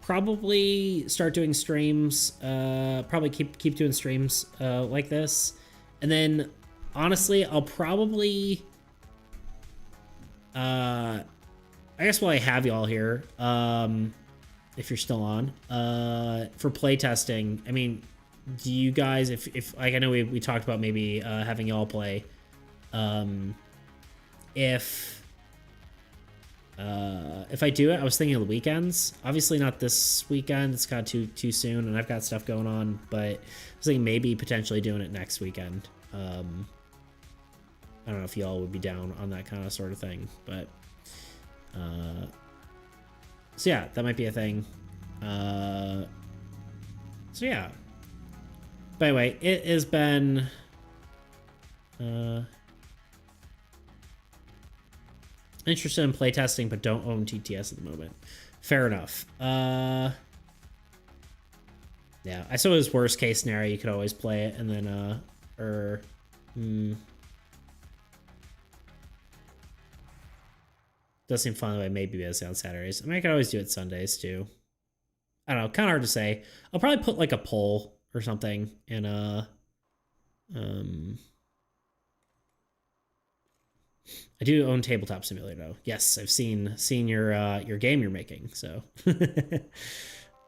probably start doing streams. Probably keep doing streams like this, and then honestly, I'll probably I guess while I have y'all here, if you're still on, for playtesting, I mean, do you guys, if like, I know we talked about maybe having y'all play, if I do it, I was thinking of the weekends. Obviously not this weekend, it's kind of too soon, and I've got stuff going on, but I was thinking maybe potentially doing it next weekend. I don't know if y'all would be down on that kind of sort of thing, but so yeah, that might be a thing. So yeah. By the way, it has been interested in playtesting, but don't own TTS at the moment. Fair enough. Yeah, I suppose worst case scenario, you could always play it and then does seem fun the way maybe busy on Saturdays. I mean, I could always do it Sundays too. I don't know, kind of hard to say. I'll probably put like a poll or something in I do own Tabletop Simulator though. Yes, I've seen your game you're making, so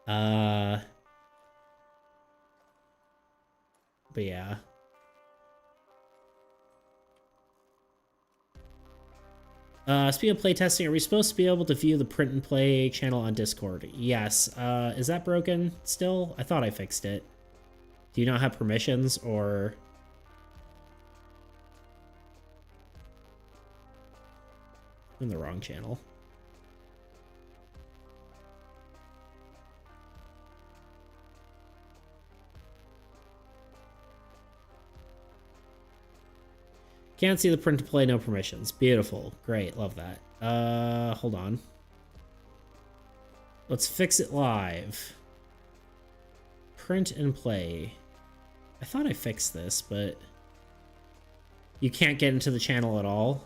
but yeah. Speaking of playtesting, are we supposed to be able to view the print and play channel on Discord? Yes. Is that broken still? I thought I fixed it. Do you not have permissions, or in the wrong channel. Can't see the print to play, no permissions. Beautiful. Great. Love that. Hold on. Let's fix it live. Print and play. I thought I fixed this, but you can't get into the channel at all.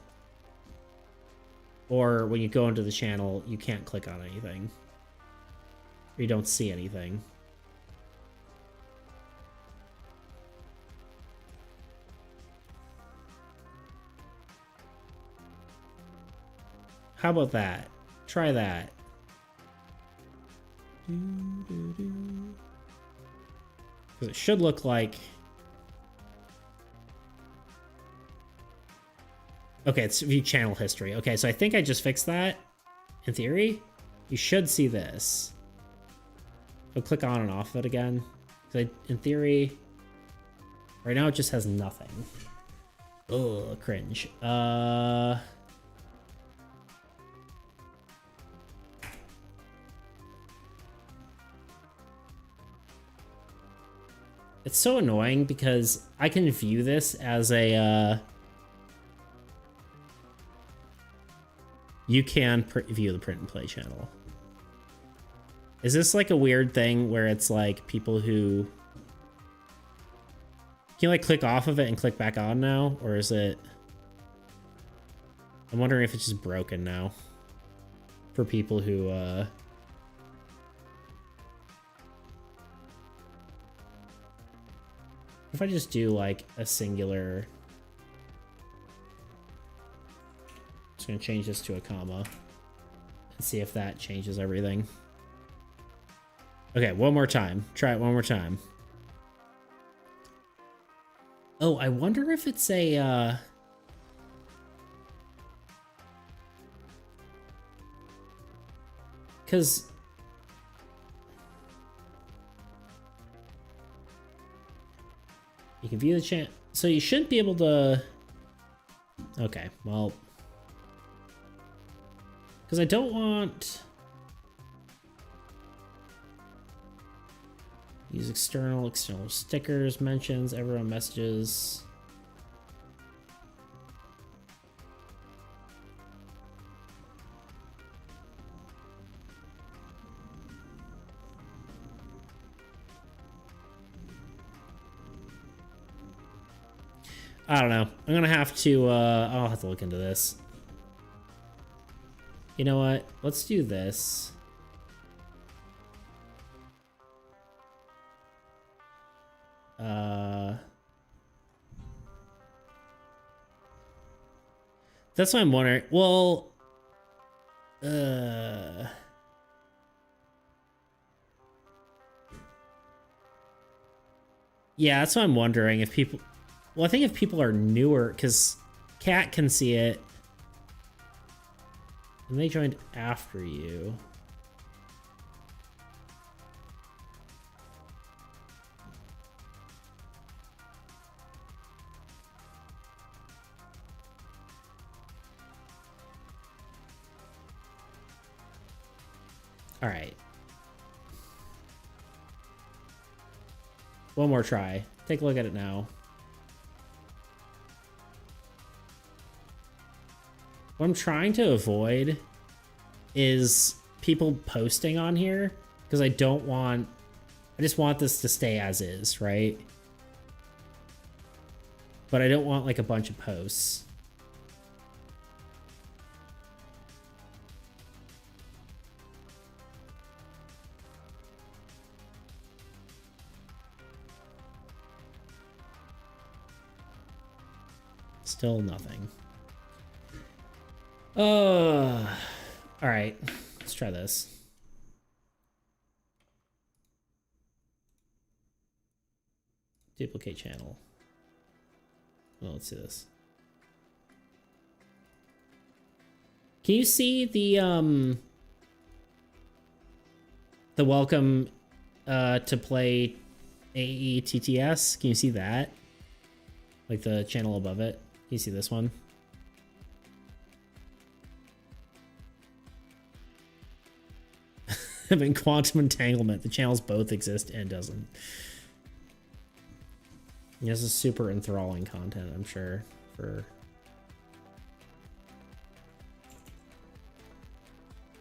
Or when you go into the channel, you can't click on anything. Or you don't see anything. How about that? Try that. Because it should look like... Okay, it's view channel history. Okay, so I think I just fixed that. In theory, you should see this. So click on and off of it again. So in theory, right now it just has nothing. Ugh, cringe. It's so annoying because I can view this as a, you can view the print and play channel. Is this like a weird thing where it's like people who... Can you like click off of it and click back on now? Or is it... I'm wondering if it's just broken now. For people who, if I just do like a singular... I'm just gonna change this to a comma and see if that changes everything. Okay, one more time. Try it one more time. Oh, I wonder if it's a, because you can view the chat, so you shouldn't be able to... Okay, well, because I don't want... Use external stickers, mentions, everyone messages. I don't know. I'm gonna have to, I'll have to look into this. You know what? Let's do this. That's what I'm wondering. Well, yeah, that's what I'm wondering if people... Well, I think if people are newer, because Cat can see it. And they joined after you. All right. One more try. Take a look at it now. What I'm trying to avoid is people posting on here, because I don't want... I just want this to stay as is, right? But I don't want like a bunch of posts. Still nothing. All right, let's try this. Duplicate channel. Well, let's see this. Can you see the welcome to play AETTS? Can you see that? Like the channel above it? Can you see this one? I'm in quantum entanglement. The channels both exist and doesn't. This is super enthralling content, I'm sure. For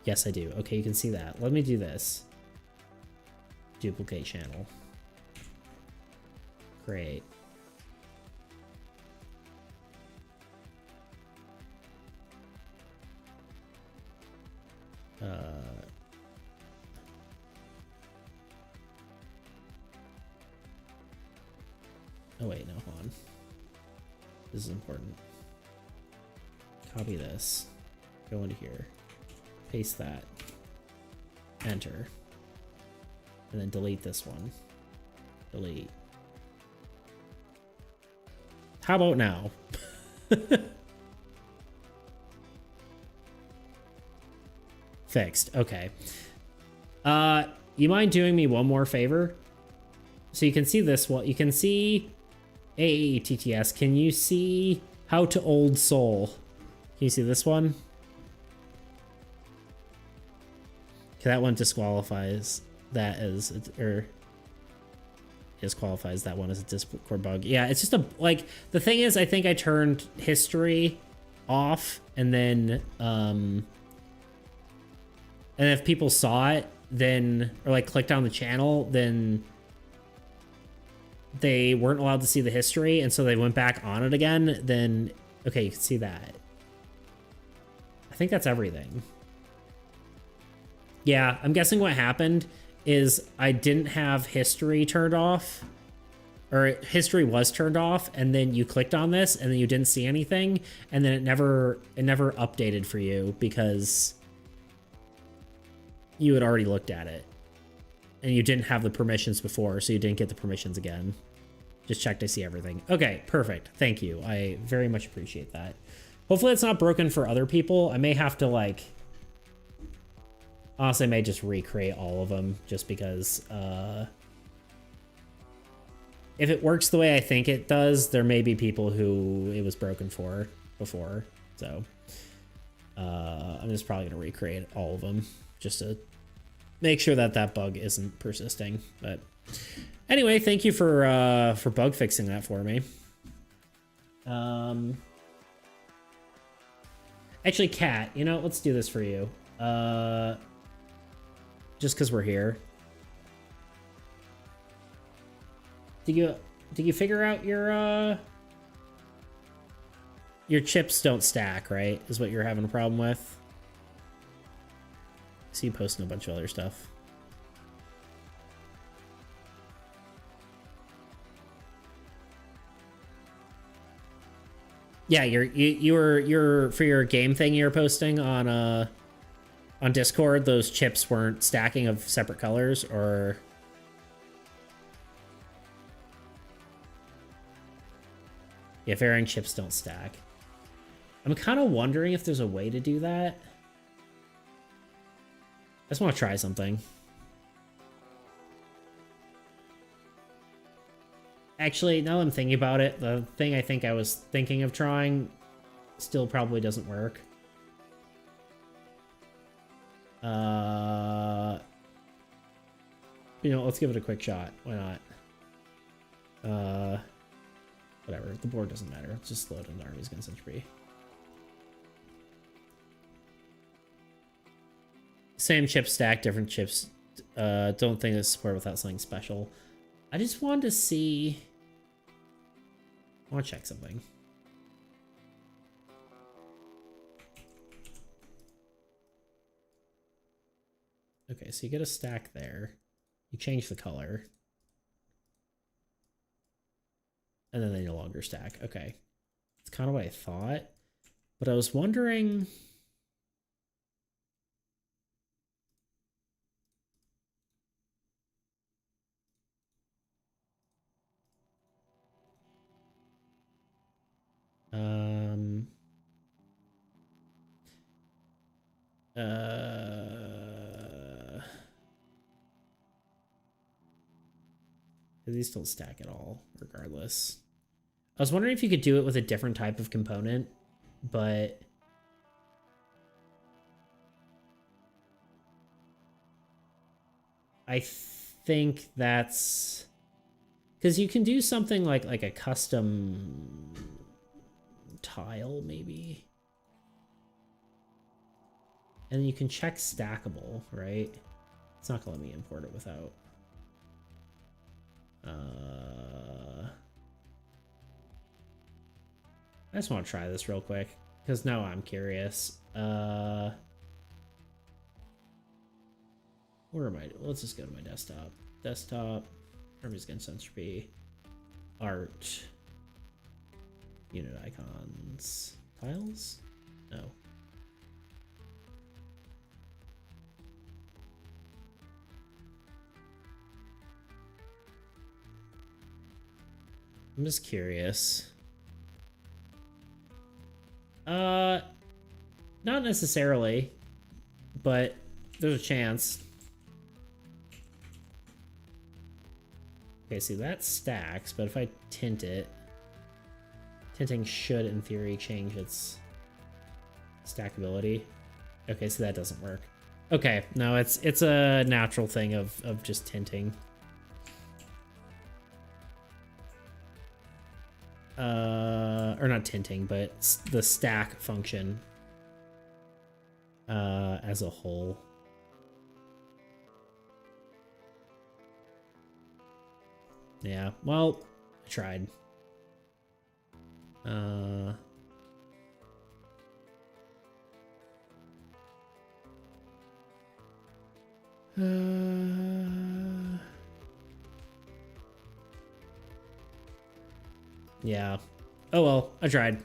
yes, I do. Okay, you can see that. Let me do this. Duplicate channel. Great. Oh wait, no, hold on. This is important. Copy this. Go into here. Paste that. Enter. And then delete this one. Delete. How about now? Fixed. Okay. You mind doing me one more favor? So you can see this one. You can see AATTS. Can you see How to Old Soul? Can you see this one? Okay, that one disqualifies that as, or disqualifies that one as a Discord bug. Yeah, it's just a, like, the thing is, I think I turned history off, and then if people saw it, then, or like clicked on the channel, then they weren't allowed to see the history, and so they went back on it again, then, okay, you can see that. I think that's everything. Yeah, I'm guessing what happened is I didn't have history turned off, or history was turned off, and then you clicked on this, and then you didn't see anything, and then it never updated for you because you had already looked at it, and you didn't have the permissions before, so you didn't get the permissions again. Just checked, I see everything. Okay, perfect. Thank you. I very much appreciate that. Hopefully it's not broken for other people. I may have to, like, honestly, I may just recreate all of them just because if it works the way I think it does, there may be people who it was broken for before. So I'm just probably going to recreate all of them just to make sure that that bug isn't persisting. But anyway, thank you for bug fixing that for me. Actually, Kat, you know, let's do this for you. Just because we're here. Did you figure out your chips don't stack, right? Is what you're having a problem with? I see you posting a bunch of other stuff. Yeah, you're for your game thing you're posting on Discord, those chips weren't stacking of separate colors, or yeah, varying chips don't stack. I'm kind of wondering if there's a way to do that. I just want to try something. Actually, now that I'm thinking about it, the thing I think I was thinking of trying still probably doesn't work. You know, let's give it a quick shot. Why not? Whatever. The board doesn't matter. Let's just load into Armies against Entropy. Same chip stack, different chips. Don't think it's supported without something special. I just wanted to see. I want to check something. Okay, so you get a stack there. You change the color. And then they no longer stack. Okay. It's kind of what I thought. But I was wondering. These don't stack at all, regardless. I was wondering if you could do it with a different type of component, but I think that's because you can do something like a custom tile, maybe. And you can check stackable, right? It's not gonna let me import it without. I just want to try this real quick because now I'm curious. Where am I? Let's just go to my desktop. Desktop, Armies against Entropy, art, unit icons, tiles? No. I'm just curious. Not necessarily, but there's a chance. Okay, see, that stacks, but if I tint it, tinting should, in theory, change its stackability. Okay, so that doesn't work. Okay, no, it's a natural thing of just tinting. Or not tinting, but the stack function as a whole. Yeah, well, I tried. Yeah. Oh well, I tried.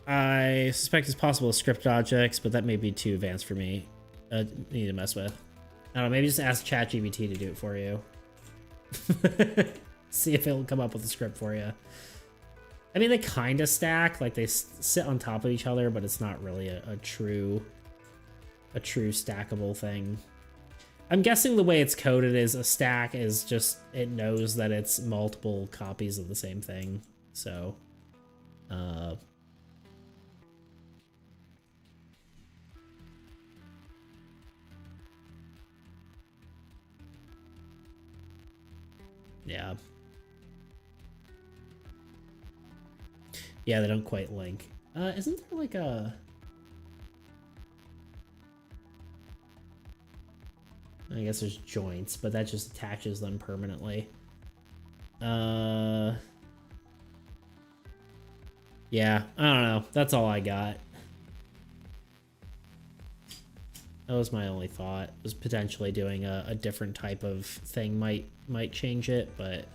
I suspect it's possible with script objects, but that may be too advanced for me. Need to mess with. I don't know, maybe just ask ChatGPT to do it for you. See if it'll come up with a script for you. I mean, they kind of stack, like they sit on top of each other, but it's not really a true stackable thing. I'm guessing the way it's coded is a stack is just, it knows that it's multiple copies of the same thing. So, yeah. Yeah, they don't quite link. Isn't there like a... I guess there's joints, but that just attaches them permanently. Yeah, I don't know. That's all I got. That was my only thought. Was potentially doing a different type of thing might change it, but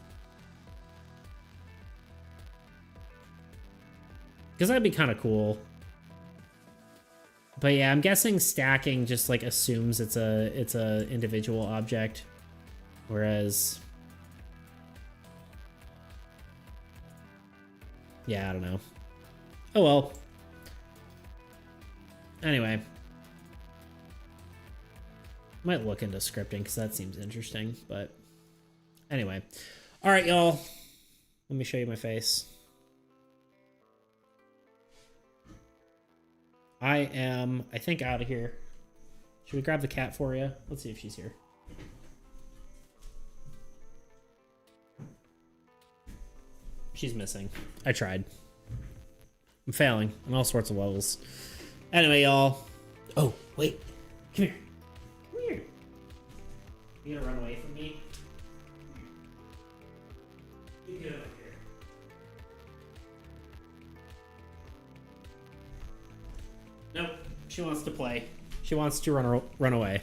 because that'd be kind of cool. But yeah, I'm guessing stacking just like assumes it's a individual object, whereas yeah, I don't know. Oh well. Anyway, might look into scripting because that seems interesting. But anyway, all right, y'all. Let me show you my face. I am, I think, out of here. Should we grab the cat for you? Let's see if she's here. She's missing. I tried. I'm failing on all sorts of levels. Anyway, y'all. Oh, wait. Come here. Come here. You gonna run away from me? You get over here. Nope, she wants to play. She wants to run away.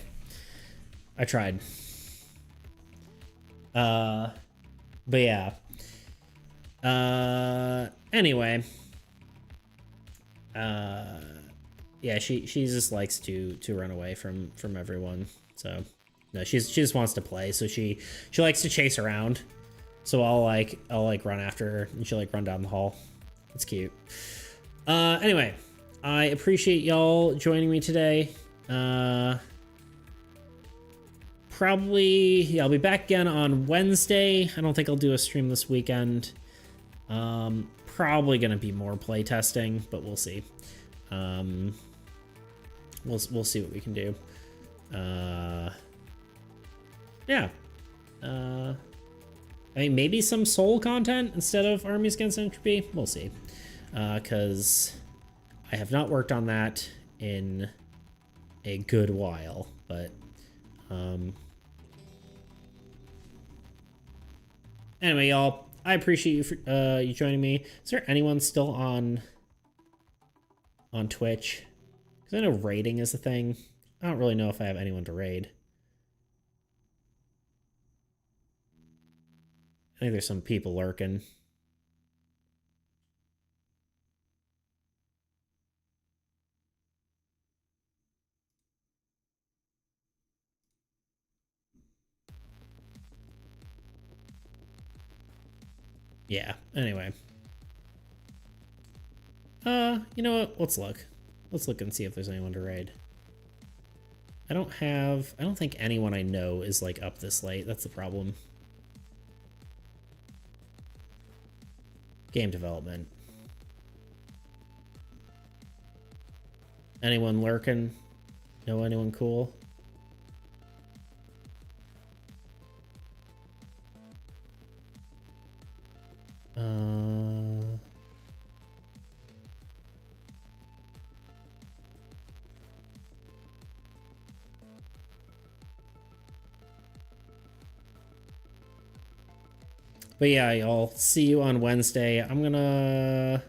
I tried. But yeah. Anyway. Yeah, she just likes to run away from everyone. So no, she just wants to play. So she likes to chase around. So I'll run after her and she'll like run down the hall. It's cute. Anyway. I appreciate y'all joining me today. Probably, yeah, I'll be back again on Wednesday. I don't think I'll do a stream this weekend. Probably gonna be more playtesting, but we'll see. We'll see what we can do. Yeah. I mean, maybe some soul content instead of Armies against Entropy. We'll see. Because I have not worked on that in a good while, but anyway, y'all, I appreciate you for you joining me. Is there anyone still on Twitch? Because I know raiding is a thing. I don't really know if I have anyone to raid. I think there's some people lurking. Yeah, anyway. You know what? Let's look. Let's look and see if there's anyone to raid. I don't think anyone I know is like up this late. That's the problem. Game development. Anyone lurking? Know anyone cool? But yeah, y'all, see you on Wednesday. I'm gonna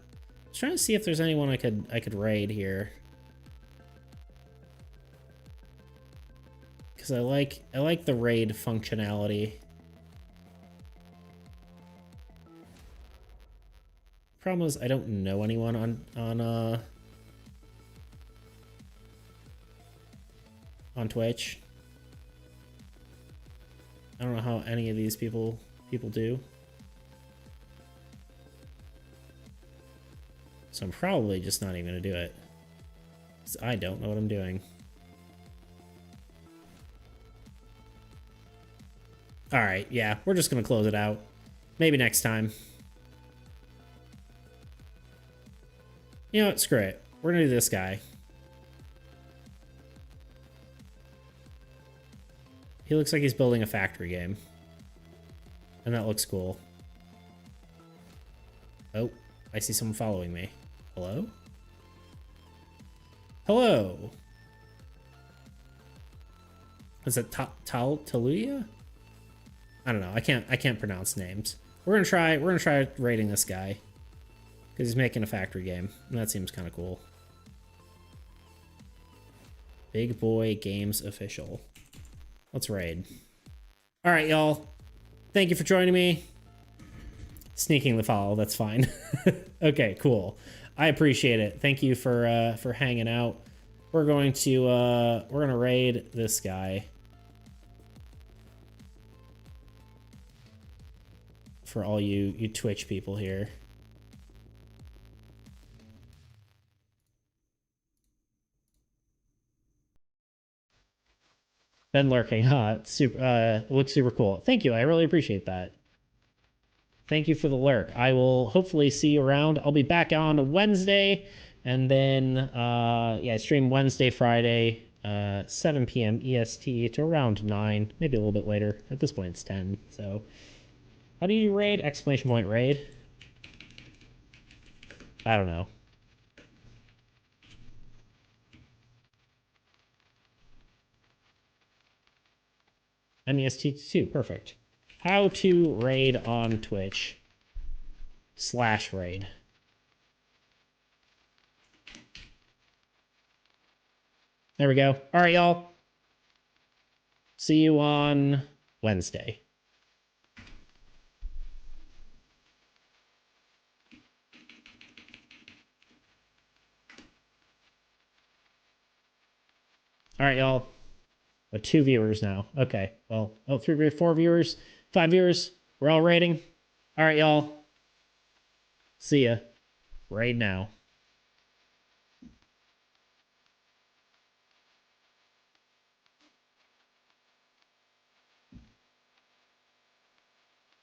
try to see if there's anyone I could raid here. Cause I like the raid functionality. Problem is I don't know anyone on Twitch. I don't know how any of these people do. So I'm probably just not even gonna do it. 'Cause I don't know what I'm doing. Alright, yeah, we're just gonna close it out. Maybe next time. You know what, screw it. We're gonna do this guy. He looks like he's building a factory game. And that looks cool. Oh, I see someone following me. Hello? Hello? Is it Taluya? I don't know. I can't pronounce names. We're gonna try raiding this guy. Because he's making a factory game. And that seems kind of cool. Big Boy Games Official. Let's raid. Alright, y'all. Thank you for joining me. Sneaking the follow, that's fine. Okay, cool. I appreciate it. Thank you for hanging out. We're gonna raid this guy. For all you Twitch people here. Been lurking, huh? Super, looks super cool. Thank you. I really appreciate that. Thank you for the lurk. I will hopefully see you around. I'll be back on Wednesday, and then yeah, stream Wednesday, Friday, 7 p.m. EST to around 9, maybe a little bit later. At this point, it's 10. So, how do you raid? Exclamation point raid. I don't know. MEST2, perfect. How to raid on Twitch /raid. There we go. All right, y'all. See you on Wednesday. All right, y'all. 2 viewers now. Okay. Well, 3, 4 viewers, 5 viewers. We're all raiding. All right, y'all. See ya. Right now.